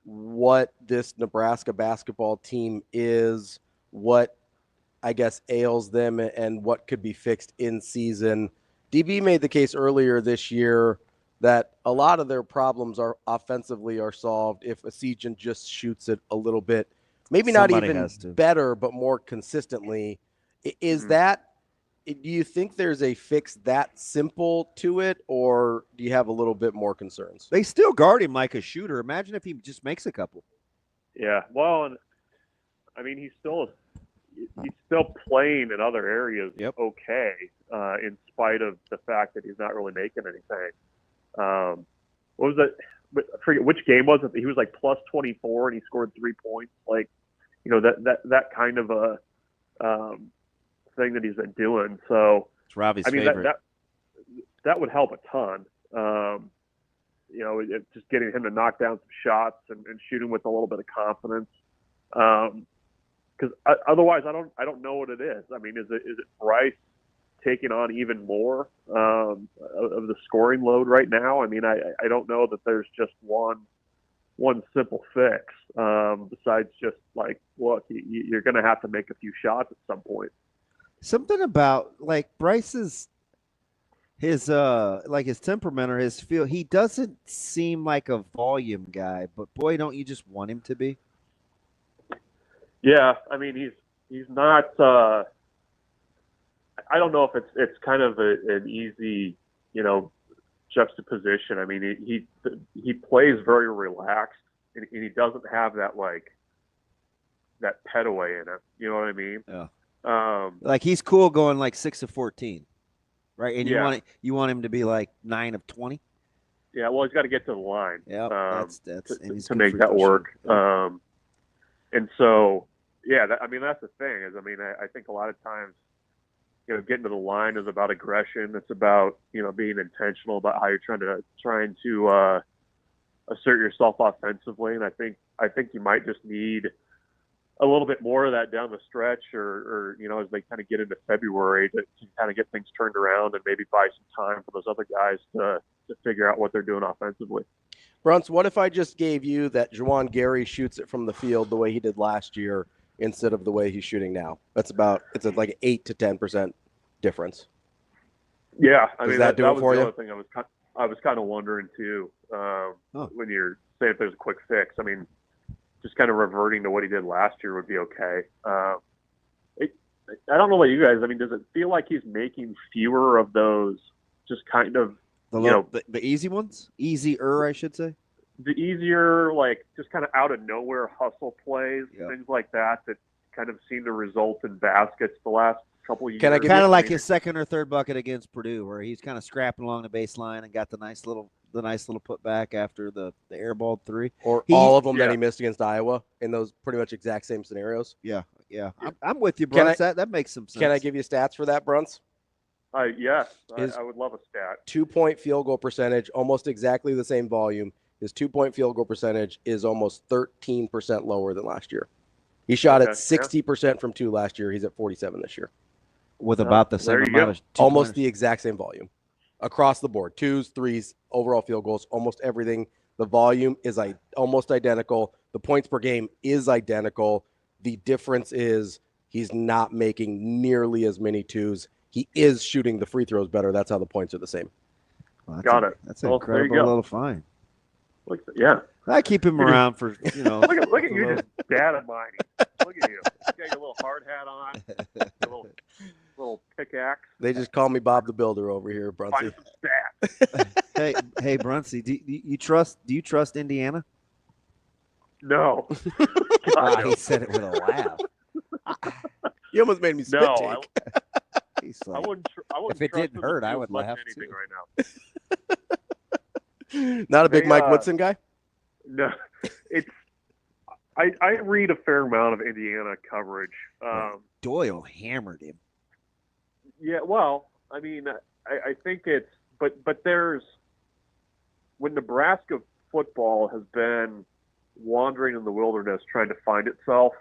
what this Nebraska basketball team is, what I guess ails them, and what could be fixed in season. DB made the case earlier this year that a lot of their problems are offensively are solved if Esijan just shoots it a little bit, maybe not even better, but more consistently. Is that? Do you think there's a fix that simple to it, or do you have a little bit more concerns? They still guard him like a shooter. Imagine if he just makes a couple. Yeah, well, and I mean, he's still playing in other areas okay, in spite of the fact that he's not really making anything. What was it? I forget which game was it. He was like plus 24 and he scored 3 points. Like, that kind of a thing that he's been doing. So it's Ravi's favorite. That would help a ton. just getting him to knock down some shots and shoot him with a little bit of confidence. Because otherwise, I don't know what it is. I mean, is it Bryce taking on even more of the scoring load right now? I mean, I don't know that there's just one simple fix besides just like, look, you're going to have to make a few shots at some point. Something about like Bryce's his temperament or his feel. He doesn't seem like a volume guy, but boy, don't you just want him to be? Yeah, I mean, he's not. I don't know if it's kind of an easy, juxtaposition. I mean, he plays very relaxed, and he doesn't have that that pet away in him. You know what I mean? Yeah. Like he's cool going like 6 of 14, right? And you want him to be like 9 of 20. Yeah, well, he's got to get to the line. Yeah, that's to make that work. Sure. And so, yeah, that's the thing. I think a lot of times, getting to the line is about aggression. It's about being intentional about how you're trying to assert yourself offensively. And I think you might just need a little bit more of that down the stretch, or as they kind of get into February to kind of get things turned around and maybe buy some time for those other guys to figure out what they're doing offensively. Bruntz, what if I just gave you that Juwan Gary shoots it from the field the way he did last year instead of the way he's shooting now? It's like an 8 to 10% difference. Yeah, I mean that was for the you? other thing I was kind of wondering too. When you're saying if there's a quick fix, I mean, just kind of reverting to what he did last year would be okay. I don't know about you guys. I mean, does it feel like he's making fewer of those just kind of the easy ones? Easier, I should say. The easier, like just kind of out of nowhere hustle plays, things like that kind of seem to result in baskets the last couple of years. Kind of like his second or third bucket against Purdue, where he's kind of scrapping along the baseline and got the nice little putback after the airball three. Or all of them that he missed against Iowa in those pretty much exact same scenarios. Yeah. I'm with you, Bruntz. That makes some sense. Can I give you stats for that, Bruntz? Yes, I would love a stat. 2-point field goal percentage, almost exactly the same volume. His 2-point field goal percentage is almost 13% lower than last year. He shot at 60% from 2 last year. He's at 47 this year. With about the same amount of almost the exact same volume across the board. 2s, 3s, overall field goals, almost everything. The volume is almost identical. The points per game is identical. The difference is he's not making nearly as many 2s. He is shooting the free throws better. That's how the points are the same. Well, that's an incredible little find. Yeah. I keep him around for, look at you just data mining. Look at you. You got your little hard hat on, your little pickaxe. They just call me Bob the Builder over here, Bruntsy. Find some stats. hey, Bruntsy, do you trust Indiana? No. He said it with a laugh. You almost made me spit take. I wouldn't if it didn't hurt, I would laugh anything too. right now. Not a big Mike Woodson guy? No. I read a fair amount of Indiana coverage. Doyle hammered him. Yeah, well, I mean, I think it's but there's when Nebraska football has been wandering in the wilderness trying to find itself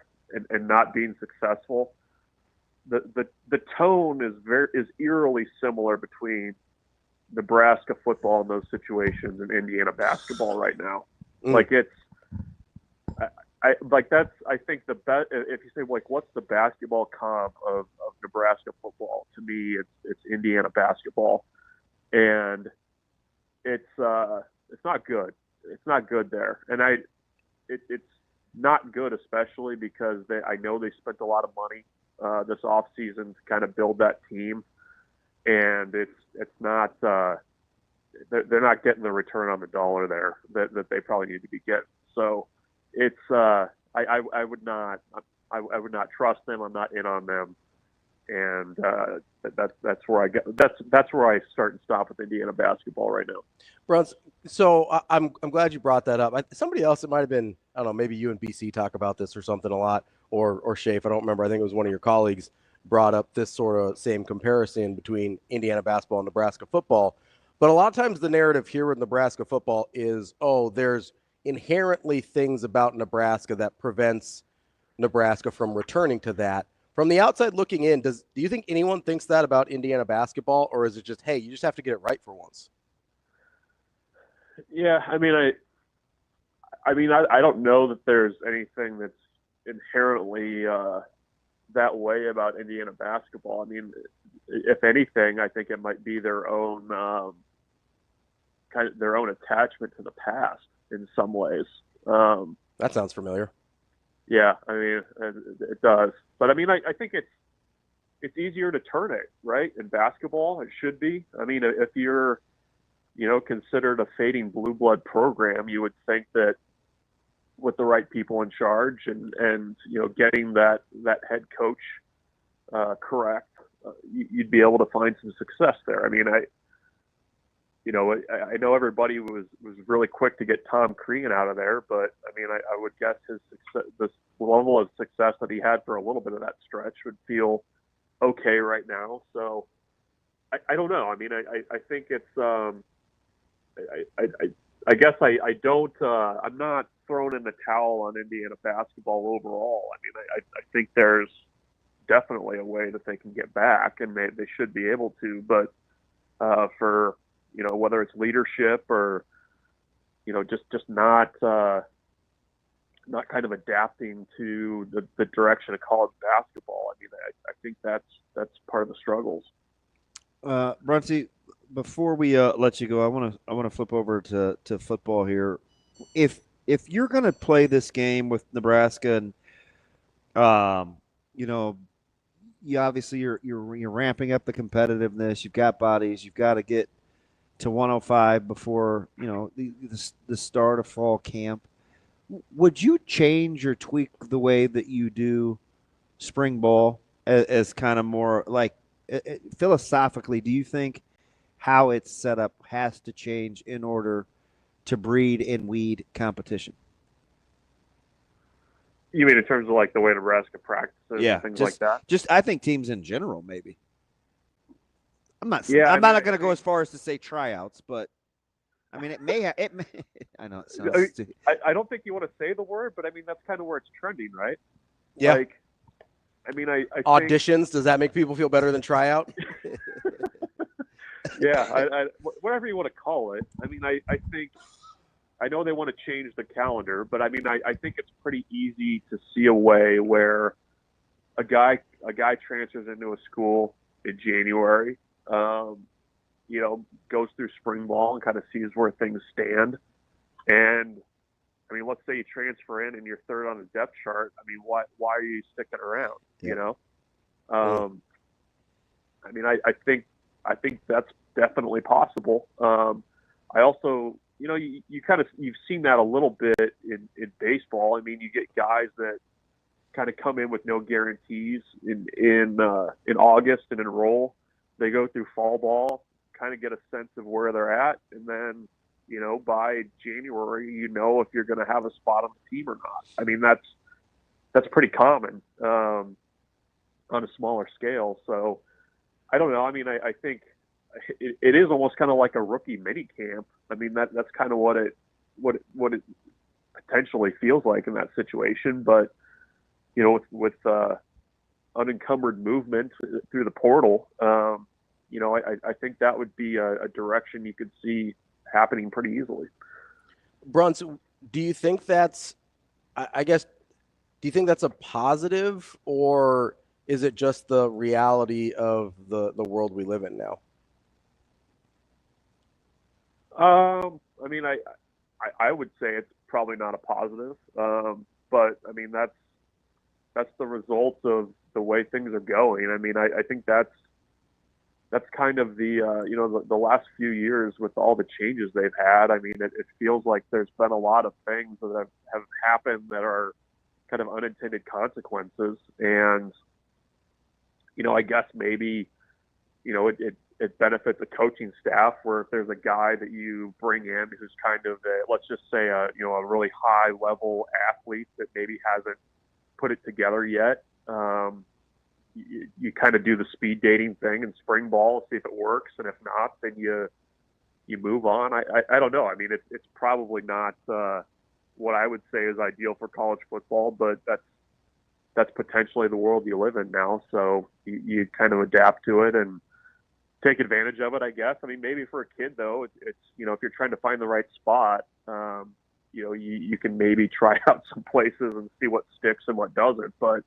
and not being successful, the tone is eerily similar between Nebraska football in those situations and Indiana basketball right now. Like it's I think the best, if you say like what's the basketball comp of Nebraska football, to me it's Indiana basketball, and it's not good. It's not good there, and it's not good especially because I know they spent a lot of money this offseason to kind of build that team, and it's not they're not getting the return on the dollar there that they probably need to be getting. So it's I would not trust them. I'm not in on them, and that's where I get that's where I start and stop with Indiana basketball right now. Bruntz, so I'm glad you brought that up. Somebody else, it might have been, I don't know, maybe you and BC talk about this or something a lot, or Shafe, I don't remember. I think it was one of your colleagues brought up this sort of same comparison between Indiana basketball and Nebraska football. But a lot of times the narrative here with Nebraska football is, oh, there's inherently things about Nebraska that prevents Nebraska from returning to that. From the outside looking in, do you think anyone thinks that about Indiana basketball, or is it just, hey, you just have to get it right for once? Yeah, I don't know that there's anything that's inherently that way about Indiana basketball. I mean, if anything, I think it might be their own their own attachment to the past in some ways. That sounds familiar. Yeah, I mean, it does. But I mean, I think it's easier to turn it, right? In basketball, it should be. I mean, if you're, considered a fading blue blood program, you would think that with the right people in charge and getting that head coach correct, you'd be able to find some success there. I mean, I know everybody was really quick to get Tom Crean out of there, but I mean, I would guess his success, this level of success that he had for a little bit of that stretch would feel okay right now. So I don't know. I mean, I think it's I guess I don't. I'm not throwing in the towel on Indiana basketball overall. I mean, I think there's definitely a way that they can get back, and they should be able to. But for whether it's leadership or just not kind of adapting to the direction of college basketball. I mean, I think that's part of the struggles. Bruntz, before we let you go, I want to flip over to football here. If you're going to play this game with Nebraska, and you obviously you're ramping up the competitiveness. You've got bodies. You've got to get to 105 before the start of fall camp. Would you change or tweak the way that you do spring ball as kind of more like philosophically? Do you think how it's set up has to change in order to breed and weed competition? You mean in terms of like the way Nebraska practices and things like that? Just I think teams in general, maybe. I'm not going to go as far as to say tryouts, but I mean, it may. I know it sounds stupid. I don't think you want to say the word, but I mean that's kind of where it's trending, right? Yeah. Like, I mean, I auditions. Does that make people feel better than tryout? Yeah, whatever you want to call it. I mean, I think I know they want to change the calendar, but I mean, I think it's pretty easy to see a way where a guy transfers into a school in January, goes through spring ball and kind of sees where things stand. And I mean, let's say you transfer in and you're third on the depth chart. I mean, why are you sticking around? Yeah. I mean, I think that's definitely possible. I also, you've seen that a little bit in baseball. I mean, you get guys that kind of come in with no guarantees in August and enroll. They go through fall ball, kind of get a sense of where they're at, and then by January, if you're going to have a spot on the team or not. I mean, that's pretty common on a smaller scale. So I don't know. I mean, I think it is almost kind of like a rookie mini camp. I mean, that's kind of what it potentially feels like in that situation. But with unencumbered movement through the portal, I think that would be a direction you could see happening pretty easily. Bruntz, do you think that's, do you think that's a positive, or is it just the reality of the world we live in now? I mean, I would say it's probably not a positive, but I mean, that's the result of the way things are going. I mean, I think that's kind of the the last few years with all the changes they've had. I mean, it feels like there's been a lot of things that have happened that are kind of unintended consequences. And, I guess maybe, it benefits the coaching staff where if there's a guy that you bring in who's kind of let's just say a really high level athlete that maybe hasn't put it together yet. You kind of do the speed dating thing in spring ball, see if it works, and if not, then you you move on. I don't know. I mean, it's probably not what I would say is ideal for college football, but that's potentially the world you live in now. So you kind of adapt to it and take advantage of it, I guess. I mean, maybe for a kid though, it's you know, if you're trying to find the right spot, you know, you can maybe try out some places and see what sticks and what doesn't. But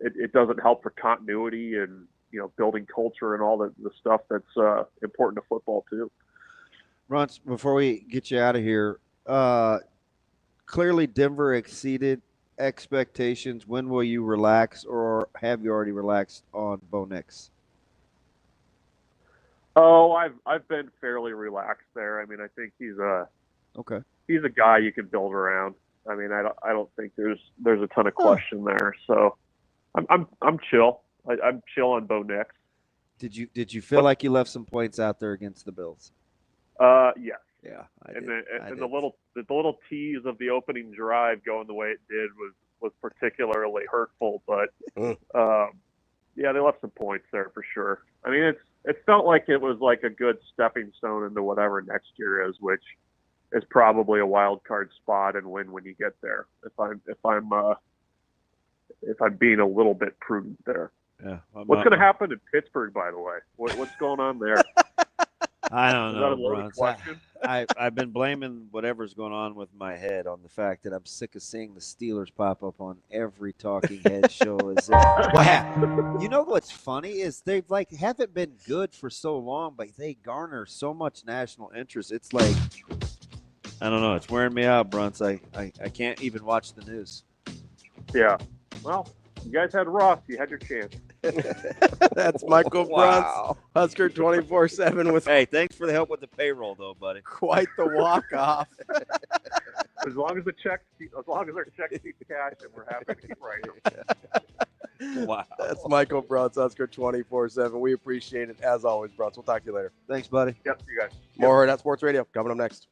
it doesn't help for continuity and, you know, building culture and all the stuff that's important to football too. Bruntz, before we get you out of here, clearly Denver exceeded expectations. When will you relax, or have you already relaxed on Bo Nix? Oh, I've been fairly relaxed there. I mean, I think he's a guy you can build around. I mean, I don't think there's a ton of question there. So I'm chill. I'm chill on Bo Nix. Did you feel like you left some points out there against the Bills? Yes. Yeah. The little tease of the opening drive going the way it did was particularly hurtful. But yeah, they left some points there for sure. I mean, it felt like it was like a good stepping stone into whatever next year is, which is probably a wild card spot and win when you get there. If I'm being a little bit prudent there. Yeah. What's going to happen in Pittsburgh, by the way? What's going on there? I don't know, Bruntz. I've been blaming whatever's going on with my head on the fact that I'm sick of seeing the Steelers pop up on every talking head show. As if, what happened? You know what's funny is they've haven't been good for so long, but they garner so much national interest. It's like, I don't know. It's wearing me out, Bruntz. I can't even watch the news. Yeah. Well, you guys had Ross. You had your chance. That's Michael Bruntz, Husker 24/7 with. Hey, thanks for the help with the payroll, though, buddy. Quite the walk-off. As long as our check keeps cashing, we're happy to keep writing them. Wow. That's Michael Bruntz, Husker 24/7. We appreciate it as always, Bruntz. We'll talk to you later. Thanks, buddy. Yep, see you guys. More Hurrdat Sports Radio coming up next.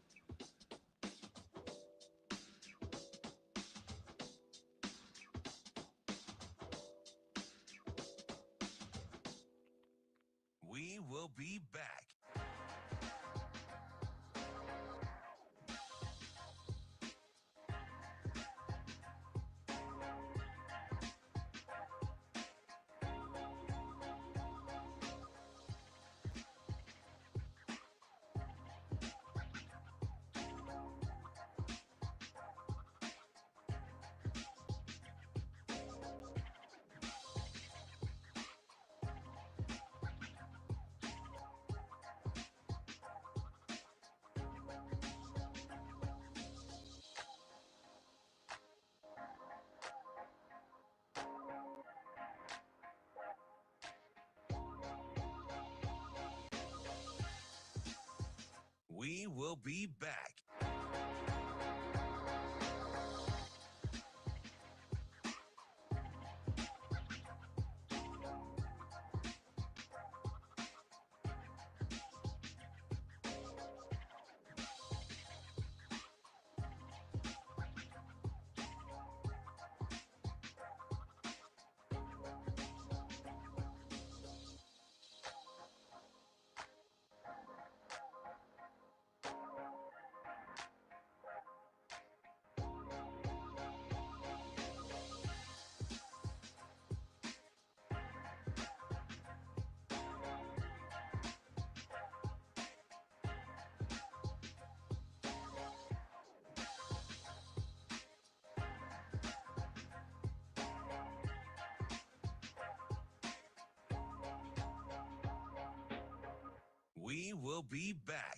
We will be back. We will be back. We will be back.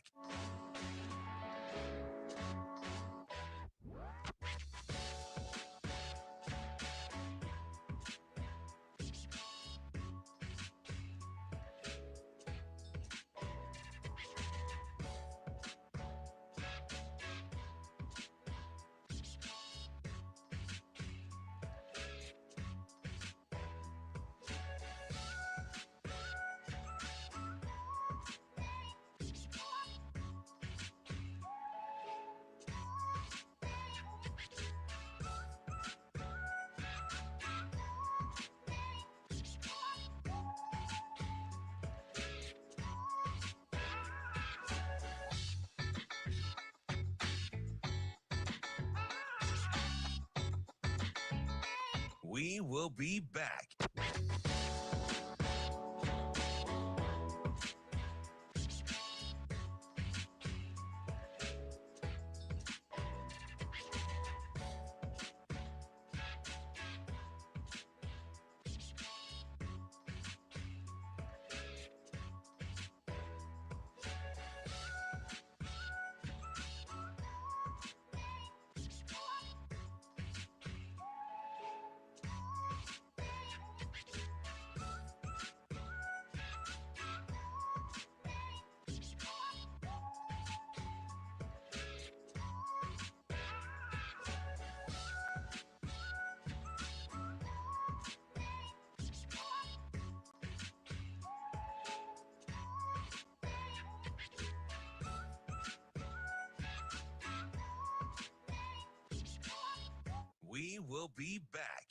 We will be back. We will be back.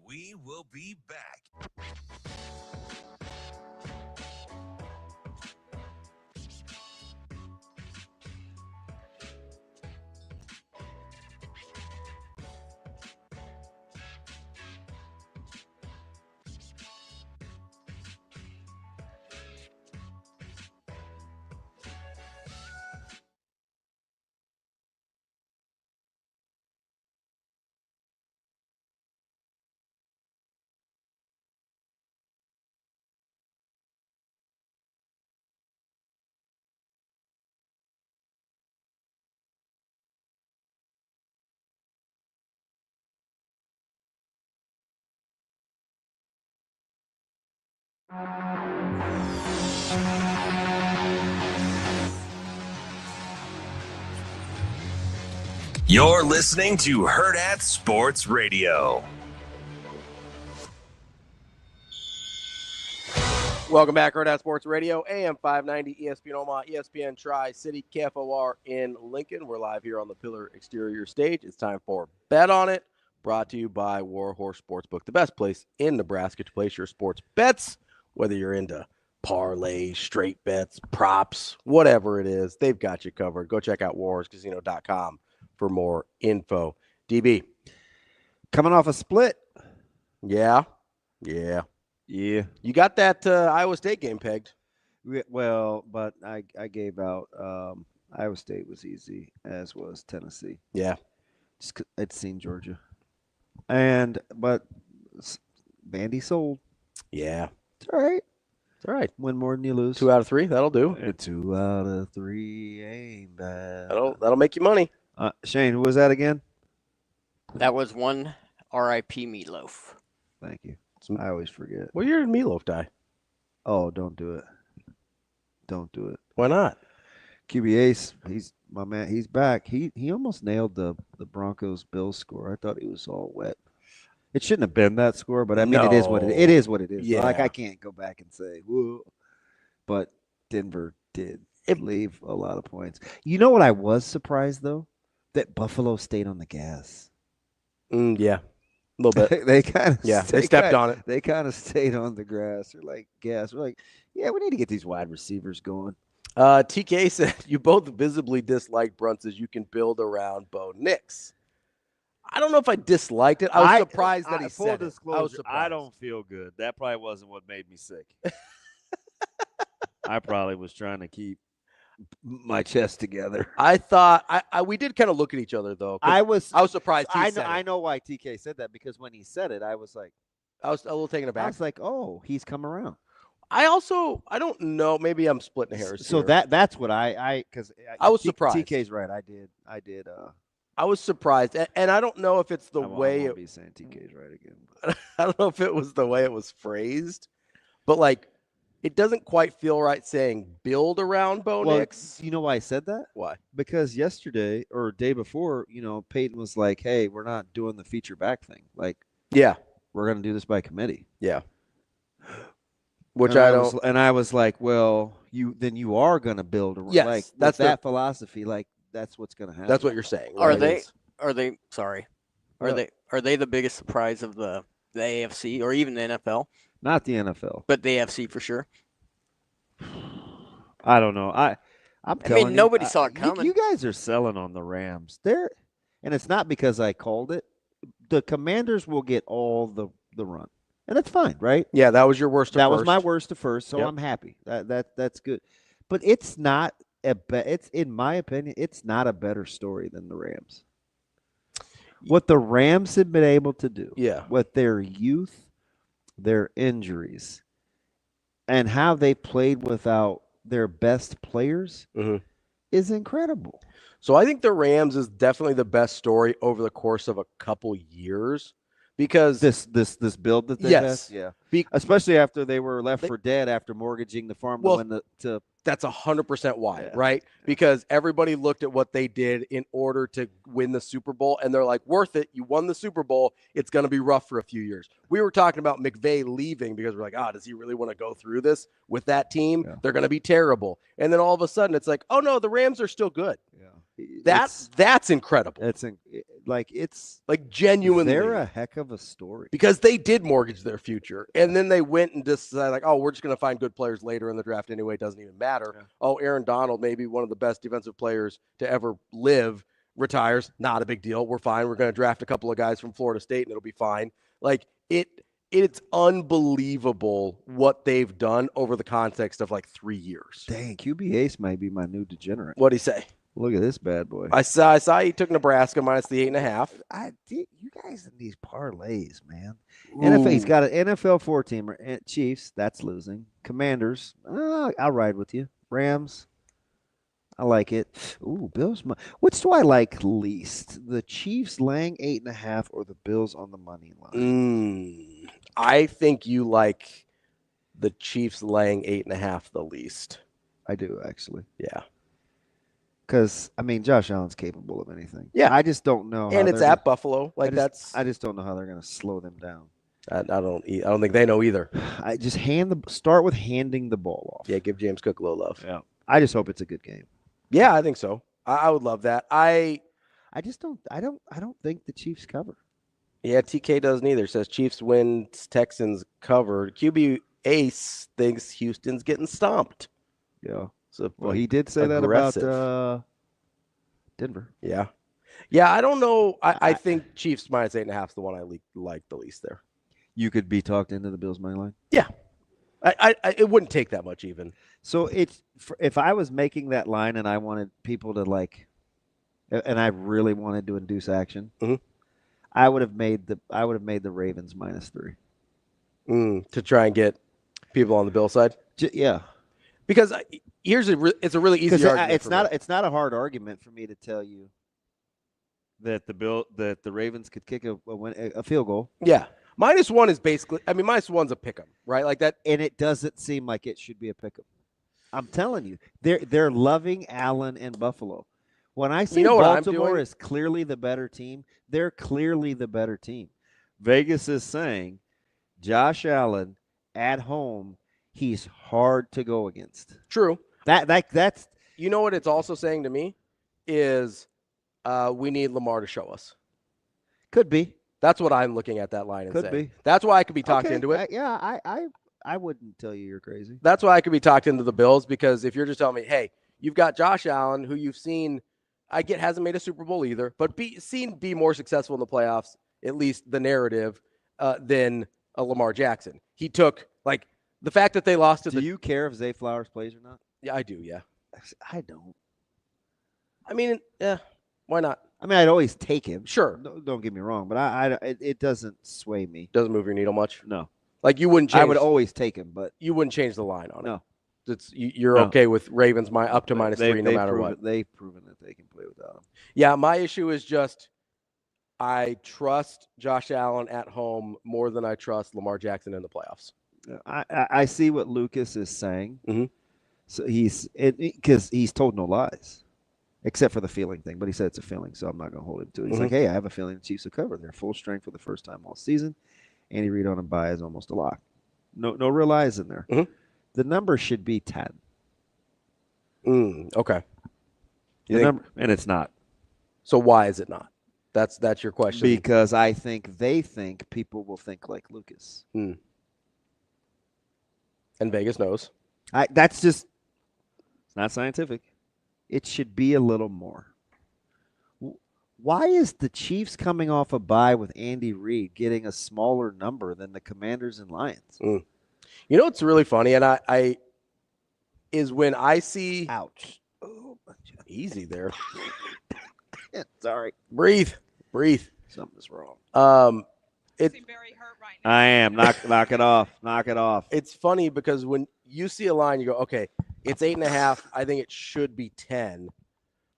We will be back. You're listening to Hurrdat Sports Radio. Welcome back, Hurrdat Sports Radio, AM 590, ESPN Omaha, ESPN Tri-City, KFOR in Lincoln. We're live here on the Pillar Exterior stage. It's time for Bet On It, brought to you by Warhorse Sportsbook, the best place in Nebraska to place your sports bets, whether you're into parlays, straight bets, props, whatever it is, they've got you covered. Go check out warhorseCasino.com for more info. DB. Coming off a split. Yeah. You got that Iowa State game pegged. Well, but I gave out Iowa State was easy, as was Tennessee. Yeah. Just I'd seen Georgia. But Vandy sold. Yeah. It's all right. It's all right. Win more than you lose. 2 out of 3, that'll do. 2 out of 3 ain't bad. That'll make you money. Shane, who was that again? That was one R.I.P. Meatloaf. Thank you. I always forget. What year did Meatloaf die? Oh, don't do it. Don't do it. Why not? QB Ace, he's my man. He's back. He almost nailed the Broncos-Bills score. I thought he was all wet. It shouldn't have been that score, but I mean, it is what it is. What it is. Yeah. Like I can't go back and say, whoa. But Denver did leave a lot of points. You know what I was surprised though? That Buffalo stayed on the gas. Yeah. A little bit. They kind of they stepped on it. They kind of stayed on the grass. They're like gas. We're like, yeah, we need to get these wide receivers going. TK said you both visibly dislike Bruntz as you can build around Bo Nix. I don't know if I disliked it. I was surprised that he said full disclosure, it. I was surprised. I don't feel good. That probably wasn't what made me sick. I probably was trying to keep my chest together. I thought we did kind of look at each other though. I was surprised. I know why TK said that, because when he said it, I was like, I was a little taken aback. I was like, oh, he's come around. I don't know. Maybe I'm splitting hairs. So here. that's what because I was surprised. TK's right. I did. I was surprised, and I don't know if it's the way I won't be saying TK's right again. I don't know if it was the way it was phrased, but like it doesn't quite feel right saying build around Bo Nix. You know why I said that? Why? Because yesterday or day before, Peyton was like, "Hey, we're not doing the feature back thing. Like, yeah, we're going to do this by committee." Yeah. Which I was like, well, you are going to build a yes, like that's that philosophy. Like that's what's going to happen. That's what you're saying. Right? Are they the biggest surprise of the AFC or even the NFL? Not the NFL, but the AFC for sure. I don't know. I'm telling you, nobody saw it coming. You guys are selling on the Rams. And it's not because I called it. The Commanders will get all the run, and that's fine, right? Yeah, that was your worst. That was my worst to first, so I'm happy. That's good. But it's not it's in my opinion, it's not a better story than the Rams. What the Rams have been able to do, with their youth, their injuries, and how they played without their best players is incredible. So I think the Rams is definitely the best story over the course of a couple years because this build that they had, especially after they were left for dead after mortgaging the farm that's 100% why, right? Because everybody looked at what they did in order to win the Super Bowl, and they're like, worth it. You won the Super Bowl. It's going to be rough for a few years. We were talking about McVay leaving because we're like, does he really want to go through this with that team? Yeah. They're going to be terrible. And then all of a sudden, it's like, oh, no, the Rams are still good. Yeah. That's incredible. It's like genuinely. They're a heck of a story. Because they did mortgage their future. And then they went and decided, like, we're just going to find good players later in the draft anyway. It doesn't even matter. Yeah. Oh, Aaron Donald, maybe one of the best defensive players to ever live, retires. Not a big deal. We're fine. We're going to draft a couple of guys from Florida State, and it'll be fine. Like, it's unbelievable what they've done over the context of, like, 3 years. Dang, QB Ace might be my new degenerate. What'd he say? Look at this bad boy. I saw he took Nebraska minus the 8.5. You guys in these parlays, man. NFL, he's got an NFL 4-teamer. Chiefs, that's losing. Commanders, I'll ride with you. Rams, I like it. Ooh, Bills. Which do I like least? The Chiefs laying 8.5 or the Bills on the money line? I think you like the Chiefs laying 8.5 the least. I do, actually. Yeah. Because, Josh Allen's capable of anything. Yeah. I just don't know. And it's at Buffalo. I just don't know how they're going to slow them down. I don't think they know either. I just start with handing the ball off. Yeah, give James Cook a little love. Yeah. I just hope it's a good game. Yeah, I think so. I would love that. I don't think the Chiefs cover. Yeah, TK doesn't either. Says Chiefs win, Texans covered. QB Ace thinks Houston's getting stomped. Yeah. So, he did say that about Denver. Yeah. Yeah, I don't know. I think Chiefs minus 8.5 is the one I like the least there. You could be talked into the Bills money line? Yeah. It wouldn't take that much even. So if I was making that line and I wanted people to and I really wanted to induce action, I would have made the Ravens -3. To try and get people on the Bill side? Yeah. Because it's a really easy argument. It's not a hard argument for me to tell you that the Ravens could kick a field goal. Yeah. -1 is basically, -1's a pick 'em, right? Like that. And it doesn't seem like it should be a pick 'em. I'm telling you, they're loving Allen and Buffalo. When I say Baltimore is clearly the better team, they're clearly the better team. Vegas is saying Josh Allen at home, he's hard to go against. True. That's you know what it's also saying to me is we need Lamar to show us. Could be. That's what I'm looking at that line and saying. Could be. That's why I could be talked into it. I wouldn't tell you you're crazy. That's why I could be talked into the Bills, because if you're just telling me, hey, you've got Josh Allen, who you've seen, hasn't made a Super Bowl either, but seen be more successful in the playoffs, at least the narrative, than a Lamar Jackson. He took, the fact that they lost to Do you care if Zay Flowers plays or not? Yeah, I do, yeah. I don't. Why not? I'd always take him. Sure. Don't get me wrong, but it doesn't sway me. Doesn't move your needle much? No. You wouldn't change. I would always take him, but you wouldn't change the line on it. No. You're okay with Ravens up to -3 no matter what. They've proven that they can play without him. Yeah, my issue is just I trust Josh Allen at home more than I trust Lamar Jackson in the playoffs. I see what Lucas is saying. Mm-hmm. So because he's told no lies, except for the feeling thing. But he said it's a feeling, so I'm not going to hold him to it. He's like, hey, I have a feeling the Chiefs will cover. They're full strength for the first time all season. Andy Reid on a bye is almost a lock. No real eyes in there. Mm-hmm. The number should be 10. Okay. And it's not. So why is it not? That's your question. Because they think people will think like Lucas. And Vegas knows. It's not scientific. It should be a little more. Why is the Chiefs coming off a bye with Andy Reid getting a smaller number than the Commanders and Lions? You know what's really funny, and I is when I see. Ouch. Oh, easy there. Sorry. Breathe. Something's wrong. I am. Knock it off. Knock it off. It's funny because when you see a line, you go, okay, it's 8.5. I think it should be 10.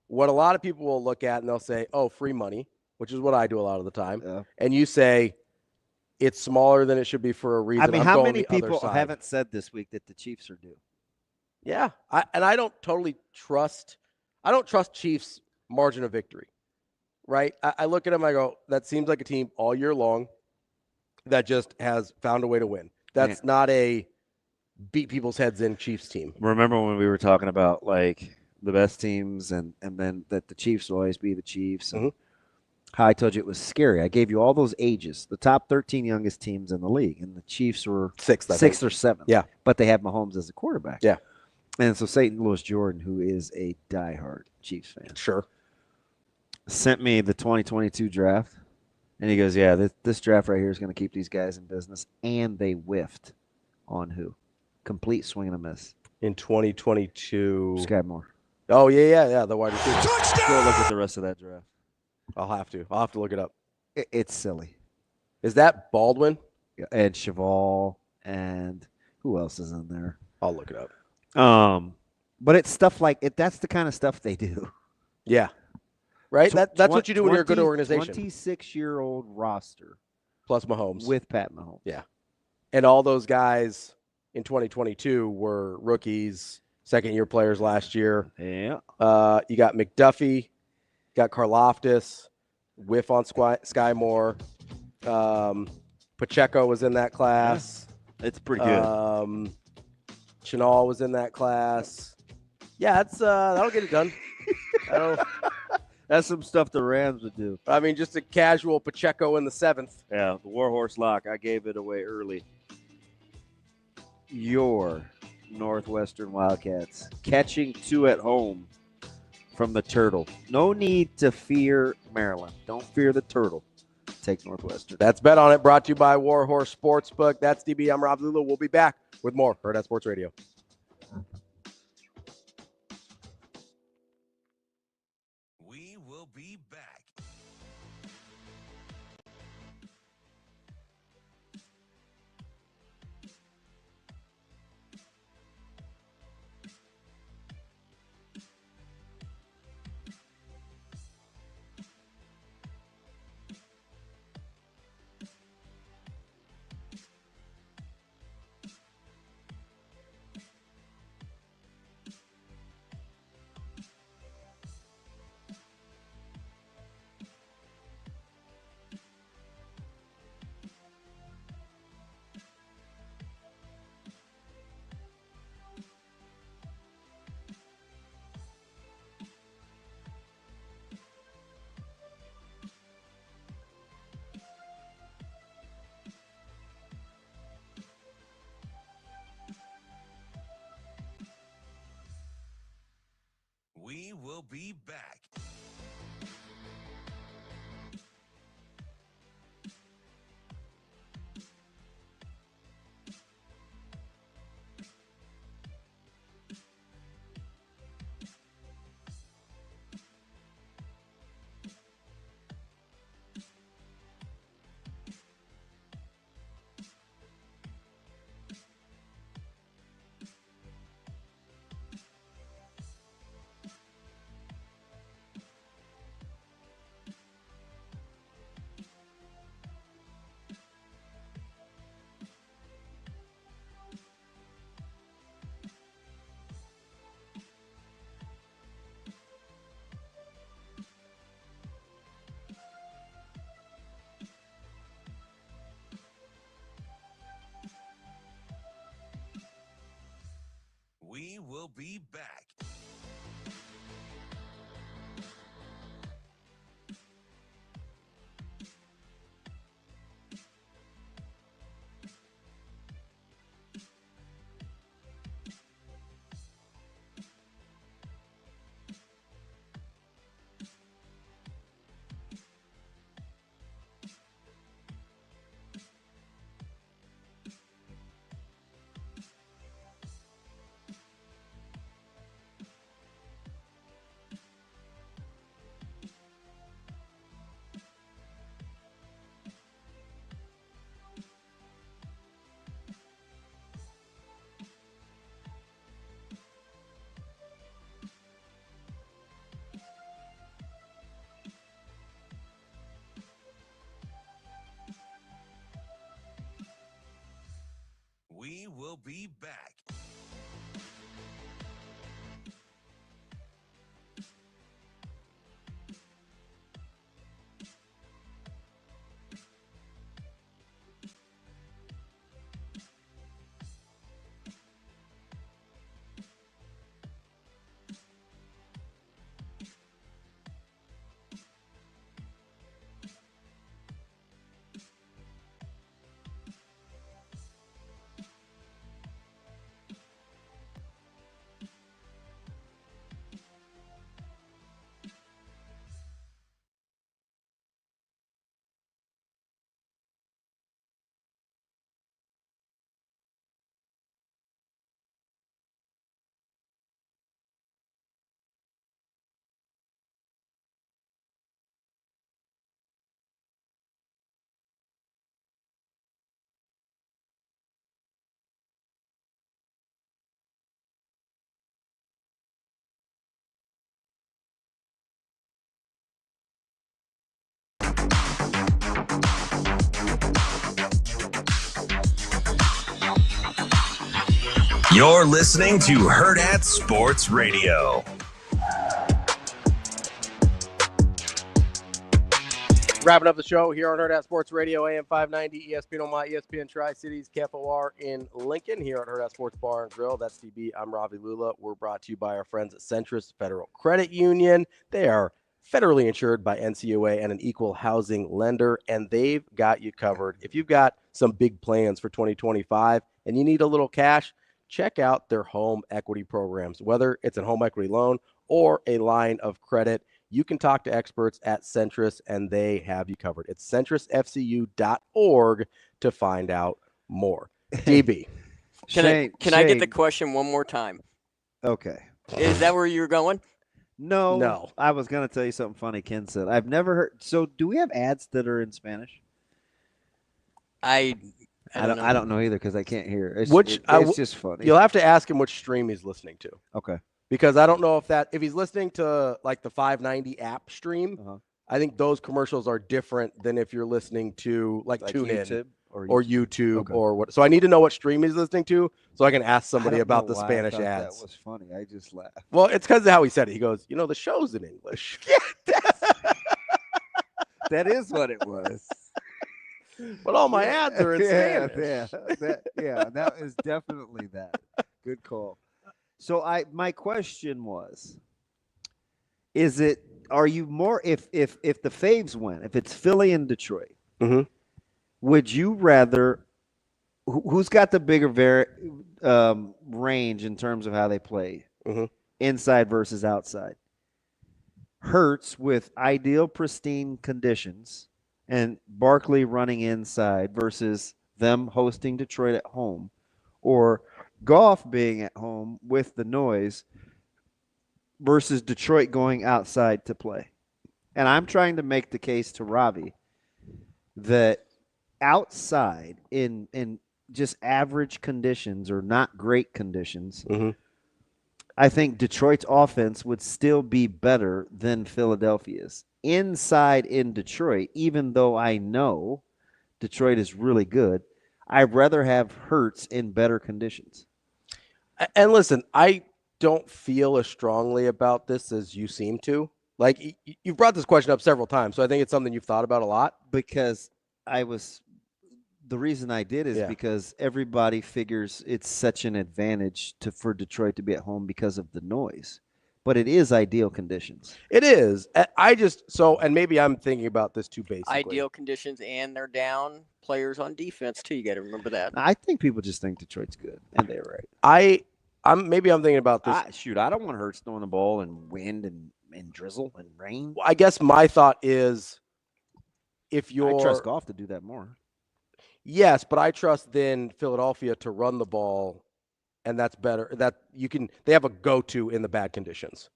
What a lot of people will look at and they'll say, oh, free money, which is what I do a lot of the time. Yeah. And you say it's smaller than it should be for a reason. I mean, how many people haven't said this week that the Chiefs are due? Yeah. I don't totally trust Chiefs margin of victory, right? I look at them, I go, that seems like a team all year long that just has found a way to win. That's not a beat people's heads in Chiefs team. Remember when we were talking about like the best teams and then that the Chiefs will always be the Chiefs and how I told you it was scary. I gave you all those ages, the top 13 youngest teams in the league, and the Chiefs were sixth or seventh. Yeah. But they have Mahomes as a quarterback. Yeah. And so St. Louis Jordan, who is a diehard Chiefs fan. Sure. Sent me the 2022 draft. And he goes, yeah, this draft right here is going to keep these guys in business. And they whiffed on who? Complete swing and a miss. In 2022. Sky Moore. Oh, yeah. The wide receiver. Go look at the rest of that draft. I'll have to look it up. It's silly. Is that Baldwin? Ed Cheval and who else is in there? I'll look it up. But it's stuff like it. That's the kind of stuff they do. Yeah. Right? That's what you do when you're a good organization. 26-year-old roster. Plus Mahomes. With Pat Mahomes. Yeah. And all those guys in 2022 were rookies, second-year players last year. Yeah. You got McDuffie, got Karlaftis, whiff on Sky Moore. Pacheco was in that class. Yeah. It's pretty good. Chenal was in that class. Yeah, that'll get it done. That's some stuff the Rams would do. I mean, just a casual Pacheco in the 7th. Yeah, the Warhorse lock. I gave it away early. Your Northwestern Wildcats catching 2 at home from the Turtle. No need to fear Maryland. Don't fear the Turtle. Take Northwestern. That's Bet On It, brought to you by Warhorse Sportsbook. That's DB. I'm Rob Lulla. We'll be back with more Hurrdat Sports Radio. We will be back. will be back. We will be back. You're listening to Hurrdat Sports Radio. Wrapping up the show here on Hurrdat Sports Radio, AM 590, ESPN Omaha, ESPN Tri-Cities, KFOR in Lincoln, here at Hurrdat Sports Bar and Grill. That's DB. I'm Ravi Lulla. We're brought to you by our friends at Centris Federal Credit Union. They are federally insured by NCUA and an equal housing lender, and they've got you covered. If you've got some big plans for 2025 and you need a little cash, check out their home equity programs. Whether it's a home equity loan or a line of credit, you can talk to experts at Centris, and they have you covered. It's centrisfcu.org to find out more. DB. Can I get the question one more time? Okay. Is that where you're going? No. I was going to tell you something funny Ken said. I've never heard. So do we have ads that are in Spanish? I don't know either because I can't hear. It's just funny. You'll have to ask him which stream he's listening to. Okay. Because I don't know if he's listening to like the 590 app stream, I think those commercials are different than if you're listening to like TuneIn or YouTube or what. So I need to know what stream he's listening to so I can ask somebody about the Spanish ads. That was funny. I just laughed. Well, it's because of how he said it. He goes, the show's in English. That is what it was. But all my ads are in Spanish. That is definitely that. Good call. So my question was, are you more if the Faves win, if it's Philly and Detroit, would you rather who's got the bigger range in terms of how they play, inside versus outside? Hurts with ideal pristine conditions and Barkley running inside versus them hosting Detroit at home, or Goff being at home with the noise versus Detroit going outside to play. And I'm trying to make the case to Ravi that outside in just average conditions or not great conditions, I think Detroit's offense would still be better than Philadelphia's. Inside in Detroit, even though I know Detroit is really good, I'd rather have Hurts in better conditions. And listen, I don't feel as strongly about this as you seem to. Like, you've brought this question up several times, so I think it's something you've thought about a lot. Because The reason I did is Yeah. because everybody figures it's such an advantage for Detroit to be at home because of the noise. But it is ideal conditions. It is. And maybe I'm thinking about this too basically. Ideal conditions, and they're down players on defense too. You got to remember that. I think people just think Detroit's good, and they're right. I'm thinking about this. I don't want Hurts throwing the ball and wind and drizzle and rain. I guess my thought is, if I you're trust Goff to do that more. Yes, but I trust then Philadelphia to run the ball, and that's better. They have a go-to in the bad conditions,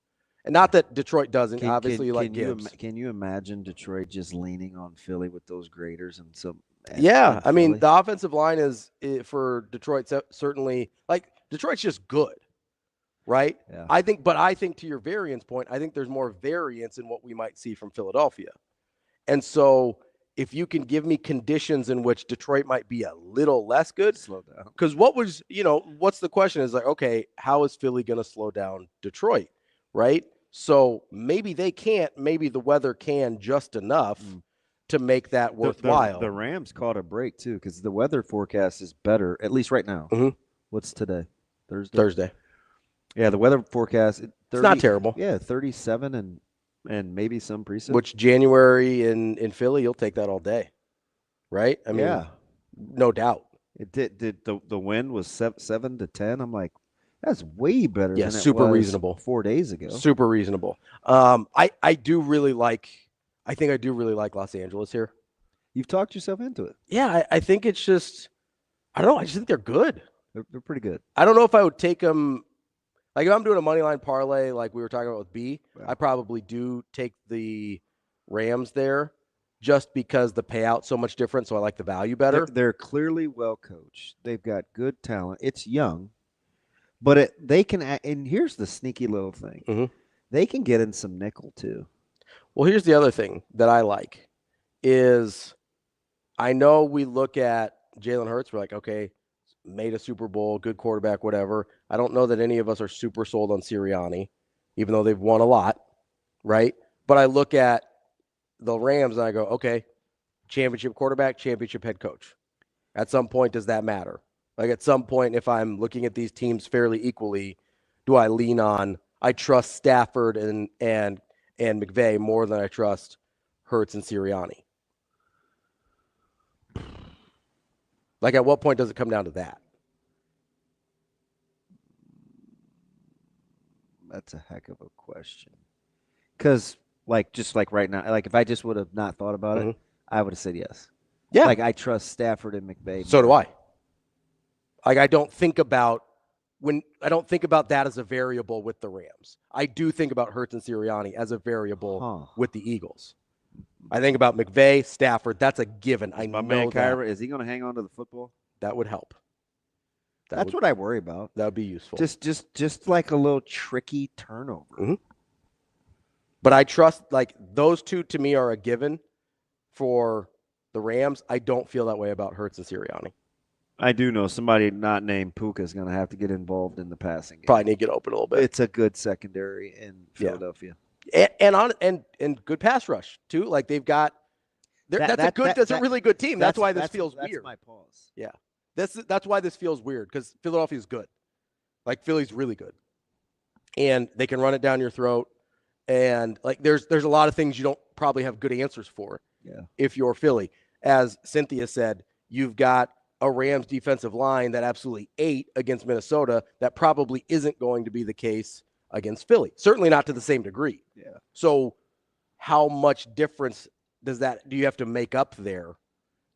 and not that Detroit doesn't. Obviously, like Gibbs. Can you imagine Detroit just leaning on Philly with those graders and some? Yeah, I mean the offensive line is for Detroit certainly Detroit's just good, right? Yeah. I think to your variance point, I think there's more variance in what we might see from Philadelphia, and so. If you can give me conditions in which Detroit might be a little less good, slow down. Because what's the question is okay, how is Philly going to slow down Detroit, right? So maybe they can't, maybe the weather can just enough to make that worthwhile. The Rams caught a break too because the weather forecast is better, at least right now. Mm-hmm. What's today? Thursday. Yeah, the weather forecast. It's not terrible. Yeah, 37 and maybe some precip. Which January in Philly, you'll take that all day, right? I mean, no doubt. It did. The wind was 7 to 10. I'm like, that's way better. Yeah, than super it was reasonable. 4 days ago. Super reasonable. I do really like Los Angeles here. You've talked yourself into it. Yeah, I think it's just, I don't know. I just think they're good. They're pretty good. I don't know if I would take them. Like if I'm doing a money line parlay, like we were talking about with B, I probably do take the Rams there, just because the payout's so much different. So I like the value better. They're clearly well coached. They've got good talent. It's young, but they can. And here's the sneaky little thing: they can get in some nickel too. Well, here's the other thing that I like is, I know we look at Jalen Hurts. We're like, okay, made a Super Bowl, good quarterback, whatever. I don't know that any of us are super sold on Sirianni, even though they've won a lot, right? But I look at the Rams and I go, okay, championship quarterback, championship head coach. At some point, does that matter? Like at some point, if I'm looking at these teams fairly equally, do I lean on, I trust Stafford and McVay more than I trust Hurts and Sirianni? Like at what point does it come down to that? That's a heck of a question. Because, just like right now, like if I just would have not thought about it, I would have said yes. Yeah. Like I trust Stafford and McVay. So do I. Like I don't think about that as a variable with the Rams. I do think about Hurts and Sirianni as a variable with the Eagles. I think about McVay, Stafford. That's a given. I know man that. Kyra, is he going to hang on to the football? That would help. That's what I worry about. That would be useful. Just like a little tricky turnover. But I trust, like, those two to me are a given for the Rams. I don't feel that way about Hurts and Sirianni. I do know somebody not named Puka is going to have to get involved in the passing game. Probably need to get open a little bit. It's a good secondary in Philadelphia. And good pass rush too. Like they've got that's a really good team. That's why this feels weird. That's my pause. Yeah. That's why this feels weird, because Philadelphia's good. Like Philly's really good. And they can run it down your throat. And like there's a lot of things you don't probably have good answers for if you're Philly. As Cynthia said, you've got a Rams defensive line that absolutely ate against Minnesota. That probably isn't going to be the case against Philly. Certainly not to the same degree. Yeah. So how much difference do you have to make up there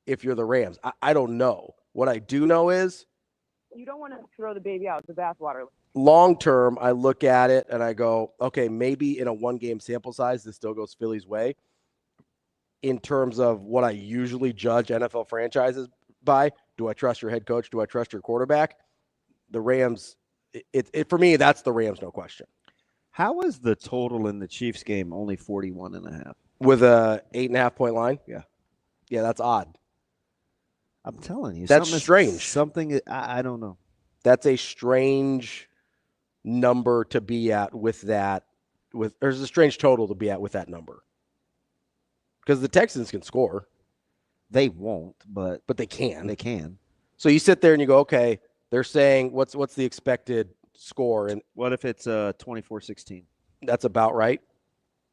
if you're the Rams? I don't know. What I do know is you don't want to throw the baby out with the bathwater. Long term, I look at it and I go, okay, maybe in a one-game sample size, this still goes Philly's way. In terms of what I usually judge NFL franchises by, do I trust your head coach? Do I trust your quarterback? The Rams, for me, that's the Rams, no question. How is the total in the Chiefs game only 41.5? With a 8.5-point line? Yeah. Yeah, that's odd. I'm telling you. That's strange. Something, I don't know. That's a strange number to be at with that. There's a strange total to be at with that number. Because the Texans can score. They won't, but they can. They can. So you sit there and you go, okay, they're saying what's the expected score? And what if it's 24-16? That's about right.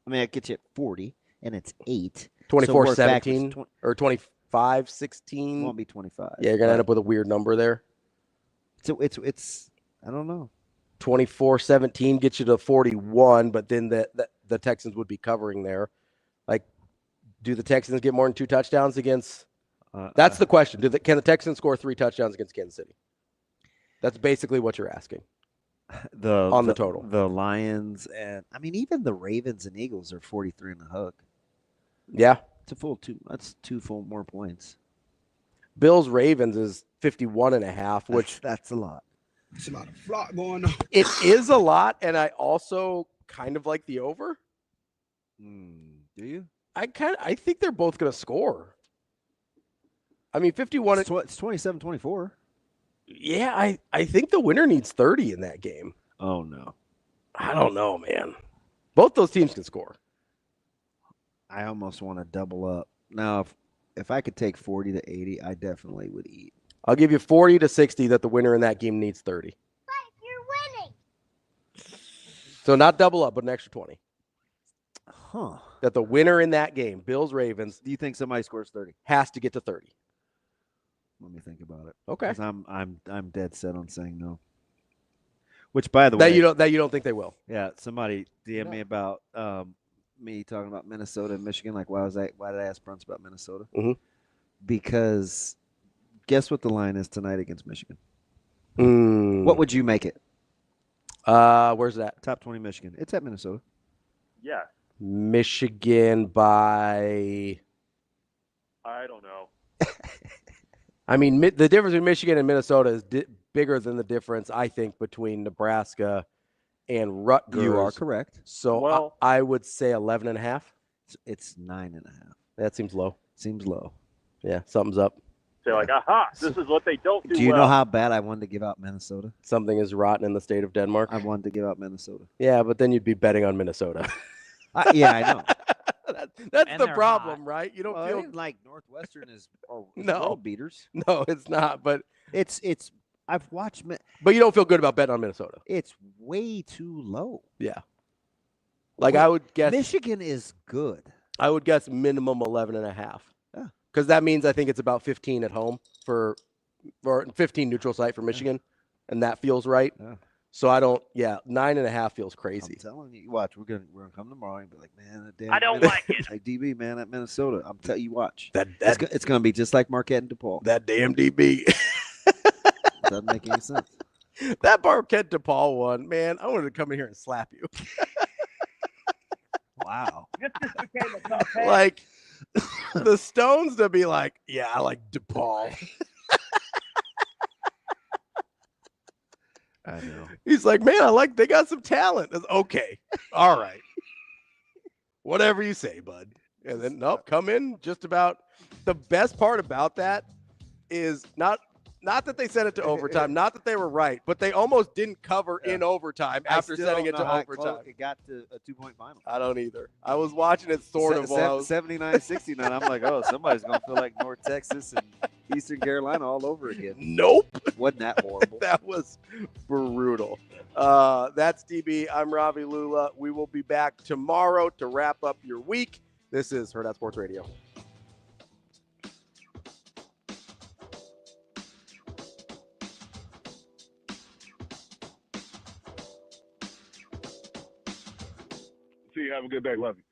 I mean, it gets you at 40, and it's 8. 24-17 or 25-16. Won't be 25. Yeah, you're gonna end up with a weird number there. So it's I don't know. 24-17 gets you to 41, but then the Texans would be covering there. Like, do the Texans get more than 2 touchdowns against? That's the question. Can the Texans score 3 touchdowns against Kansas City? That's basically what you're asking. On the total. The Lions and I mean even the Ravens and Eagles are 43 and a hook. Yeah. It's a full 2. That's 2 full more points. Bills Ravens is 51.5, which that's a lot. It's a lot of flock going on. It is a lot, and I also kind of like the over. Do you? I think they're both going to score. I mean, 51. It's 27-24. Yeah, I think the winner needs 30 in that game. Oh, no. I don't know, man. Both those teams can score. I almost want to double up. Now, if I could take 40-80, I definitely would eat. I'll give you 40-60 that the winner in that game needs 30. But you're winning. So not double up, but an extra 20. Huh. That the winner in that game, Bills Ravens. Do you think somebody scores 30? Has to get to 30. Let me think about it. Okay. 'Cause I'm dead set on saying no. Which, by the way, that you don't think they will. Yeah, somebody DM me about me talking about Minnesota and Michigan. Like, why did I ask Bruntz about Minnesota? Mm-hmm. Because guess what the line is tonight against Michigan? What would you make it? Where's that? Top 20 Michigan. It's at Minnesota. Yeah. Michigan by. I don't know. I mean, the difference between Michigan and Minnesota is bigger than the difference, I think, between Nebraska and Rutgers. You are correct. So I would say 11.5. It's 9.5. That seems low. Seems low. Yeah, something's up. They're like, aha, this is what they don't do. Do you know how bad I wanted to give out Minnesota? Something is rotten in the state of Denmark. I wanted to give out Minnesota. Yeah, but then you'd be betting on Minnesota. Yeah, I know. That's the problem, right? You don't feel like Northwestern is no world beaters. No, it's not. But it's. I've watched, but you don't feel good about betting on Minnesota. It's way too low. Yeah, like I would guess Michigan is good. I would guess minimum 11.5. Yeah, because that means I think it's about 15 at home for 15 neutral site for Michigan, and that feels right. Yeah. So I don't. Yeah, 9.5 feels crazy. I'm telling you, watch. We're gonna come tomorrow and be like, man, that damn. I don't like it. Like DB, man, at Minnesota. I'm telling you, watch. It's gonna be just like Marquette and DePaul. That damn DB. Doesn't make any sense. That Marquette DePaul one, man. I wanted to come in here and slap you. Wow. This just became a tough hang. Like the Stones to be like, yeah, I like DePaul. I know. He's like, man, they got some talent. That's okay. All right. Whatever you say, bud. And then come in just about. The best part about that is not that they sent it to overtime, not that they were right, but they almost didn't cover in overtime after sending it to overtime. It got to a 2-point final. I don't either. I was watching it sort of. 79-69. I'm like, oh, somebody's going to feel like North Texas and Eastern Carolina all over again. Nope. Wasn't that horrible? That was brutal. That's DB. I'm Ravi Lulla. We will be back tomorrow to wrap up your week. This is Hurrdat Sports Radio. See you. Have a good day. Love you.